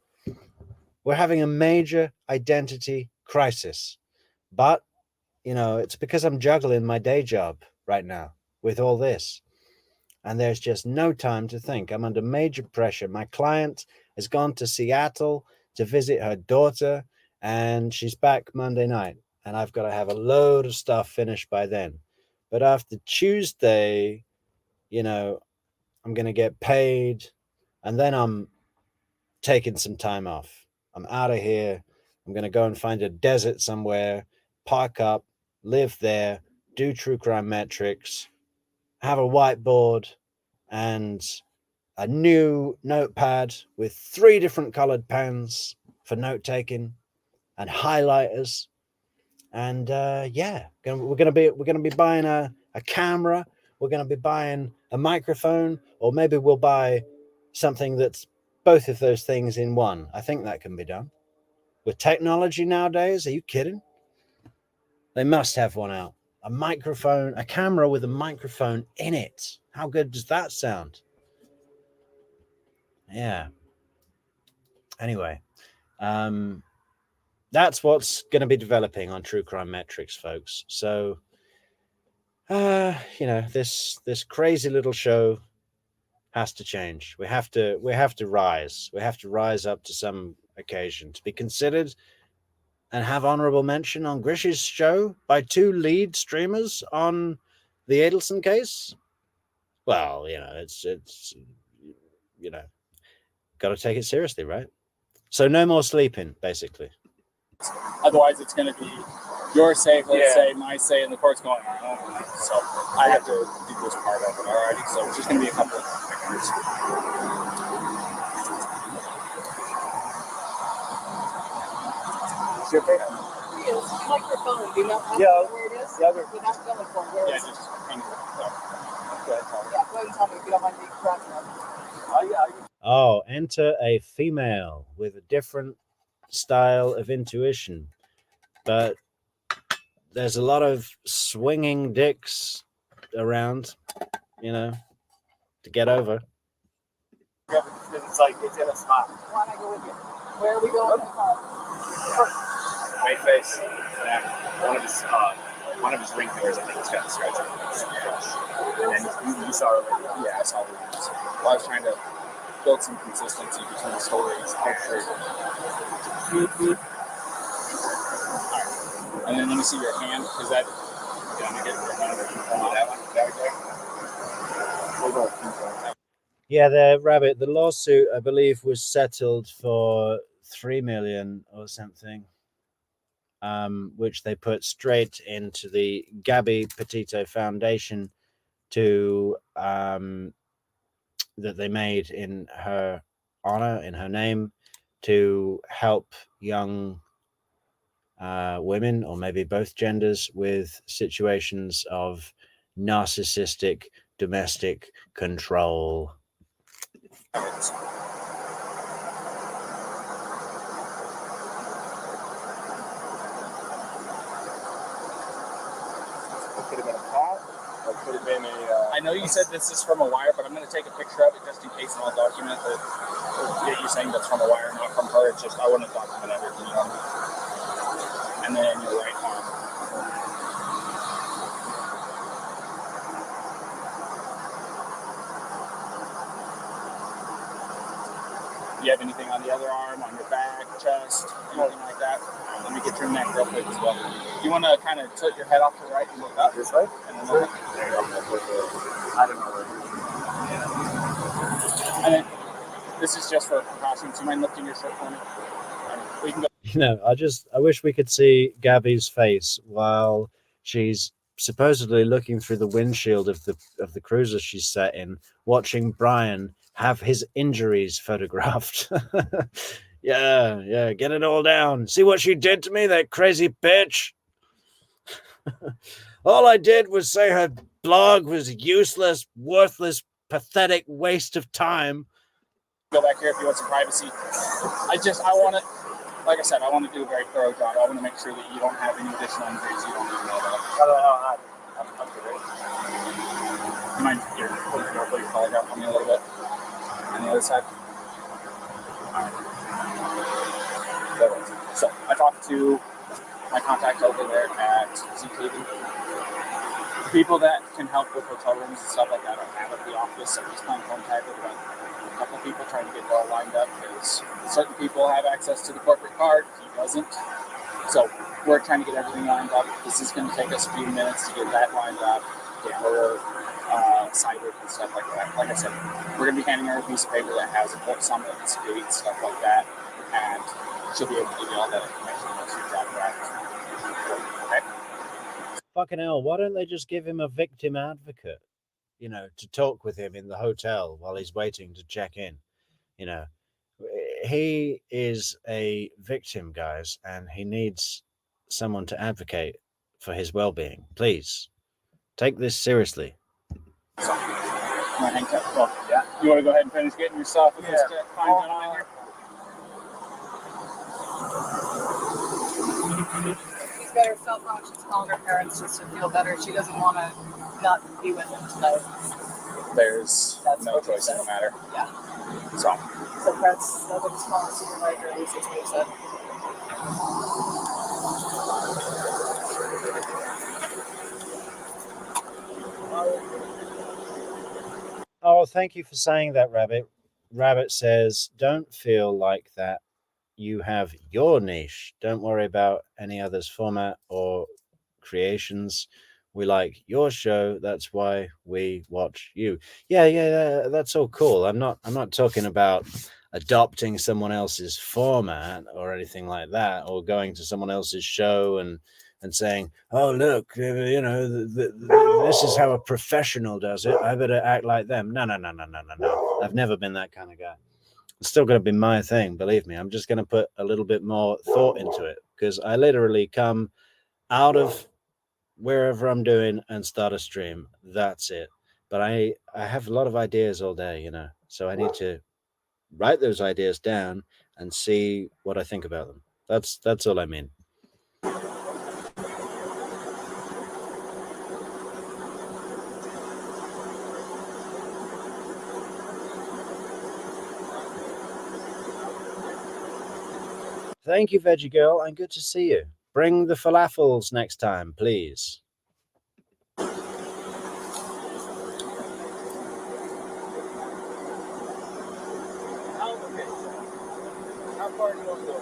We're having a major identity crisis. But, you know, it's because I'm juggling my day job right now with all this. And there's just no time to think. I'm under major pressure. My client has gone to Seattle to visit her daughter, and she's back Monday night. And I've got to have a load of stuff finished by then. But after Tuesday, you know, I'm going to get paid, and then I'm taking some time off. I'm out of here. I'm going to go and find a desert somewhere, park up, live there, do true crime metrics, have a whiteboard and a new notepad with 3 different colored pens for note taking and highlighters. And yeah, we're gonna be buying a camera. We're gonna be buying a microphone, or maybe we'll buy something that's both of those things in one. I think that can be done with technology nowadays. Are you kidding? They must have one out. A microphone, a camera with a microphone in it. How good does that sound? Yeah. Anyway, that's what's going to be developing on True Crime Metrics, folks. So, you know, this crazy little show has to change. We have to rise. We have to rise up to some occasion to be considered and have honorable mention on Grish's show by 2 lead streamers on the Adelson case. Well, you know, it's you know, got to take it seriously, right? So no more sleeping, basically. Otherwise, it's going to be your say, let's say, my say, and the court's going, oh, so I have to do this part of it, alrighty? So it's just going to be a couple of pictures. Is your face? Yes, microphone. Do you know where it is? Yeah, You're not going for where Yeah, it is. just hang it. Okay. Yeah, go ahead and tell me if you don't mind me correcting them. Oh, enter a female with a different style of intuition. But there's a lot of swinging dicks around, you know, to get over. It's like it's in a spot. Why don't I go with you? Where are we going? Right face. Yeah. One of his ring fingers, I think, has got a scratch on it. And you saw it. Yeah, I saw it. Well, I was trying to build some consistency between the stories. Alright. And then let me see your hand. Is that? Yeah, I'm gonna get your hand. That one. That okay? Yeah, the lawsuit, I believe, was settled for $3 million or something, which they put straight into the Gabby Petito Foundation to that they made in her honor, in her name, to help young women, or maybe both genders, with situations of narcissistic domestic control. Could have been a pot, or could have been a. I know you said this is from a wire, but I'm going to take a picture of it just in case, and I'll document that. Get you saying that's from a wire, not from her. It's just I want to document everything, you know. And then your right arm. you have anything on the other arm, on your back, chest, anything like that, let me get your neck real quick as well. You want to kind of tilt your head off to the right and look up this way? And then look. There you go. I don't know where. And then this is just for precautions. You mind lifting your shirt for me? We can go. You know, I wish we could see Gabby's face while she's supposedly looking through the windshield of the cruiser she's sat in, watching Brian have his injuries photographed. Yeah, get it all down. See what she did to me, that crazy bitch? All I did was say her blog was useless, worthless, pathetic waste of time. Go back here if you want some privacy. I want to, like I said, I want to do a very thorough job. I want to make sure that you don't have any additional injuries you don't even know about. I'm good. You mind here, put your collar down on me a little bit. On the other side. All right. So I talked to my contact over there at ZTV. The people that can help with hotel rooms and stuff like that I have at the office. I'm just playing phone tag with a couple people trying to get it all lined up because certain people have access to the corporate card, he doesn't. So we're trying to get everything lined up. This is going to take us a few minutes to get that lined up, get her cited and stuff like that. Like I said, we're going to be handing her a piece of paper that has some of its dates, stuff like that, and she'll be able to give you all that information once you drop her out. Okay? Fucking hell, why don't they just give him a victim advocate, you know, to talk with him in the hotel while he's waiting to check in? You know, he is a victim, guys, and he needs someone to advocate for his well-being. Please, take this seriously. So, yeah. You want to go ahead and finish getting your stuff? Yeah. Fine gentleman here. She's got herself on. She's calling her parents just to feel better. She doesn't want to not be with them tonight. That's no choice in the matter. Yeah. So that's what he's calling the supervisor. At least that's what he said. Oh, thank you for saying that, Rabbit. Rabbit says, don't feel like that. You have your niche. Don't worry about any other's format or creations. We like your show. That's why we watch you. Yeah, that's all cool. I'm not talking about adopting someone else's format or anything like that, or going to someone else's show and saying, oh, look, you know, this is how a professional does it. I better act like them. No. I've never been that kind of guy. It's still going to be my thing, believe me. I'm just going to put a little bit more thought into it because I literally come out of wherever I'm doing and start a stream. That's it. But I have a lot of ideas all day, you know, so I need to write those ideas down and see what I think about them. That's all I mean. Thank you, Veggie Girl, and good to see you. Bring the falafels next time, please. How far do you want to go?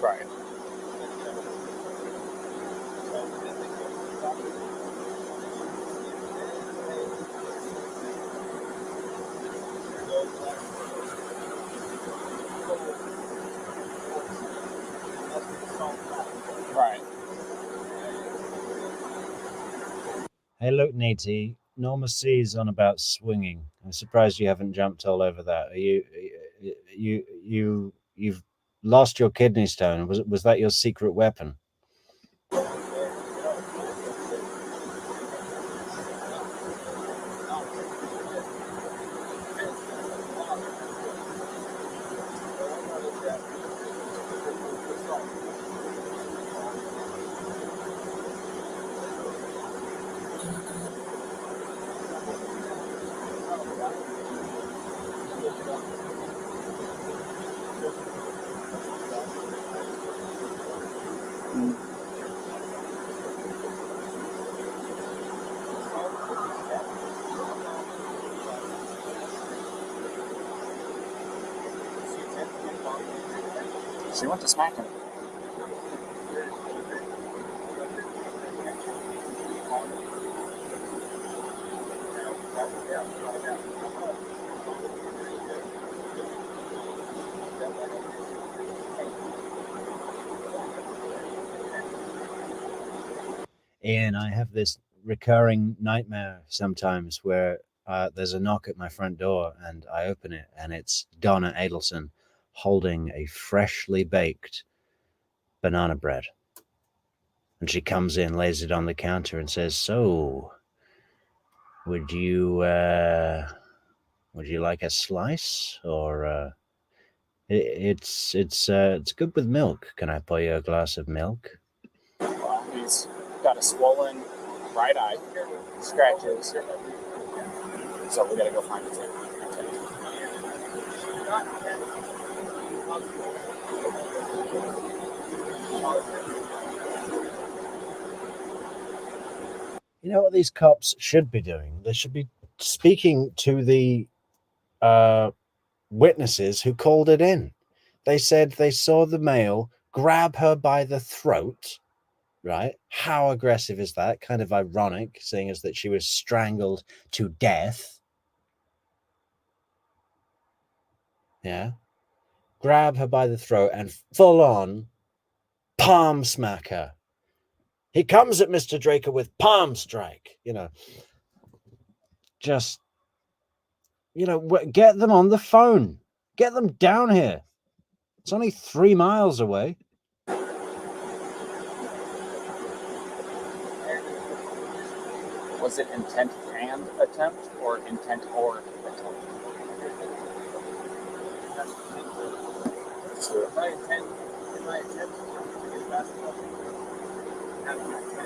right. Right. Hey, look, Niti. Norma C's on about swinging. I'm surprised you haven't jumped all over that. You've lost your kidney stone. Was that your secret weapon? She went to smack him. Ian, I have this recurring nightmare sometimes where there's a knock at my front door and I open it and it's Donna Adelson holding a freshly baked banana bread. And she comes in, lays it on the counter and says, "So, would you like a slice? Or it's good with milk. Can I buy you a glass of milk?" Well, he's got a swollen right eye, scratches. So we gotta go find it. You know what these cops should be doing? They should be speaking to the witnesses who called it in. They said they saw the male grab her by the throat, right? How aggressive is that? Kind of ironic, seeing as that she was strangled to death. Yeah. Grab her by the throat and full on palm smack her. He comes at Mr. Draker with palm strike, just, get them on the phone. Get them down here. It's only 3 miles away. Was it intent and attempt, or intent or attempt? If I attempt to get basketball, have an intent.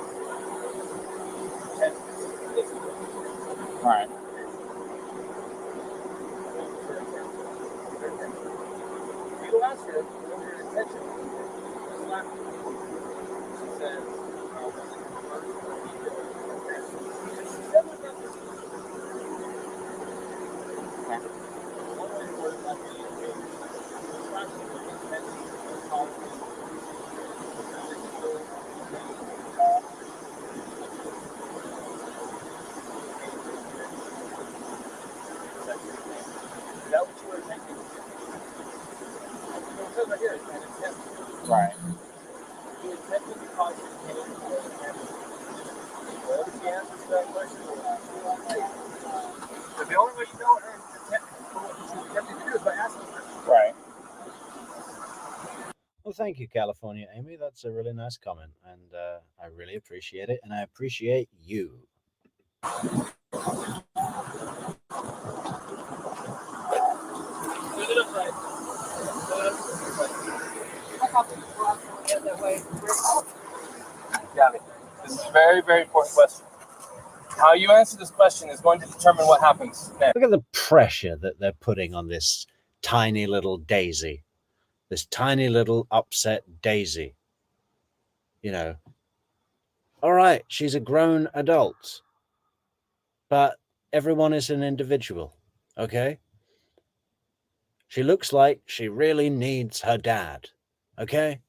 Right. You go ask her what her intention is. Not, she says, Right. you intended to cause him pain or damage. Whatever she answers to that question, but the only way you know her intent, what she's attempting to do is by asking her. Right. Well, thank you, California Amy. That's a really nice comment, and I really appreciate it, and I appreciate you. Gabby, this is a very, very important question. How you answer this question is going to determine what happens next. Look at the pressure that they're putting on this tiny little Daisy, this tiny little upset Daisy. All right, she's a grown adult, but everyone is an individual, okay? She looks like she really needs her dad, okay?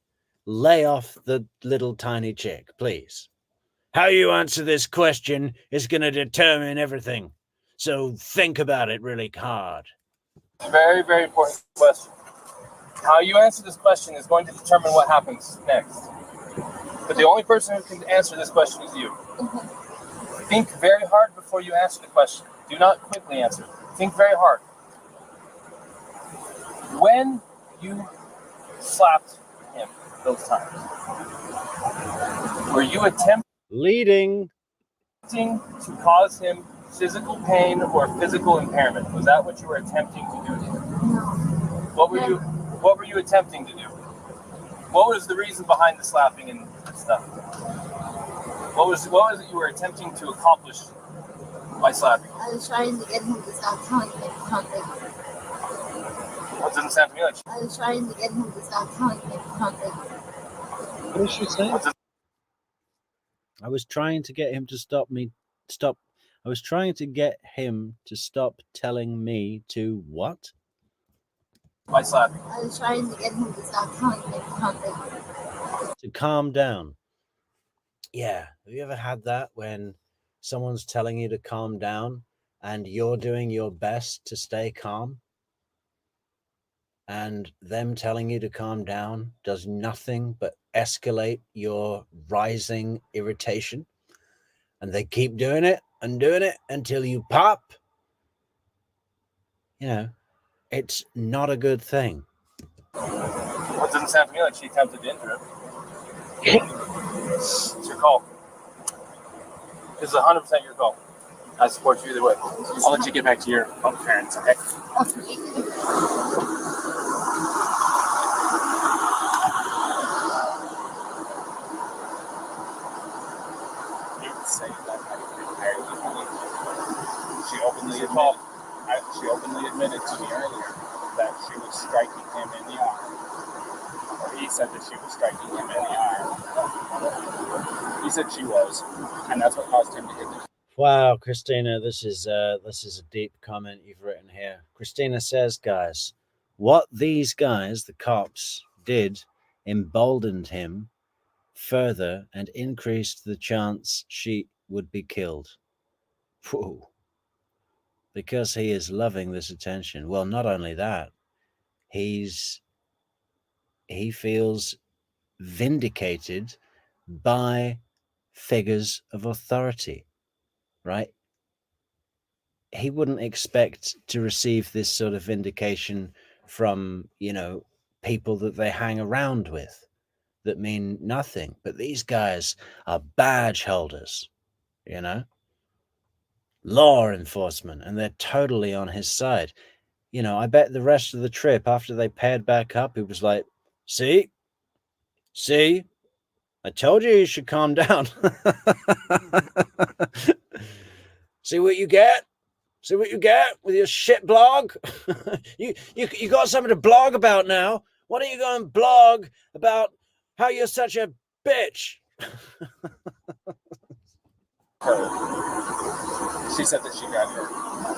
Lay off the little tiny chick, please. How you answer this question is going to determine everything. So think about it really hard. Very, very important question. How you answer this question is going to determine what happens next. But the only person who can answer this question is you. Think very hard before you answer the question. Do not quickly answer. Think very hard. When you slapped him those times, were you Leading. attempting to cause him physical pain or physical impairment? Was that what you were attempting to do to him? What were you attempting to do? What was the reason behind the slapping and stuff? What was it you were attempting to accomplish by slapping? I was trying to get him to stop telling me something. That doesn't sound to me like. I was trying to get him to stop telling me something. What did she say? I was trying to get him to stop. I was trying to get him to stop telling me to what? Why slap you? I was trying to get him to stop telling me something. To calm down. Yeah. Have you ever had that when someone's telling you to calm down and you're doing your best to stay calm? And them telling you to calm down does nothing but escalate your rising irritation. And they keep doing it until you pop. You know, it's not a good thing. Well, it doesn't sound to me like she attempted to injure him. It's your call. This is 100% your call. I support you either way. I'll let you get back to your parents, okay? Say that she openly admitted to me earlier that she was striking him in the arm. Or he said that she was striking him in the arm. He said she was, and that's what caused him to hit the. Wow, Christina, this is a deep comment you've written here. Christina says, guys, what these guys, the cops, did emboldened him further and increased the chance she would be killed. Whoa. Because he is loving this attention. Well, not only that, he feels vindicated by figures of authority, right? He wouldn't expect to receive this sort of vindication from, people that they hang around with that mean nothing. But these guys are badge holders, law enforcement, and they're totally on his side. I bet the rest of the trip, after they paired back up, he was like, see, I told you should calm down. See what you get? See what you get with your shit blog? you got something to blog about now. Why don't you go and blog about how you're such a bitch? She said that she got hurt.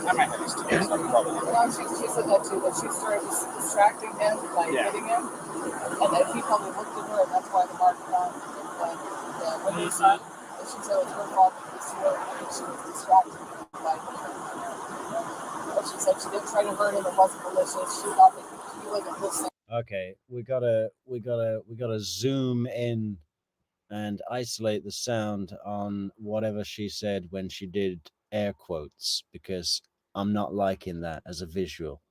I might have used to do something probably. No, she said that too, but she started distracting him by hitting him. And then he probably looked at her, and that's why the mark got him. But when he said, she said it was her fault because she was distracting him by hitting him. But she said she didn't try to hurt him, it wasn't malicious. She thought that he wasn't listening. Okay, we gotta zoom in and isolate the sound on whatever she said when she did air quotes, because I'm not liking that as a visual.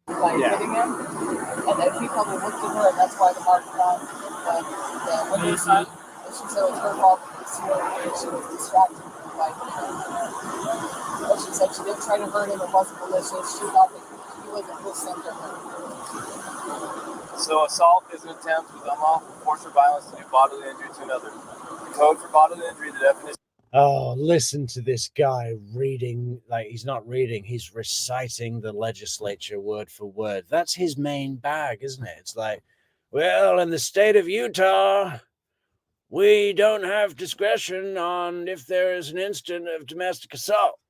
By hitting him, and then he probably looked at her, and that's why the mark got him. But when he said, she said it was her fault because she was distracted by hitting him. But she said she didn't try to hurt him, it wasn't malicious. She thought that he wasn't listening to her. So assault is an attempt with unlawful force or violence to do bodily injury to another. The code for bodily injury, the definition. Oh, listen to this guy reading, like he's not reading, he's reciting the legislature word for word. That's his main bag, isn't it? It's like, well, in the state of Utah, we don't have discretion on if there is an incident of domestic assault.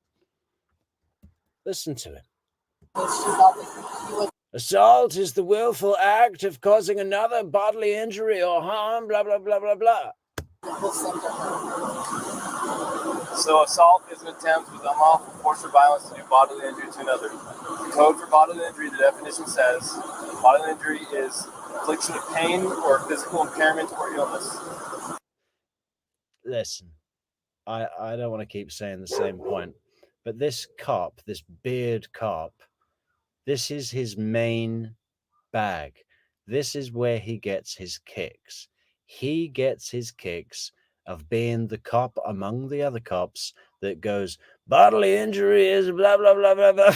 Listen to him. Assault is the willful act of causing another bodily injury or harm, blah, blah, blah, blah, blah. So assault is an attempt with unlawful force or violence to do bodily injury to another. The code for bodily injury, the definition says, bodily injury is infliction of pain or physical impairment or illness. Listen, I don't want to keep saying the same point, but this cop, this beard cop, this is his main bag. This is where he gets his kicks. He gets his kicks of being the cop among the other cops that goes, bodily injury is blah, blah, blah, blah, blah.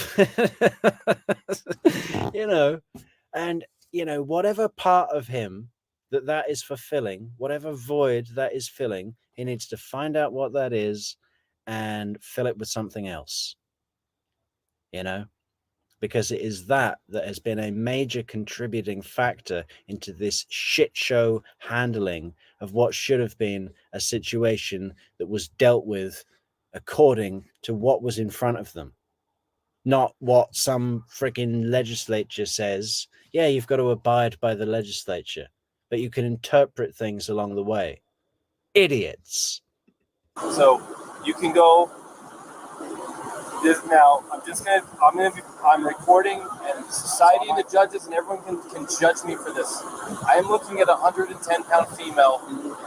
And, whatever part of him that is fulfilling, whatever void that is filling, he needs to find out what that is and fill it with something else, because it is that has been a major contributing factor into this shit show handling of what should have been a situation that was dealt with according to what was in front of them. not what some freaking legislature says. Yeah, you've got to abide by the legislature, but you can interpret things along the way. Idiots. So you can go this now. I'm recording, and society and the judges and everyone can judge me for this. I am looking at a 110-pound female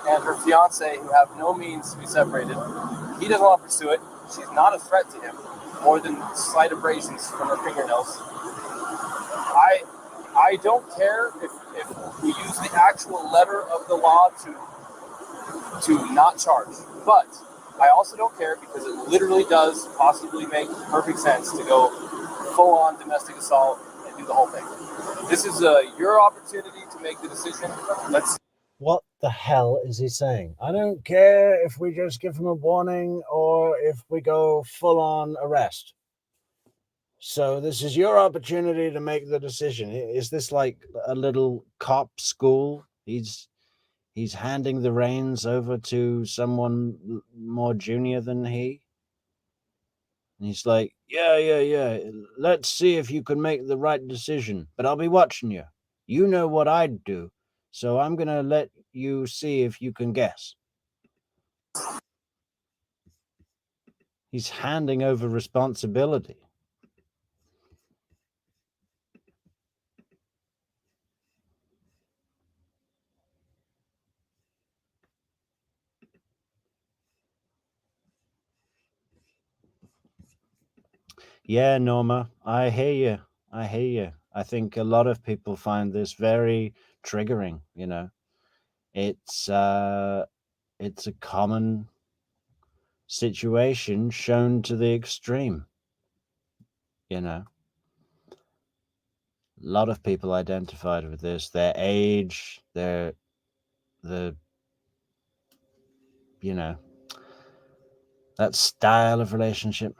and her fiance who have no means to be separated. He doesn't want to pursue it. She's not a threat to him, more than slight abrasions from her fingernails. I don't care if we use the actual letter of the law to not charge, but I also don't care because it literally does possibly make perfect sense to go full-on domestic assault and do the whole thing. This is your opportunity to make the decision. What the hell is he saying? I don't care if we just give him a warning or if we go full-on arrest. So this is your opportunity to make the decision. Is this like a little cop school? He's handing the reins over to someone more junior than he. And he's like, yeah. Let's see if you can make the right decision. But I'll be watching you. You know what I'd do. So I'm going to let you see if you can guess. He's handing over responsibility. Yeah, Norma, I hear you. I think a lot of people find this very triggering, you know. It's a common situation shown to the extreme, you know. A lot of people identified with this, their age, that style of relationship.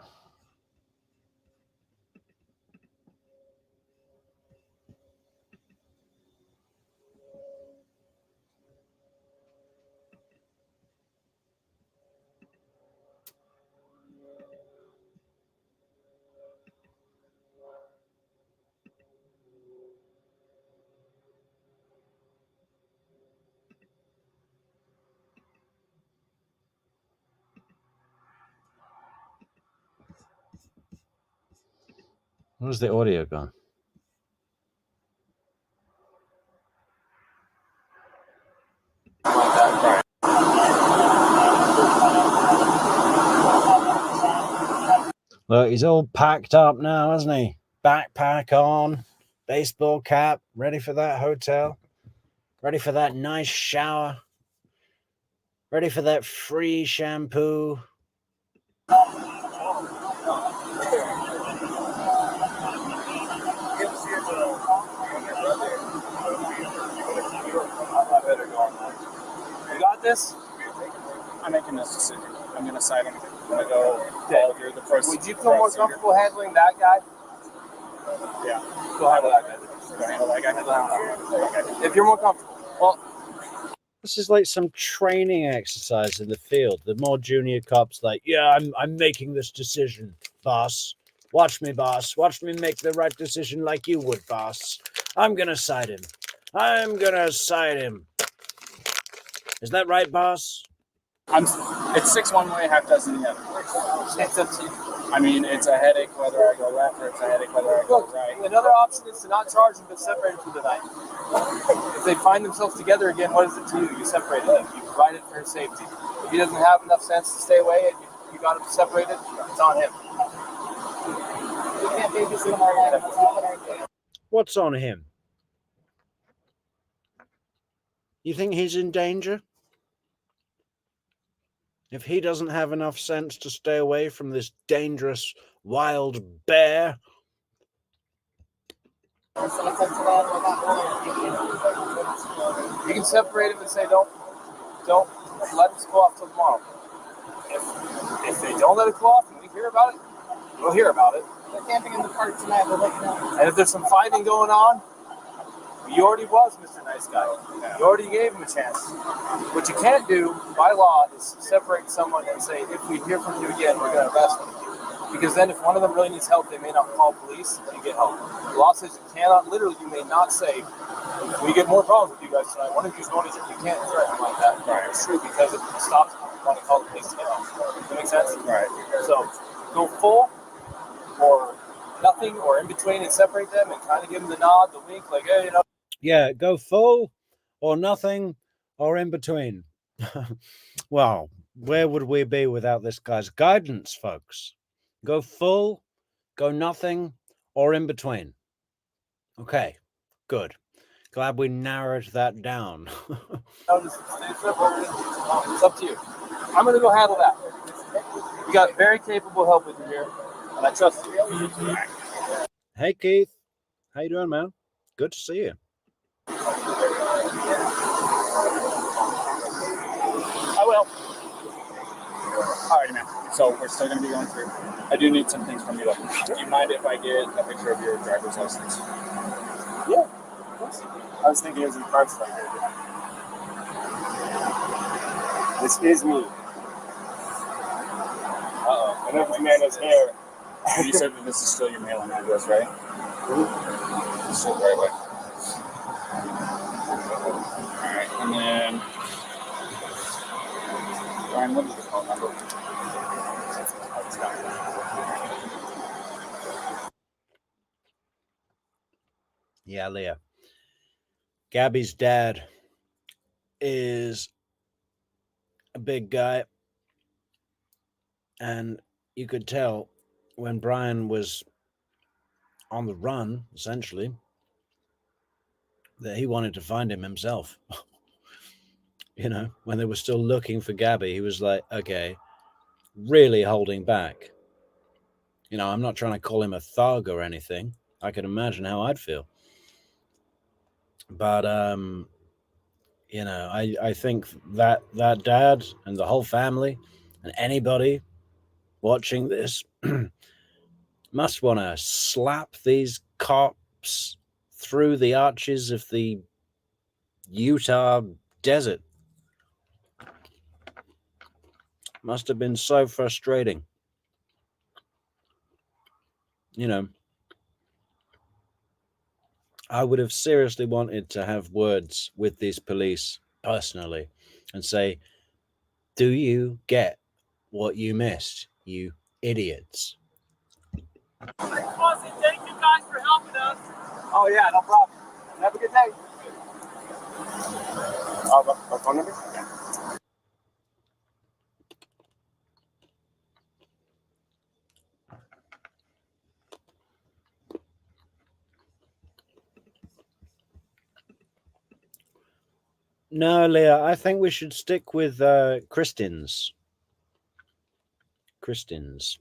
Where's the audio gone? Look, he's all packed up now, hasn't he? Backpack on, baseball cap, ready for that hotel, ready for that nice shower, ready for that free shampoo. You got this? I'm making this decision. I'm going to side him. I'm going to go follow the process. Would you feel more comfortable handling that guy? Yeah. Go handle that guy. Go handle that guy. Okay. If you're more comfortable. Well, this is like some training exercise in the field. The more junior cops like, yeah, I'm making this decision, boss. Watch me, boss. Watch me make the right decision like you would, boss. I'm going to side him. Is that right, boss? It's 6 one way, half dozen the other. it's up to you. I mean, it's a headache whether I go left or it's a headache whether I go right. Another option is to not charge them but separate them for the night. If they find themselves together again, what is it to you? You separated them. You provided for his safety. If he doesn't have enough sense to stay away and you got him separated, it's on him. We can't babysit him all night. That's not what I do. What's on him? You think he's in danger? If he doesn't have enough sense to stay away from this dangerous wild bear, You can separate him and say, don't let it go off till tomorrow. If they don't let it go off and we hear about it, we'll hear about it. They're camping in the park tonight. We'll let you know. And if there's some fighting going on, he already was Mr. Nice Guy. You already gave him a chance. What you can't do by law is separate someone and say, if we hear from you again, we're going to arrest them. Because then if one of them really needs help, they may not call police and get help. The law says you cannot, literally, you may not say, we get more problems with you guys tonight. One of you is going to, you can't threaten like that. Right. It's true because it stops you want to call the police to get help. Does that make sense? Right. So go full or nothing or in between and separate them and kind of give them the nod, the wink, like, hey, you know. Yeah, go full or nothing or in between. Well, where would we be without this guy's guidance, folks? Go full, go nothing, or in between. Okay, good. Glad we narrowed that down. It's up to you. I'm going to go handle that. You got very capable help with you here, and I trust you. Hey, Keith. How you doing, man? Good to see you. I will. Alrighty, man. So we're still going to be going through. I do need some things from you, though. Do you mind if I get a picture of your driver's license? Yeah, of course. I was thinking it was in parts like that. This is me. Uh-oh. I know this man has hair. You said that this is still your mailing address, right? Mm-hmm. Still the right way. Alright, and then... Brian, what is your phone number? Yeah, Leah. Gabby's dad is a big guy, and you could tell when Brian was on the run, essentially, that he wanted to find him himself. You know, when they were still looking for Gabby, he was like, okay, really holding back. You know, I'm not trying to call him a thug or anything. I can imagine how I'd feel. But, you know, I think that dad and the whole family and anybody watching this must want to slap these cops through the arches of the Utah desert. Must have been so frustrating. You know, I would have seriously wanted to have words with these police personally and say, do you get what you missed, you idiots? Thank you guys for helping us. Oh, yeah, no problem. Have a good day. My phone number? Yeah. No, Leah, I think we should stick with Kristin's. Kristin's.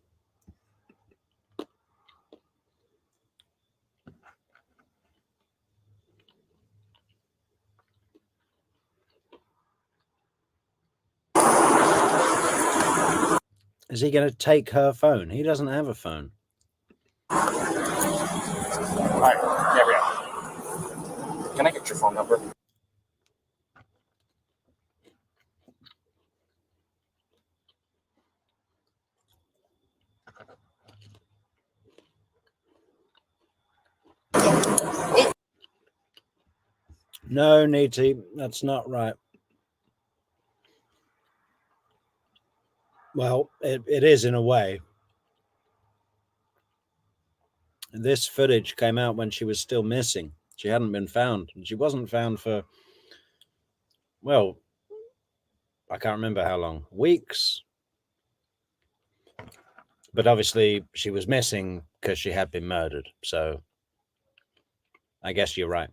Is he going to take her phone? He doesn't have a phone. All right, there we go. Can I get your phone number? No, Neeti, that's not right. Well, it is in a way. This footage came out when she was still missing. She hadn't been found. And she wasn't found for, well, I can't remember how long. Weeks. But obviously she was missing because she had been murdered. So I guess you're right.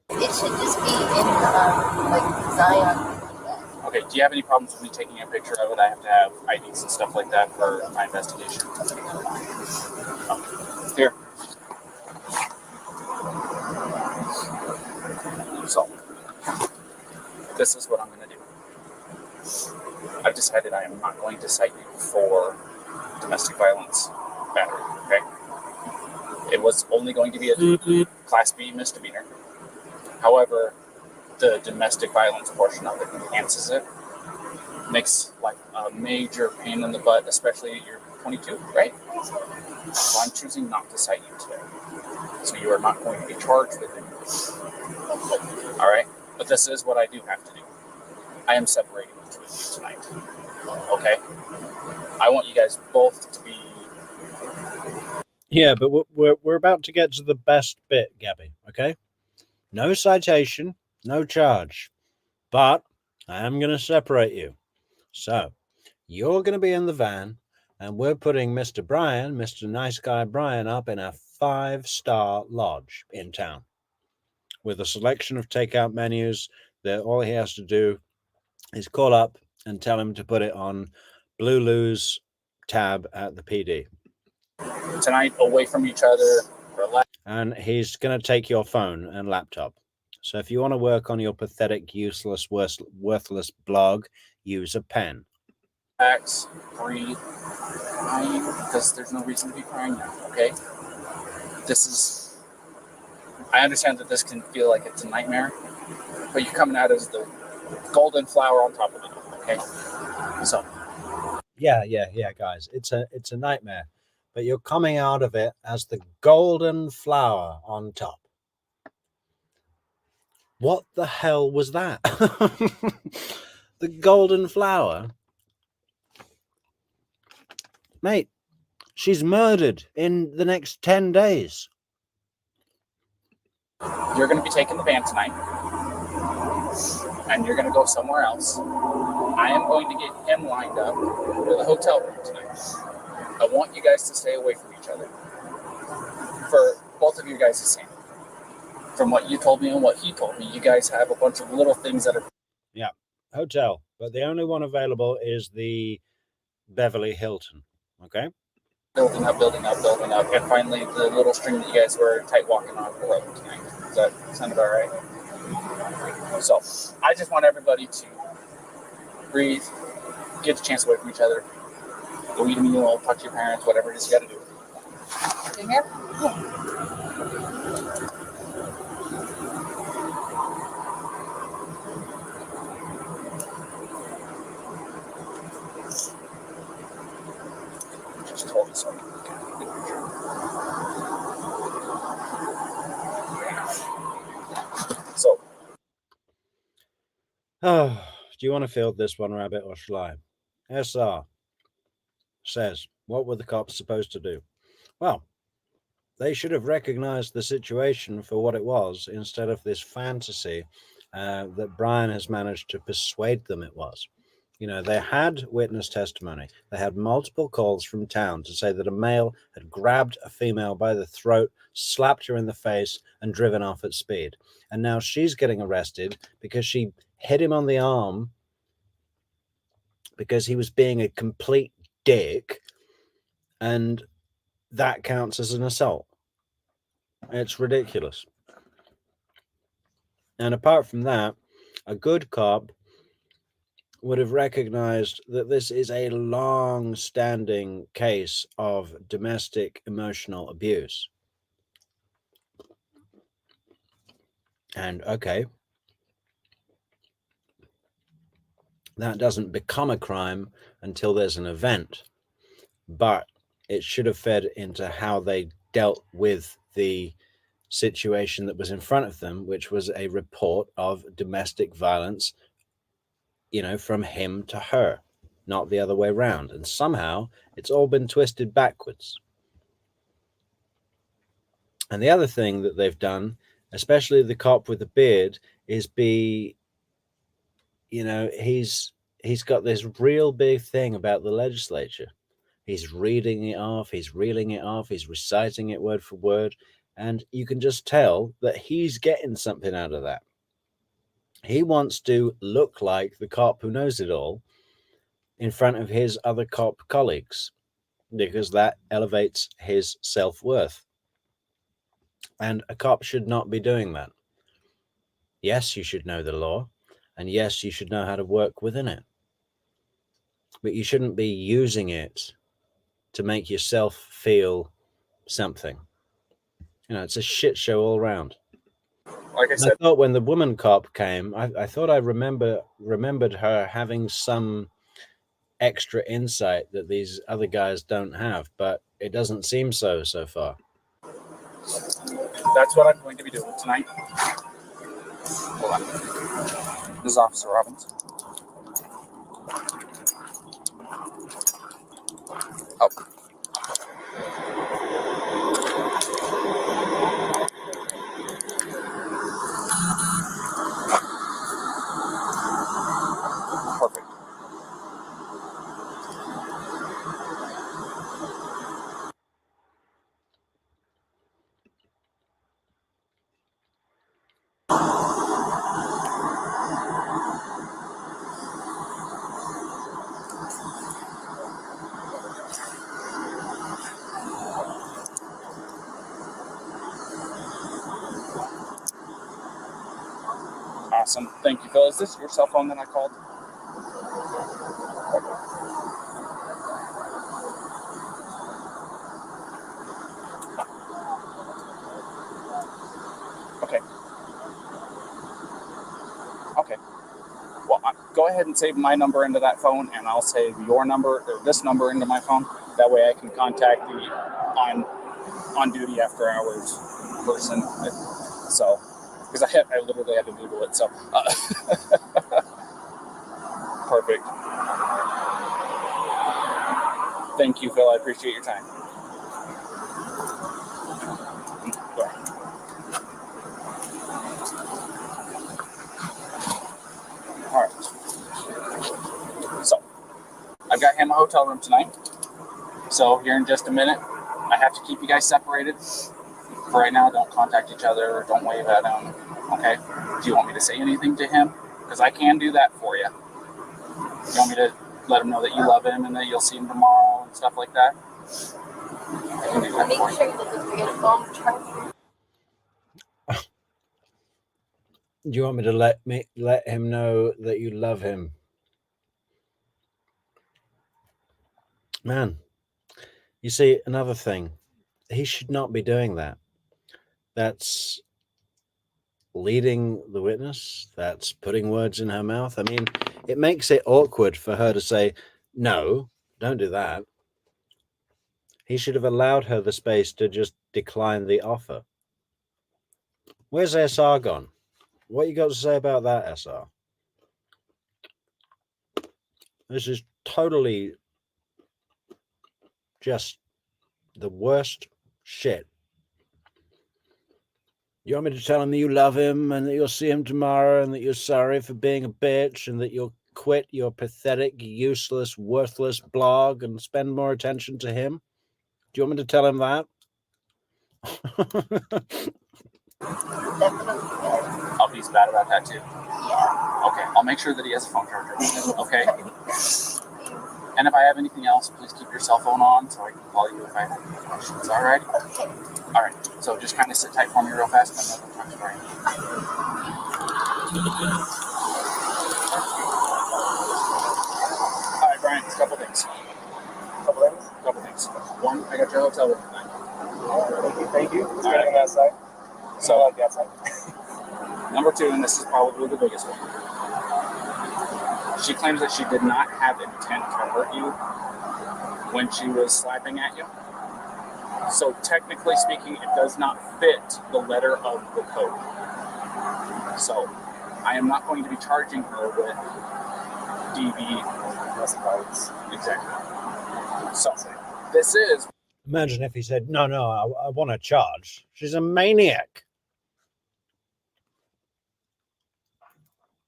It should just be in like Zion. Okay, do you have any problems with me taking a picture of it? I have to have IDs and stuff like that for my investigation. Here. So, this is what I'm going to do. I've decided I am not going to cite you for domestic violence battery, okay? It was only going to be a Class B misdemeanor. However, the domestic violence portion of it enhances it. makes like a major pain in the butt, especially you're 22, right? So I'm choosing not to cite you today. So you are not going to be charged with it. All right? But this is what I do have to do. I am separating the two of you tonight. Okay? I want you guys both to be... Yeah, but we're about to get to the best bit, Gabby, okay? No citation, no charge. But I am going to separate you. So you're going to be in the van, and we're putting Mr. Brian, Mr. Nice Guy Brian, up in a 5-star lodge in town with a selection of takeout menus that all he has to do is call up and tell him to put it on Blue Lou's tab at the PD. Tonight, away from each other, relax. And he's going to take your phone and laptop. So if you want to work on your pathetic, useless, worthless blog, use a pen. Relax, breathe, crying, because there's no reason to be crying now, okay? This is... I understand that this can feel like it's a nightmare, but you're coming out as the golden flower on top of it, okay? So... Yeah, guys. It's a nightmare. But you're coming out of it as the golden flower on top. What the hell was that? The golden flower? Mate, she's murdered in the next 10 days. You're going to be taking the van tonight, and you're going to go somewhere else. I am going to get him lined up with a hotel room tonight. I want you guys to stay away from each other. For both of you guys' sake. From what you told me and what he told me, you guys have a bunch of little things that are... Yeah, hotel. But the only one available is the Beverly Hilton. Okay? Building up, and finally the little string that you guys were tight walking on the road tonight. Does that sound about right? So, I just want everybody to breathe, get the chance away from each other, go eat a meal, talk to your parents, whatever it is you got to do. In here? Just told me so. So, Oh, do you want to field this one, Rabbit, or shall I? SR says, what were the cops supposed to do? Well, they should have recognized the situation for what it was instead of this fantasy that Brian has managed to persuade them it was. You know, they had witness testimony. They had multiple calls from town to say that a male had grabbed a female by the throat, slapped her in the face, and driven off at speed. And now she's getting arrested because she hit him on the arm because he was being a complete dick, and that counts as an assault. It's ridiculous. And apart from that, a good cop would have recognized that this is a long-standing case of domestic emotional abuse. And okay, that doesn't become a crime until there's an event, but it should have fed into how they dealt with the situation that was in front of them, which was a report of domestic violence, you know, from him to her, not the other way around. And somehow it's all been twisted backwards. And the other thing that they've done, especially the cop with the beard, is he's got this real big thing about the legislature. He's reading it off, he's reeling it off, he's reciting it word for word, and you can just tell that he's getting something out of that. He wants to look like the cop who knows it all in front of his other cop colleagues, because that elevates his self-worth. And a cop should not be doing that. Yes, you should know the law, and yes, you should know how to work within it. But you shouldn't be using it to make yourself feel something. You know, it's a shit show all around. like I said, I thought when the woman cop came, I thought I remembered her having some extra insight that these other guys don't have, but it doesn't seem so far. That's what I'm going to be doing tonight. Hold on. This is Officer Robbins. Oh. Perfect. Awesome. Thank you, Phil. Is this your cell phone that I called? Okay. Okay. Well, go ahead and save my number into that phone, and I'll save your number or this number into my phone. That way I can contact the on duty after hours person. So, because I literally had to Google it. So, perfect. Thank you, Phil. I appreciate your time. All right. So, I've got him a hotel room tonight. So here in just a minute, I have to keep you guys separated. For right now, don't contact each other or don't wave at him. Okay? Do you want me to say anything to him? Because I can do that for you. You want me to let him know that you love him and that you'll see him tomorrow and stuff like that? I can do that Make for you. sure that the freaking phone charger. Do you want me to let him know that you love him? Man, you see, another thing, he should not be doing that. That's leading the witness. That's putting words in her mouth. I mean, it makes it awkward for her to say, no, don't do that. He should have allowed her the space to just decline the offer. Where's SR gone? What you got to say about that, SR? This is totally just the worst shit. You want me to tell him that you love him and that you'll see him tomorrow and that you're sorry for being a bitch and that you'll quit your pathetic, useless, worthless blog and spend more attention to him? Do you want me to tell him that? Oh, he's bad about that too? Yeah. Okay, I'll make sure that he has a phone charger with him, okay? And if I have anything else, please keep your cell phone on so I can call you if I have any questions, all right? Okay. All right, so just kind of sit tight for me real fast and then we'll talk to Brian. All right, Brian, a couple things. Couple things. One, I got your hotel room tonight. Thank you. It's All right. getting outside. So, I like the outside. Number two, and this is probably the biggest one. She claims that she did not have intent to hurt you when she was slapping at you. So technically speaking, it does not fit the letter of the code. So I am not going to be charging her with DV. That's violence. Exactly. So this is... Imagine if he said, no, I want to charge. She's a maniac.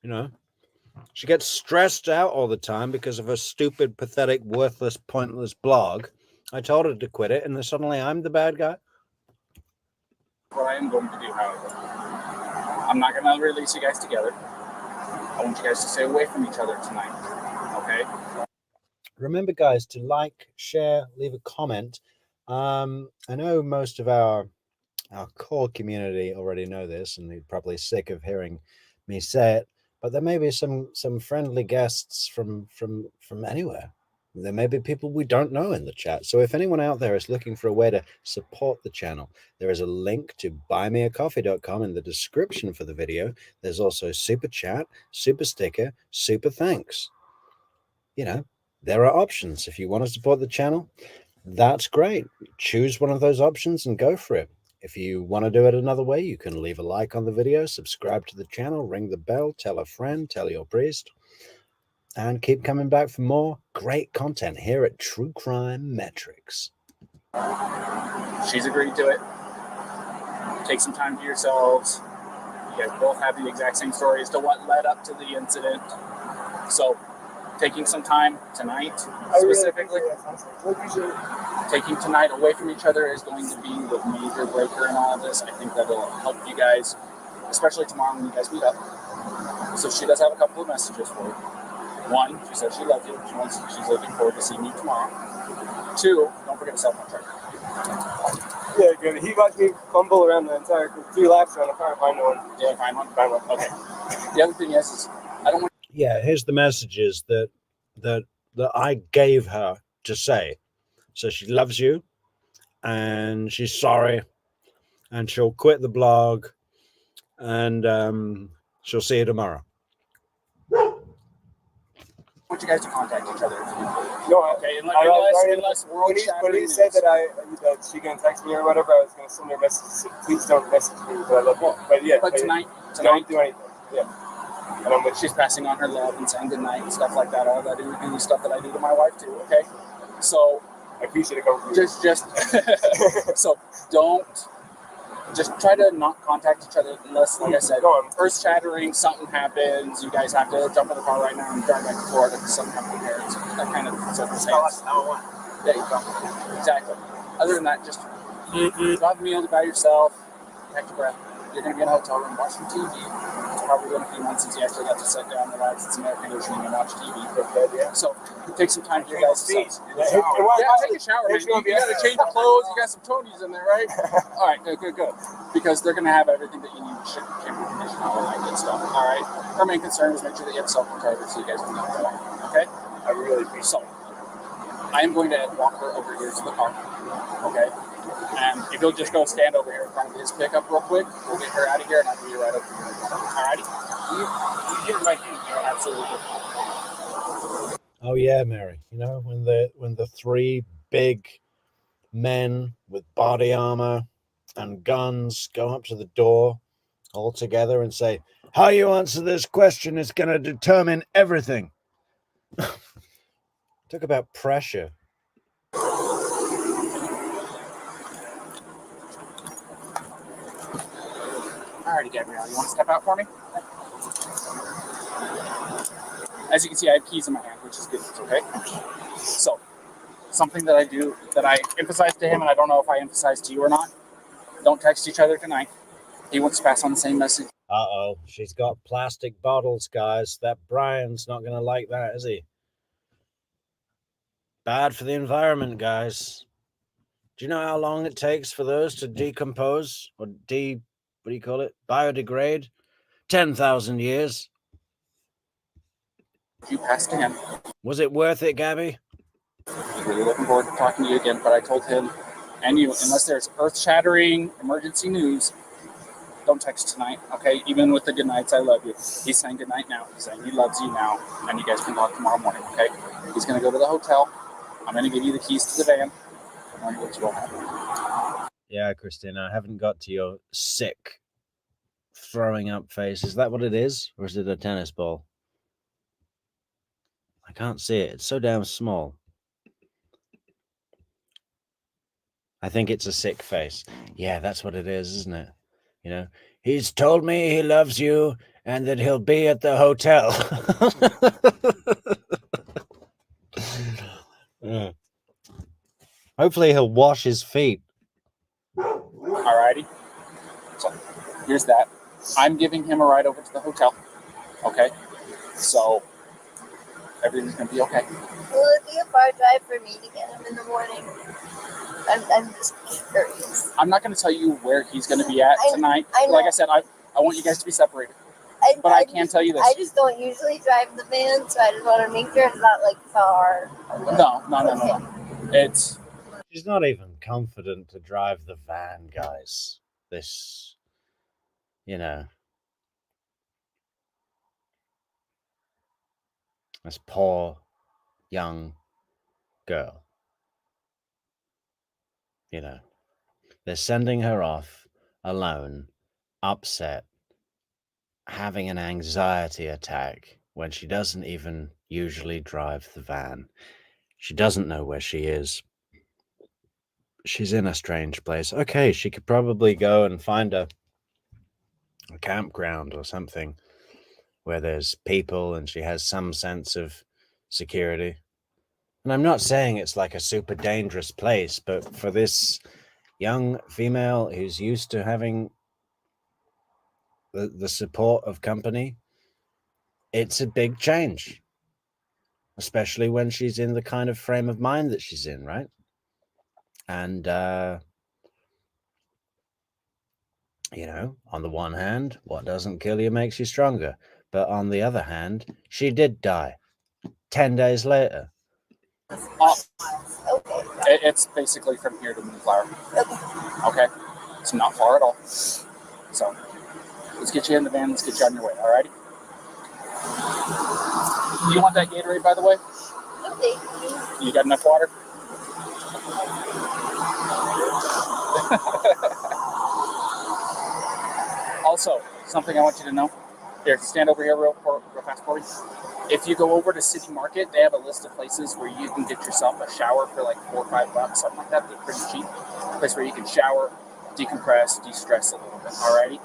You know, she gets stressed out all the time because of her stupid, pathetic, worthless, pointless blog. I told her to quit it, and then suddenly I'm the bad guy. what I am going to do, however. I'm not going to release you guys together. I want you guys to stay away from each other tonight, okay? Remember, guys, to like, share, leave a comment. I know most of our core community already know this, and they're probably sick of hearing me say it. But there may be some friendly guests from anywhere. There may be people we don't know in the chat. So if anyone out there is looking for a way to support the channel, there is a link to buymeacoffee.com in the description for the video. There's also super chat, super sticker, super thanks. You know, there are options. If you want to support the channel, that's great. Choose one of those options and go for it. If you want to do it another way, you can leave a like on the video, subscribe to the channel, ring the bell, tell a friend, tell your priest, and keep coming back for more great content here at True Crime Metrix. She's agreed to it. Take some time to yourselves. You guys both have the exact same story as to what led up to the incident. So, taking some time tonight, specifically, taking tonight away from each other is going to be the major breaker in all of this. I think that'll help you guys, especially tomorrow when you guys meet up. So she does have a couple of messages for you. One, she said she loves you. She's looking forward to seeing you tomorrow. Two, don't forget to cell phone charger. Yeah, good. He watched me fumble around the entire 3 laps around the car and find one. Yeah, find one? Find one. Okay. The other thing is I don't want. Yeah, here's the messages that I gave her to say. So she loves you, and she's sorry, and she'll quit the blog, and she'll see you tomorrow. I want you guys to contact each other. No, Okay, unless we're all when he said that she can text me or whatever, I was going to send her a message. Please don't message me, but I love you. But yeah, But tonight, don't do anything. Yeah. And I'm with she's passing on her love and saying goodnight and stuff like that. All that do the stuff that I do to my wife too. Okay, so I appreciate it coming from you. just so don't. Just try to not contact each other unless, like I said, earth shattering, something happens, you guys have to jump in the car right now and drive back to Florida because something happened there. It's that kind of circumstance. There you go. Exactly. Other than that, just have a meal by yourself, catch your breath. You're going to be in a hotel room watching TV. It's probably been a few months since you actually got to sit down, relax, and some air conditioning and watch TV. So take some time for your guys' selves. Yeah, take a shower, man. You got to change your clothes. You got some Tony's in there, right? All right, good. Because they're going to have everything that you need to camera condition, all that good stuff. All right. Our main concern is make sure that you have a cell phone charger so you guys can get going. Okay? I really appreciate it. So I am going to walk her over here to the car. Okay? And if you'll just go stand over here in front of his pickup real quick, we'll get her out of here and I'll be right over here. Alrighty? You get right here. Absolutely. Oh yeah, Mary. You know, when the 3 big men with body armor and guns go up to the door all together and say, "How you answer this question is going to determine everything." Talk about pressure. Alrighty, Gabrielle, you want to step out for me? As you can see, I have keys in my hand, which is good, okay? So, something that I do, that I emphasize to him, and I don't know if I emphasize to you or not, don't text each other tonight. He wants to pass on the same message. Uh-oh, she's got plastic bottles, guys. That Brian's not going to like that, is he? Bad for the environment, guys. Do you know how long it takes for those to decompose or what do you call it? Biodegrade? 10,000 years. You passed to him. Was it worth it, Gabby? He's really looking forward to talking to you again, but I told him and you, unless there's earth-shattering emergency news, don't text tonight, okay? Even with the good nights, I love you. He's saying good night now. He's saying he loves you now, and you guys can talk tomorrow morning, okay? He's going to go to the hotel. I'm going to give you the keys to the van. And what will happen. Yeah, Christina, I haven't got to your sick throwing up face. Is that what it is? Or is it a tennis ball? I can't see it. It's so damn small. I think it's a sick face. Yeah, that's what it is, isn't it? You know, he's told me he loves you and that he'll be at the hotel. Yeah. Hopefully he'll wash his feet. Alrighty. So here's that. I'm giving him a ride over to the hotel. Okay? So everything's going to be okay. Will it be a far drive for me to get him in the morning? I'm just curious. I'm not going to tell you where he's going to be at tonight. Like I said, I want you guys to be separated. But I can tell you this. I just don't usually drive the van, so I just want to make sure it's not like far. No. It's. She's not even confident to drive the van, guys. This, you know. This poor young girl. You know, they're sending her off alone, upset, having an anxiety attack when she doesn't even usually drive the van. She doesn't know where she is. She's in a strange place. Okay, she could probably go and find a campground or something where there's people and she has some sense of security. And I'm not saying it's like a super dangerous place, but for this young female who's used to having the support of company, it's a big change, especially when she's in the kind of frame of mind that she's in, right? And, you know, on the one hand, what doesn't kill you makes you stronger. But on the other hand, she did die 10 days later. It's basically from here to Moonflower. Okay? It's not far at all. So, let's get you in the van. Let's get you on your way, alrighty? You want that Gatorade, by the way? Okay. You got enough water? Also, something I want you to know. Here, stand over here real fast for me. If you go over to City Market, they have a list of places where you can get yourself a shower for like $4 or $5, something like that. They're pretty cheap. A place where you can shower, decompress, de-stress a little bit. Alrighty.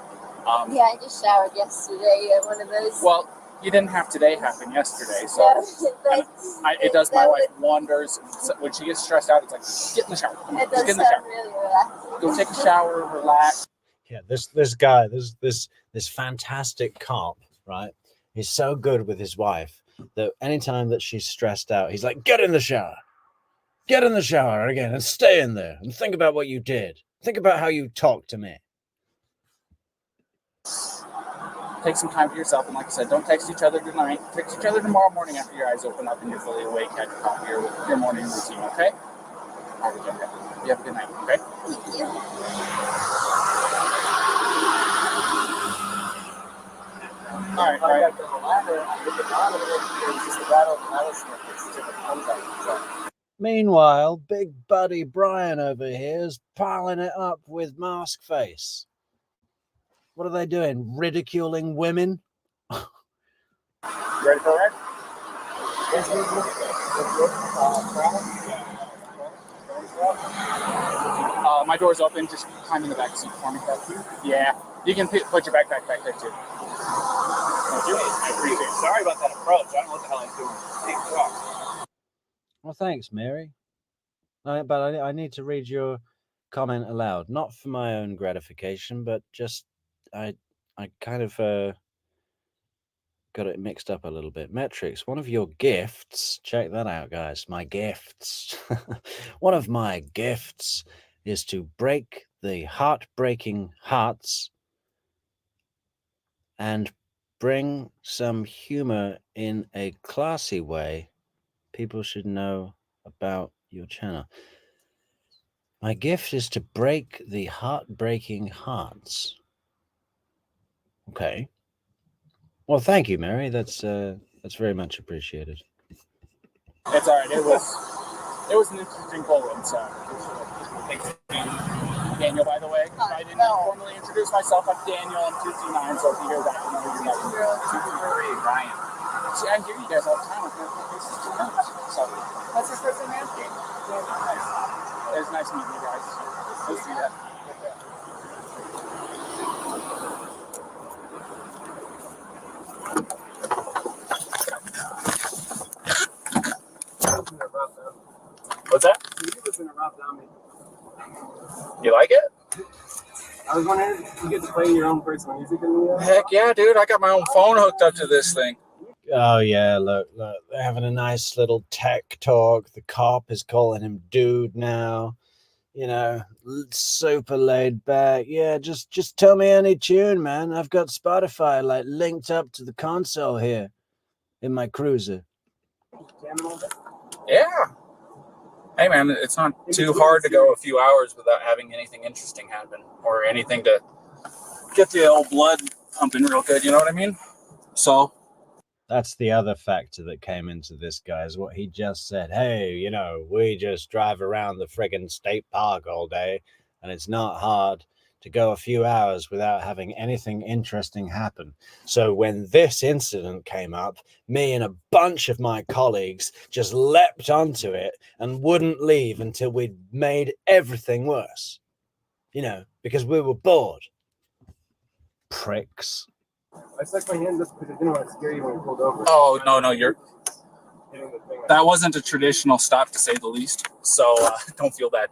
Yeah, I just showered yesterday at one of those. Well, you didn't have today happen yesterday, so it does my wife wonders. When she gets stressed out, it's like, get in the shower. Come on, just get in the shower. Really relaxing. Go take a shower, relax. Yeah, this guy, this fantastic cop, right? He's so good with his wife that anytime that she's stressed out, he's like, get in the shower again and stay in there and think about what you did. Think about how you talked to me. Take some time for yourself, and like I said, don't text each other tonight. Text each other tomorrow morning after your eyes open up and you're fully awake at your morning routine, okay? All right, Jennifer. You have a good night, okay? Thank you. All right. Meanwhile, big buddy Brian over here is piling it up with mask face. What are they doing? Ridiculing women? Ready for it? My door's open. Just climb in the back seat for me. Yeah. You can put your backpack back there, too. Thank you. I appreciate it. Sorry about that approach. I don't know what the hell I'm doing. Thanks, rock. Well, thanks, Mary. But I need to read your comment aloud. Not for my own gratification, but just I kind of got it mixed up a little bit. Metrix, one of your gifts, check that out, guys. My gifts. One of my gifts is to break the heartbreaking hearts and bring some humor in a classy way. People should know about your channel. My gift is to break the heartbreaking hearts. Okay. Well, thank you, Mary. That's very much appreciated. It's all right. It was an interesting poll-in, so thanks. Daniel, by the way, I didn't formally introduce myself. I'm Daniel. I'm 229, so if you hear that, you know who you're not. 223, Ryan. See, I hear you guys all the time. This is too much. So that's your first name, man? Nice. It was nice meeting you guys. We'll see that. What's that? You like it? I was wondering if you get to play your own personal music in the Heck yeah, dude. I got my own phone hooked up to this thing. Oh, yeah, look, they're having a nice little tech talk. The cop is calling him dude now. You know, super laid back. Yeah, just tell me any tune, man. I've got Spotify, like, linked up to the console here in my cruiser. Yeah. Hey, man, it's not too hard to go a few hours without having anything interesting happen or anything to get the old blood pumping real good, you know what I mean? So... That's the other factor that came into this, guys. What he just said. Hey, you know, we just drive around the friggin' state park all day, and it's not hard to go a few hours without having anything interesting happen. So when this incident came up, me and a bunch of my colleagues just leapt onto it and wouldn't leave until we'd made everything worse. You know, because we were bored. Pricks. I stuck my hand just because I didn't want to scare you when you pulled over. Oh, no, you're... Hitting the thing. That wasn't a traditional stop, to say the least. So don't feel bad.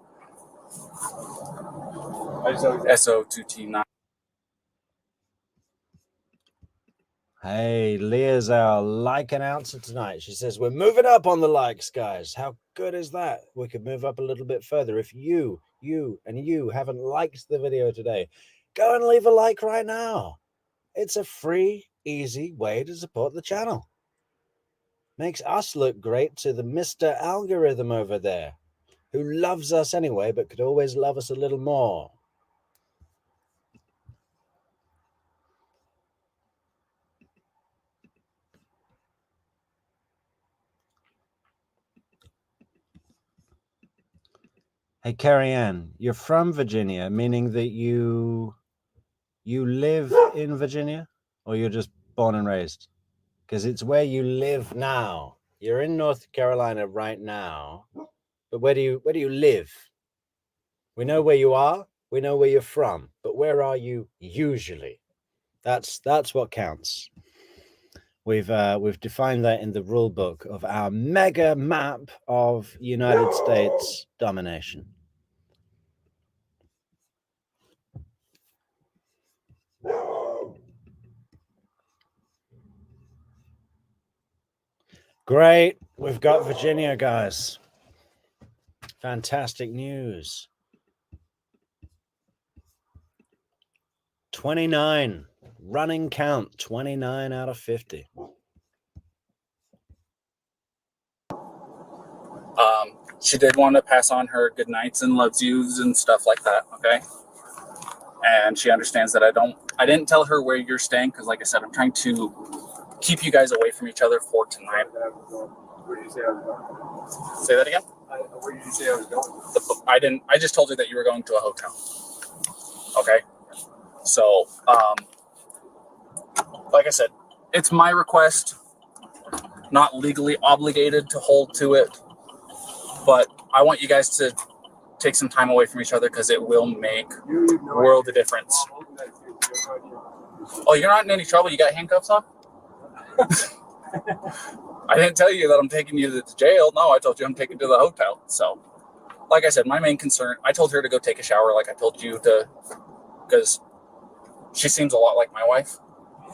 I just always SO2T9. Hey, Leah's our like announcer tonight. She says, we're moving up on the likes, guys. How good is that? We could move up a little bit further. If you haven't liked the video today, go and leave a like right now. It's a free, easy way to support the channel. Makes us look great to the Mr. Algorithm over there, who loves us anyway, but could always love us a little more. Hey, Carrie Ann, you're from Virginia, meaning that you live in Virginia, or you're just born and raised? Because it's where you live now. You're in North Carolina right now, but where do you live? We know where you are, we know where you're from, but where are you usually? That's what counts. We've defined that in the rule book of our mega map of United States domination. Great, we've got Virginia, guys. Fantastic news. 29, running count, 29 out of 50. She did want to pass on her good nights and loves yous and stuff like that, okay? And she understands that I didn't tell her where you're staying because, like I said, I'm trying to keep you guys away from each other for tonight. Where did you say I was going? Say that again? Where did you say I was going? I just told her that you were going to a hotel. Okay? So, like I said, it's my request, not legally obligated to hold to it, but I want you guys to take some time away from each other because it will make world of difference. Oh, you're not in any trouble? You got handcuffs on? I didn't tell you that I'm taking you to the jail. No, I told you I'm taking you to the hotel. So, like I said, my main concern, I told her to go take a shower like I told you to, because she seems a lot like my wife.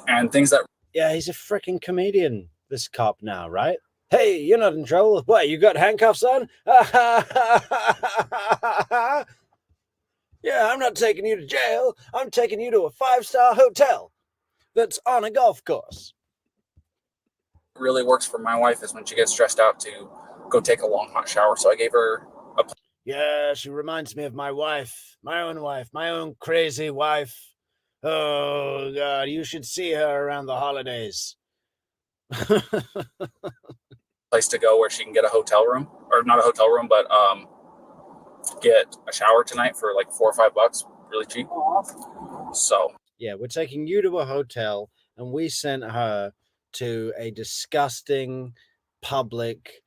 And things that... Yeah, he's a freaking comedian, this cop now, right? Hey, you're not in trouble. What, you got handcuffs on? Yeah, I'm not taking you to jail. I'm taking you to a 5-star hotel that's on a golf course. Really works for my wife is when she gets stressed out to go take a long hot shower. So I gave her a... Yeah, she reminds me of my wife, my own crazy wife. Oh, God, you should see her around the holidays. Place to go where she can get a hotel room, or not a hotel room, but get a shower tonight for like $4 or $5, really cheap. So yeah, we're taking you to a hotel, and we sent her to a disgusting public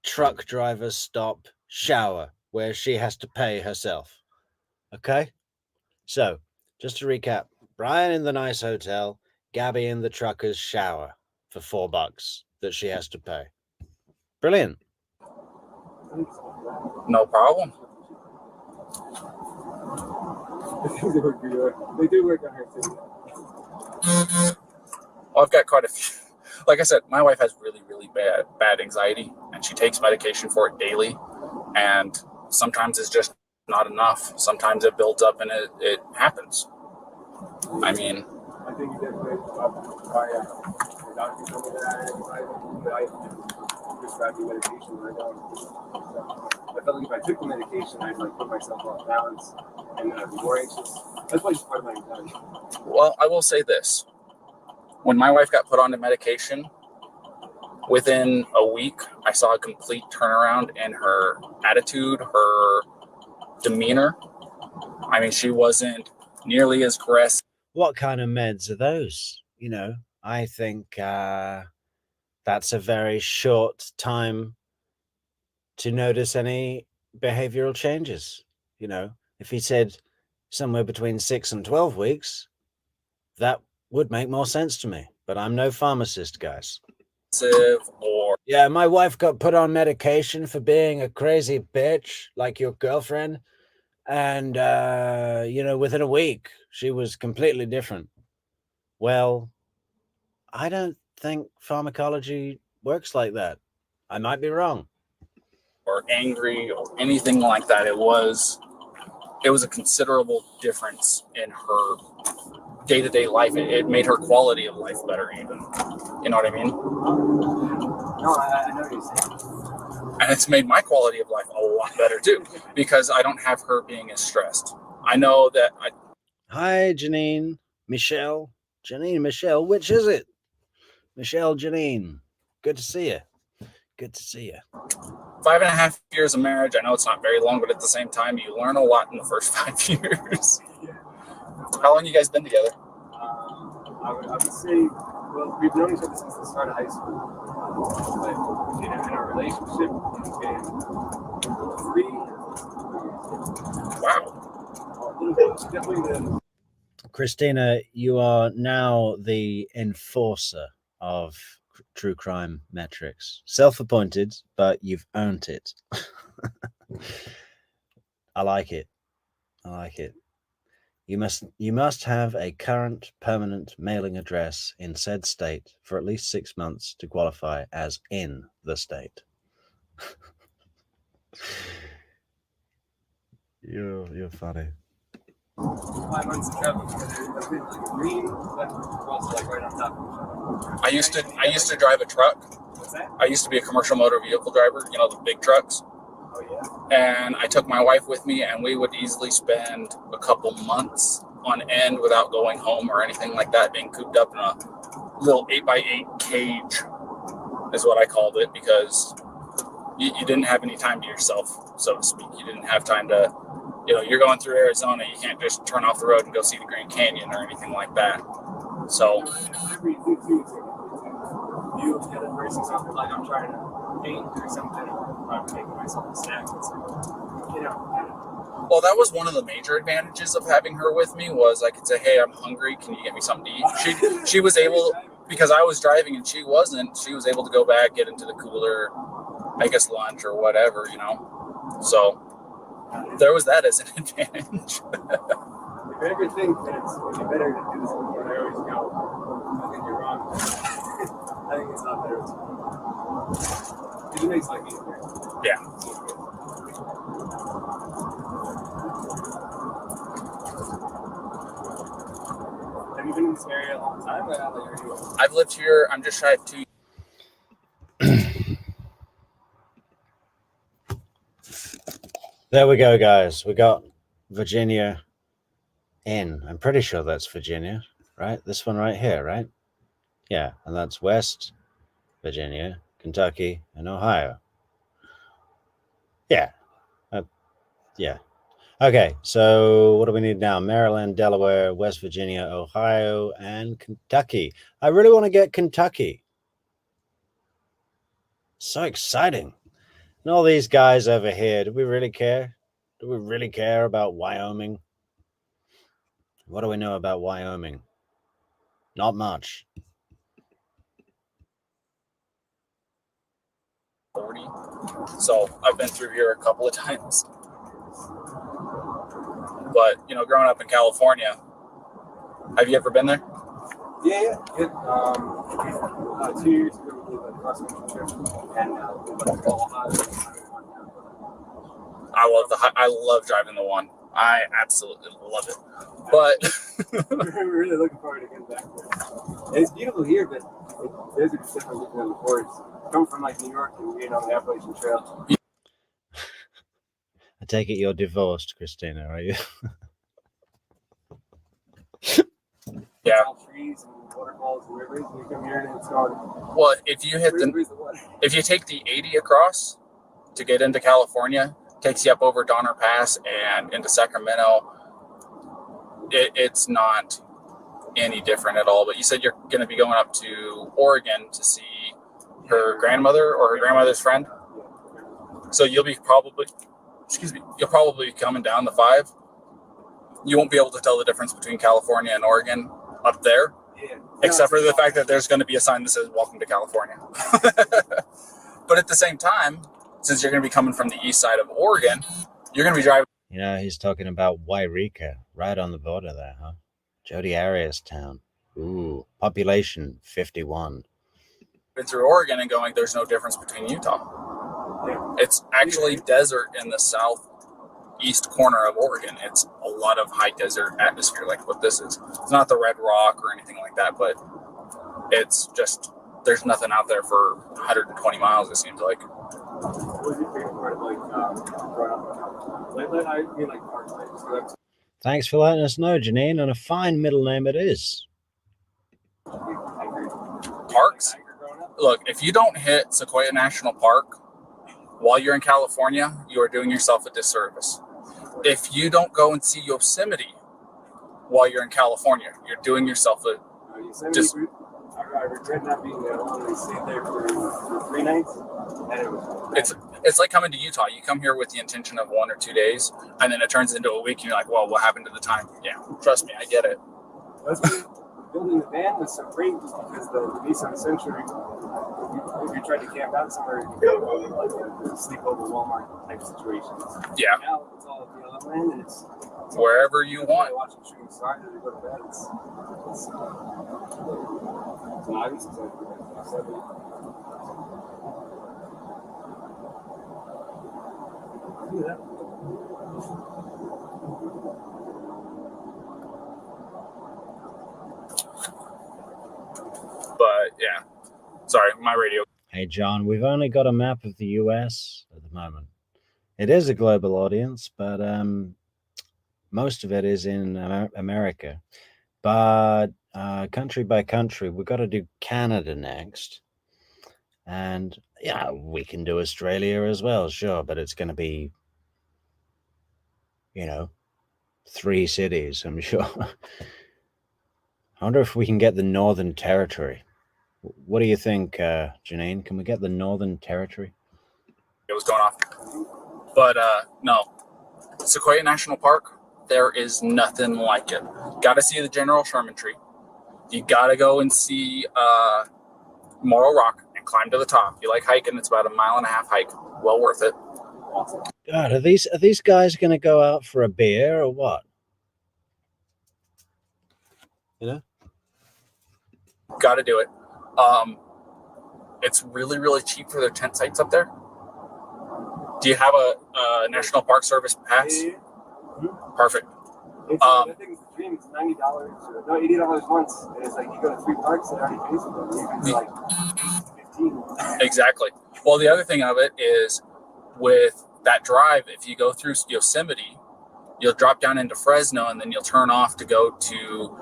truck driver stop shower where she has to pay herself. Okay, so just to recap, Brian in the nice hotel, Gabby in the trucker's shower for $4 that she has to pay. Brilliant. No problem. They do work on her too. Well, I've got quite a few. Like I said, my wife has really, really bad anxiety, and she takes medication for it daily. And sometimes it's just not enough. Sometimes it builds up and it happens. I mean, I think you did great. The doctor told me that I prescribed the medication, and I don't. I felt like if I took the medication, I'd like put myself off balance, and then I'd be more anxious. That's why it's part of my anxiety. Well, I will say this: when my wife got put on the medication, within a week, I saw a complete turnaround in her attitude, her demeanor. I mean, she wasn't nearly as aggressive. What kind of meds are those? I think that's a very short time to notice any behavioral changes. If he said somewhere between 6 and 12 weeks, that would make more sense to me. But I'm no pharmacist, guys. Or yeah, my wife got put on medication for being a crazy bitch like your girlfriend. And, within a week, she was completely different. Well, I don't think pharmacology works like that. I might be wrong. Or angry or anything like that. It was a considerable difference in her day-to-day life. It made her quality of life better even. You know what I mean? No, I know what you're saying. And it's made my quality of life a lot better too, because I don't have her being as stressed. I know that Hi, Janine, Michelle. Janine, Michelle, which is it? Michelle, Janine. Good to see you. Good to see you. 5.5 years of marriage, I know it's not very long, but at the same time, you learn a lot in the first 5 years. How long you guys been together? I would say, well, we've known each other since the start of high school. But in our relationship, it's been 3 years. Wow. Definitely Christina, you are now the enforcer of True Crime Metrix. Self-appointed, but you've earned it. I like it. I like it. You must have a current permanent mailing address in said state for at least 6 months to qualify as in the state. You're funny. 5 months of travel together. I've been like green, but we're also like right on top of each other. I used to drive a truck. What's that? I used to be a commercial motor vehicle driver, the big trucks. Oh, yeah. And I took my wife with me, and we would easily spend a couple months on end without going home or anything like that, being cooped up in a little 8x8 cage is what I called it, because you didn't have any time to yourself, so to speak. You didn't have time to, you're going through Arizona, you can't just turn off the road and go see the Grand Canyon or anything like that. So You the other person, something like I'm trying to paint or something, or I'm making myself a snack. Well, that was one of the major advantages of having her with me, was I could say, hey, I'm hungry, can you get me something to eat? She was able, because I was driving and she wasn't, she was able to go back, get into the cooler, make us lunch or whatever, So there was that as an advantage. If you ever think that it's better to do this before I always go, I think you're wrong. I think it's not better. Because it makes life easier. Yeah. Have you been in this area a long time? Or how long are you? I've lived here, I'm just shy of 2 years. There we go, guys. We got Virginia in. I'm pretty sure that's Virginia, right? This one right here, right? Yeah, and that's West Virginia, Kentucky, and Ohio. Yeah. Yeah. Okay, so what do we need now? Maryland, Delaware, West Virginia, Ohio, and Kentucky. I really want to get Kentucky. So exciting. And all these guys over here, do we really care? Do we really care about Wyoming? What do we know about Wyoming? Not much. 40. So I've been through here a couple of times. But, growing up in California, have you ever been there? Yeah. 2 years ago, we did a cross-country trip. And I love driving the one. I absolutely love it. But we're really looking forward to getting back there. It's beautiful here, but there's a different looking on the forest. Come from like New York and being on the Appalachian Trail. I take it you're divorced, Christina, are you? yeah. Trees and waterfalls and rivers, and you come here and it's gone. Well, if you hit Where's the water? if you take the 80 across to get into California, takes you up over Donner Pass and into Sacramento. It's not any different at all. But you said you're going to be going up to Oregon to see her grandmother or her grandmother's friend. So you'll probably be coming down the 5. You won't be able to tell the difference between California and Oregon up there, except for the fact that there's going to be a sign that says "Welcome to California." But at the same time, since you're going to be coming from the east side of Oregon, you're going to be driving. You know, he's talking about Wairika, right on the border there, huh? Jody Arias town. Ooh, population 51. Through Oregon and going, there's no difference between Utah. It's actually desert in the southeast corner of Oregon. It's a lot of high desert atmosphere like what this is. It's not the Red Rock or anything like that, but it's just, there's nothing out there for 120 miles, it seems like. What was your favorite part of growing up? I mean, park life. Thanks for letting us know, Janine, and a fine middle name it is. Parks? Look, if you don't hit Sequoia National Park while you're in California, you are doing yourself a disservice. If you don't go and see Yosemite while you're in California, you're doing yourself a disservice. I regret not being there. I only stayed there for 3 nights. It's like coming to Utah. You come here with the intention of 1 or 2 days, and then it turns into a week, and you're like, well, what happened to the time? Yeah, trust me, I get it. That's why building the van was so great, just because the Nissan Century, if you tried to camp out somewhere, you could go like a sleepover Walmart type situations. Yeah. Now it's all land, and it's wherever you want. Watching shooting stars as they go to bed. It's nice. But yeah, sorry, my radio. Hey, John, we've only got a map of the US at the moment. It is a global audience, but most of it is in America. But country by country, we've got to do Canada next. And yeah, we can do Australia as well, sure, but it's going to be, 3 cities, I'm sure. I wonder if we can get the Northern Territory. What do you think, Janine? Can we get the Northern Territory? It was going off. But no, Sequoia National Park, there is nothing like it. Got to see the General Sherman tree. You got to go and see Morro Rock and climb to the top. You like hiking? It's about a 1.5 mile hike. Well worth it. God, are these guys going to go out for a beer or what? Got to do it. It's really, really cheap for their tent sites up there. Do you have a National Park Service pass? Yeah. Perfect. I think it's the dream. It's $90 or no, $80 once. And it's like you go to 3 parks and it already pays for them. You can like 15. Exactly. Well, the other thing of it is with that drive, if you go through Yosemite, you'll drop down into Fresno and then you'll turn off to go to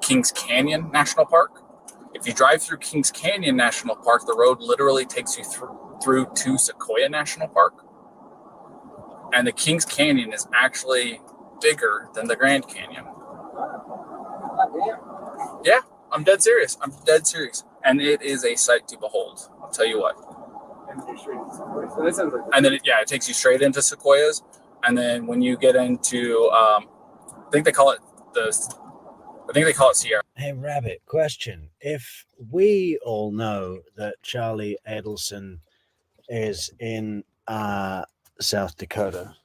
Kings Canyon National Park. If you drive through Kings Canyon National Park, the road literally takes you through to Sequoia National Park. And the Kings Canyon is actually bigger than the Grand Canyon. Yeah, I'm dead serious. And it is a sight to behold. I'll tell you what. And then, it takes you straight into Sequoias. And then when you get into, I think they call it Sierra. Hey, Rabbit, question. If we all know that Charlie Adelson is in South Dakota,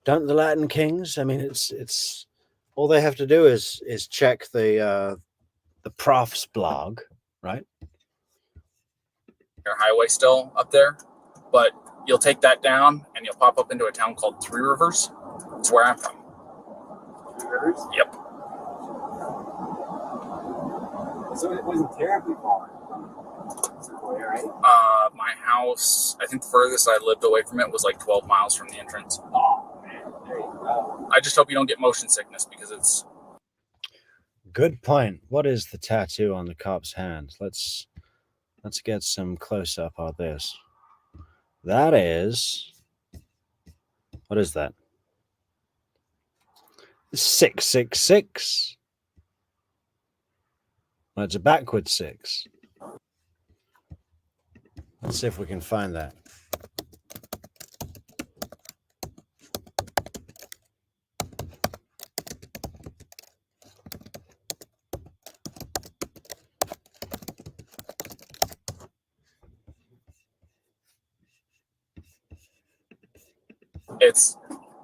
don't the Latin Kings? I mean, it's all they have to do is check the Prof's blog, right? Your highway still up there, but you'll take that down and you'll pop up into a town called Three Rivers. It's where I'm from. Three Rivers? Yep. So it wasn't terribly far from Sequoia, right? My house, I think the furthest I lived away from it was like 12 miles from the entrance. Oh, man. There you go. I just hope you don't get motion sickness because it's... Good point. What is the tattoo on the cop's hand? Let's get some close up on this. That is, what is that? 666. Well, it's a backward 6. Let's see if we can find that.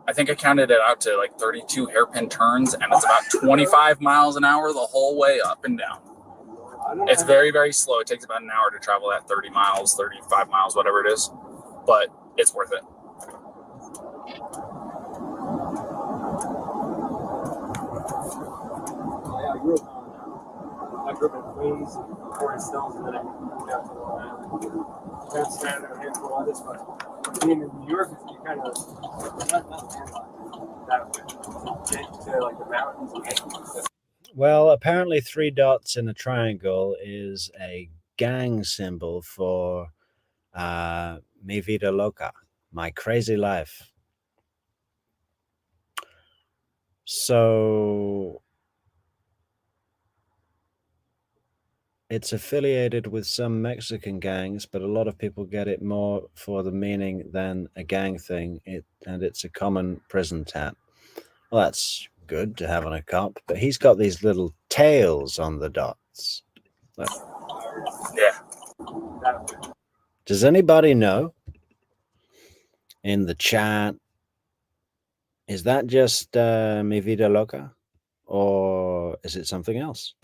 I think I counted it out to like 32 hairpin turns, and it's about 25 miles an hour the whole way up and down. It's very, very slow. It takes about an hour to travel that 30 miles, 35 miles, whatever it is, but it's worth it. I grew up in Queens, Forest Stones, and then I moved out to Long Island. Kind of stand out here for all this, but being in New York, you kind of not that way. Get to like the mountains and Well, apparently 3 dots in a triangle is a gang symbol for Mi Vida Loca, my crazy life. So it's affiliated with some Mexican gangs, but a lot of people get it more for the meaning than a gang thing. And it's a common prison tat. Well, that's good to have on a cop, but he's got these little tails on the dots. Look. Yeah. Does anybody know in the chat, is that just Mi Vida Loca, or is it something else?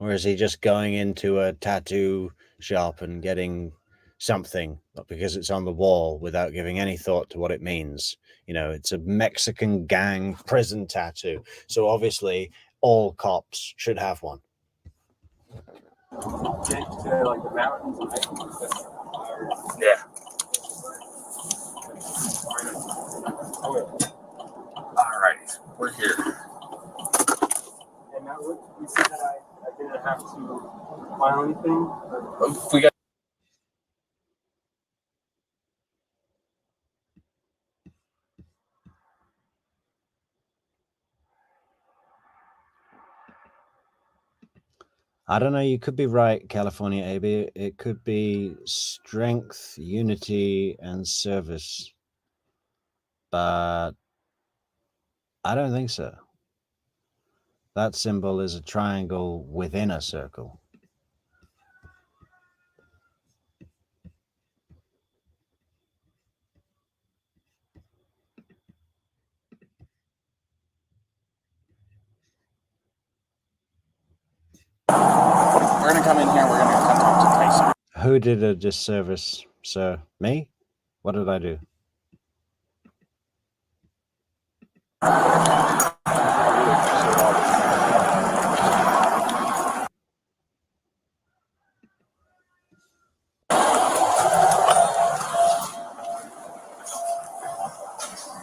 Or is he just going into a tattoo shop and getting something because it's on the wall without giving any thought to what it means? You know, it's a Mexican gang prison tattoo. So obviously all cops should have one. get to like the mountains and Yeah. All right, we're here. And that would, you said that I didn't have to file anything? We got. I don't know. You could be right, California AB. It could be strength, unity, and service. But I don't think so. That symbol is a triangle within a circle. We're gonna come in here. We're gonna come talk to Tyson. Who did a disservice, sir? Me? What did I do?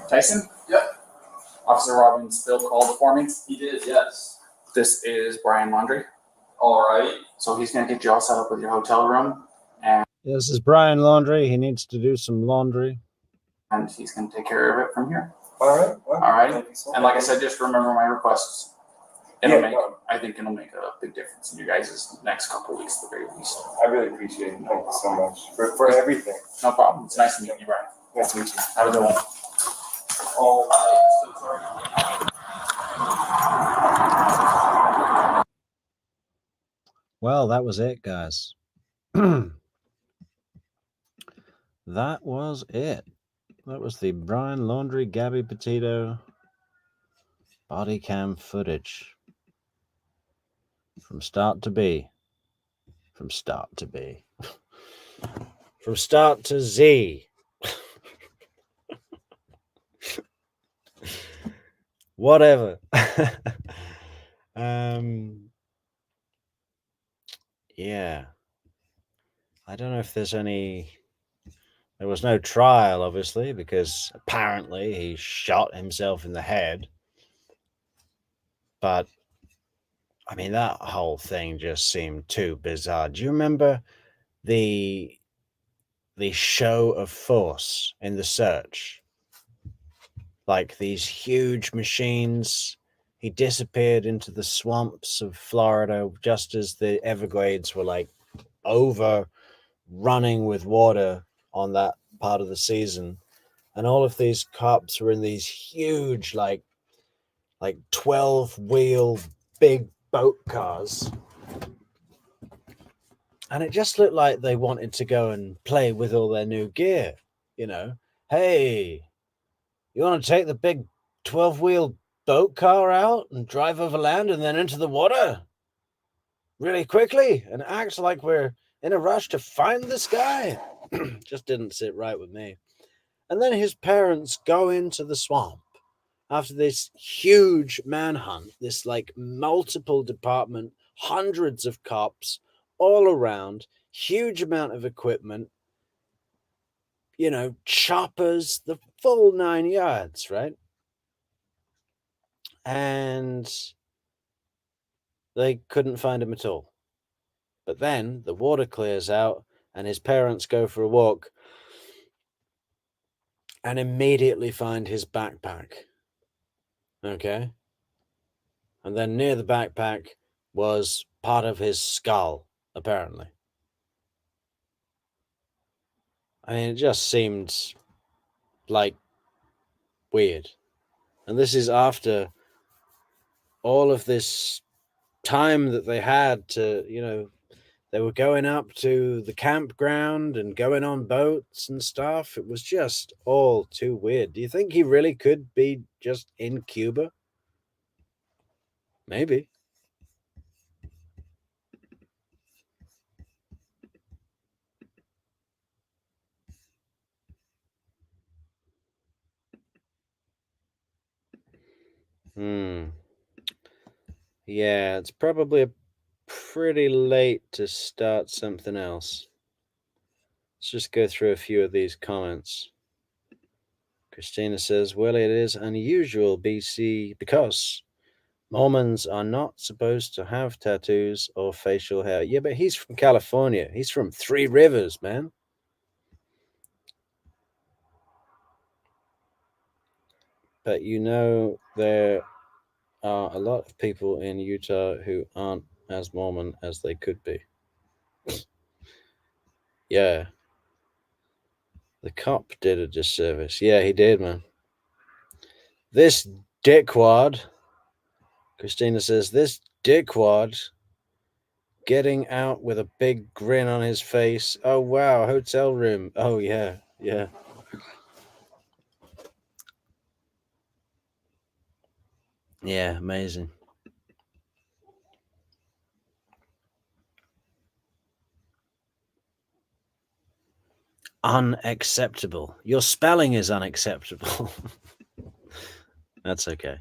Tyson? Yep. Officer Robbins Bill called for me. He did, yes. This is Brian Laundrie. All right. So he's gonna get you all set up with your hotel room, This is Brian Laundrie. He needs to do some laundry. and he's gonna take care of it from here. All right. Well, All right. thank you so And like I much. said, just remember my requests. I think it'll make a big difference in you guys' next couple of weeks at the very least. I really appreciate it. Thank you so much for everything. No problem. It's nice to meet you, Brian. Nice to meet you. Have a good one. All So sorry. Well, that was it, guys. That was it. That was the Brian Laundrie, Gabby Petito body cam footage. From start to B. From start to B. From start to Z. Whatever. Yeah. I don't know if there's any. There was no trial, obviously, because apparently he shot himself in the head. But I mean, that whole thing just seemed too bizarre. Do you remember the show of force in The Search? Like these huge machines. He disappeared into the swamps of Florida just as the Everglades were like overrunning with water on that part of the season. And all of these cops were in these huge, like 12-wheel big boat cars. And it just looked like they wanted to go and play with all their new gear. You know, hey, you want to take the big 12-wheel boat car out and drive over land and then into the water really quickly and act like we're in a rush to find this guy? Just didn't sit right with me. And then his parents go into the swamp after this huge manhunt, this like multiple department, hundreds of cops all around, huge amount of equipment, you know, choppers, the full 9 yards, right? And they couldn't find him at all. But then the water clears out and his parents go for a walk and immediately find his backpack. Okay? And then near the backpack was part of his skull, apparently. I mean, it just seemed like weird. And this is after all of this time that they had to, you know, they were going up to the campground and going on boats and stuff. It was just all too weird. Do you think he really could be just in Cuba? Maybe. Yeah, it's probably pretty late to start something else. Let's just go through a few of these comments. Christina says, well, it is unusual, BC, because Mormons are not supposed to have tattoos or facial hair. Yeah, but he's from California. He's from Three Rivers, man. But you know, there are a lot of people in Utah who aren't as Mormon as they could be. Yeah. The cop did a disservice. Yeah, he did, man. This dickwad, Christina says, this dickwad getting out with a big grin on his face. Oh, wow, hotel room. Oh, yeah, yeah. Yeah, amazing. Unacceptable. Your spelling is unacceptable. That's okay.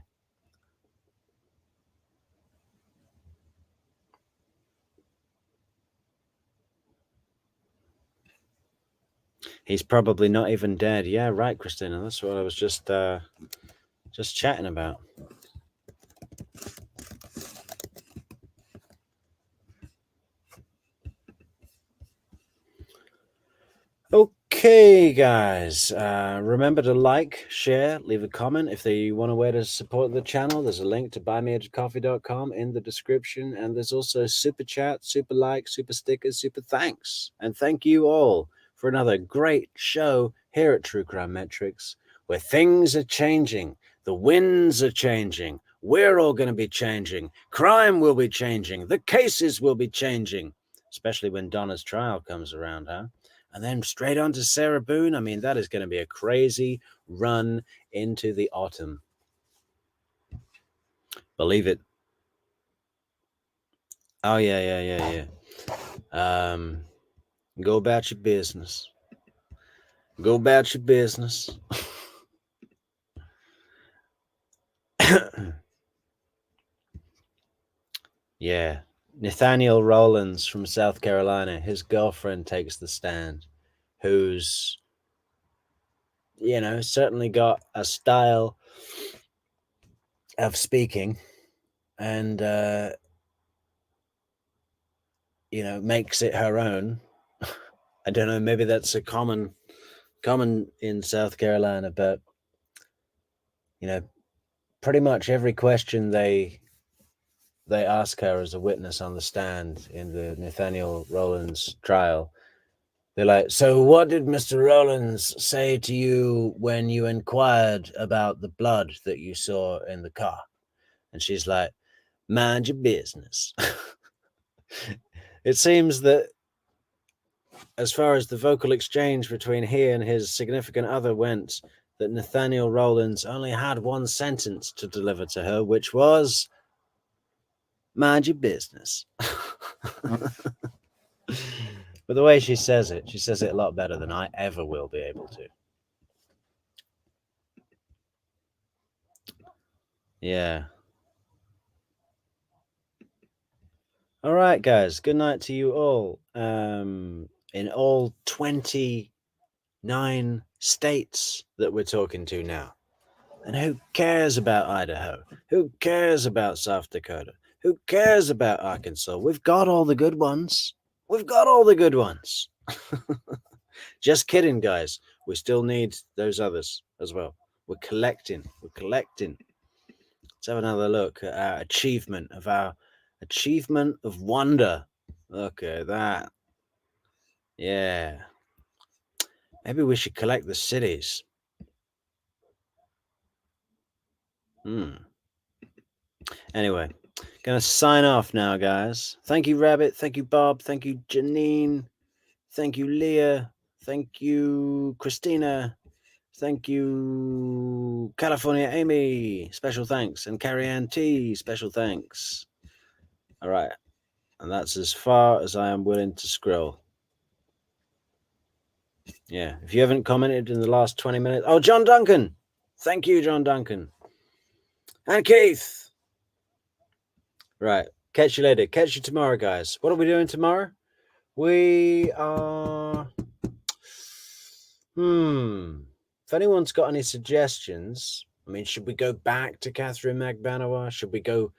He's probably not even dead. Yeah, right, Christina. That's what I was just chatting about. Okay, guys. Remember to like, share, leave a comment. If you want a way to support the channel, there's a link to buymeacoffee.com in the description. And there's also super chat, super like, super stickers, super thanks. And thank you all for another great show here at True Crime Metrix, where things are changing. The winds are changing. We're all going to be changing. Crime will be changing. The cases will be changing, especially when Donna's trial comes around, huh? And then straight on to Sarah Boone. I mean, that is going to be a crazy run into the autumn. Believe it. Oh, yeah. Go about your business. Go about your business. Yeah. Nathaniel Rollins from South Carolina, his girlfriend takes the stand, who's, you know, certainly got a style of speaking and you know, makes it her own. I don't know, maybe that's a common in South Carolina, but you know, pretty much every question they ask her as a witness on the stand in the Nathaniel Rollins trial, they're like, so what did Mr. Rollins say to you when you inquired about the blood that you saw in the car? And she's like, mind your business. It seems that as far as the vocal exchange between he and his significant other went, that Nathaniel Rollins only had one sentence to deliver to her, which was, mind your business. But the way she says it a lot better than I ever will be able to. Yeah. All right, guys. Good night to you all. In all 29 states that we're talking to now. And who cares about Idaho? Who cares about South Dakota? Who cares about Arkansas? We've got all the good ones. We've got all the good ones. Just kidding, guys. We still need those others as well. We're collecting. Let's have another look at our achievement of wonder. Look at that. Yeah. Maybe we should collect the cities. Anyway, gonna sign off now, guys. Thank you, Rabbit. Thank you, Bob. Thank you, Janine. Thank you, Leah. Thank you, Christina. Thank you, California Amy. Special thanks. And Carrie Ann T. Special thanks. All right. And that's as far as I am willing to scroll. Yeah. If you haven't commented in the last 20 minutes. Oh, John Duncan. Thank you, John Duncan. And Keith. Right. Catch you later. Catch you tomorrow, guys. What are we doing tomorrow? We are... If anyone's got any suggestions, I mean, should we go back to Catherine Magbanua? Should we go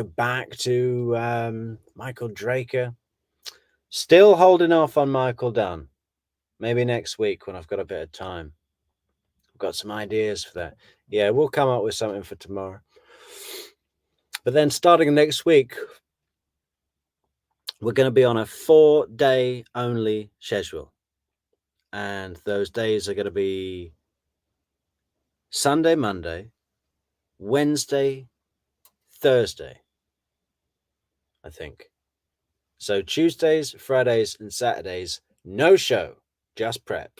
back to Michael Draker? Still holding off on Michael Dunn. Maybe next week when I've got a bit of time. I've got some ideas for that. Yeah, we'll come up with something for tomorrow. But then starting next week, we're going to be on a 4-day only schedule. And those days are going to be Sunday, Monday, Wednesday, Thursday, I think. So Tuesdays, Fridays, and Saturdays, no show, just prep.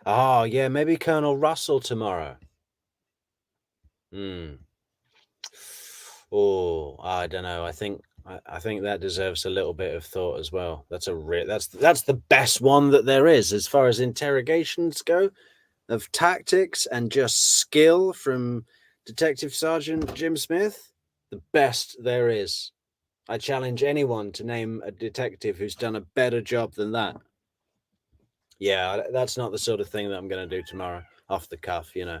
Oh, yeah, maybe Colonel Russell tomorrow. Oh, I don't know. I think that deserves a little bit of thought as well. That's the best one that there is as far as interrogations go, of tactics and just skill from Detective Sergeant Jim Smith. The best there is. I challenge anyone to name a detective who's done a better job than that. Yeah, that's not the sort of thing that I'm going to do tomorrow off the cuff, you know.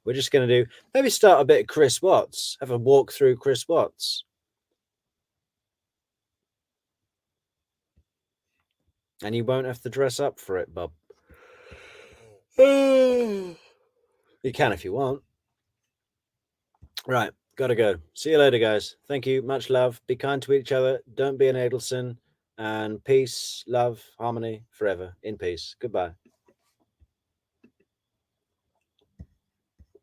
We're just going to do, maybe start a bit of Chris Watts, have a walk through Chris Watts. And you won't have to dress up for it, Bob. You can if you want. Right, gotta go. See you later, guys. Thank you. Much love. Be kind to each other. Don't be an Adelson. And peace, love, harmony forever. In peace. Goodbye.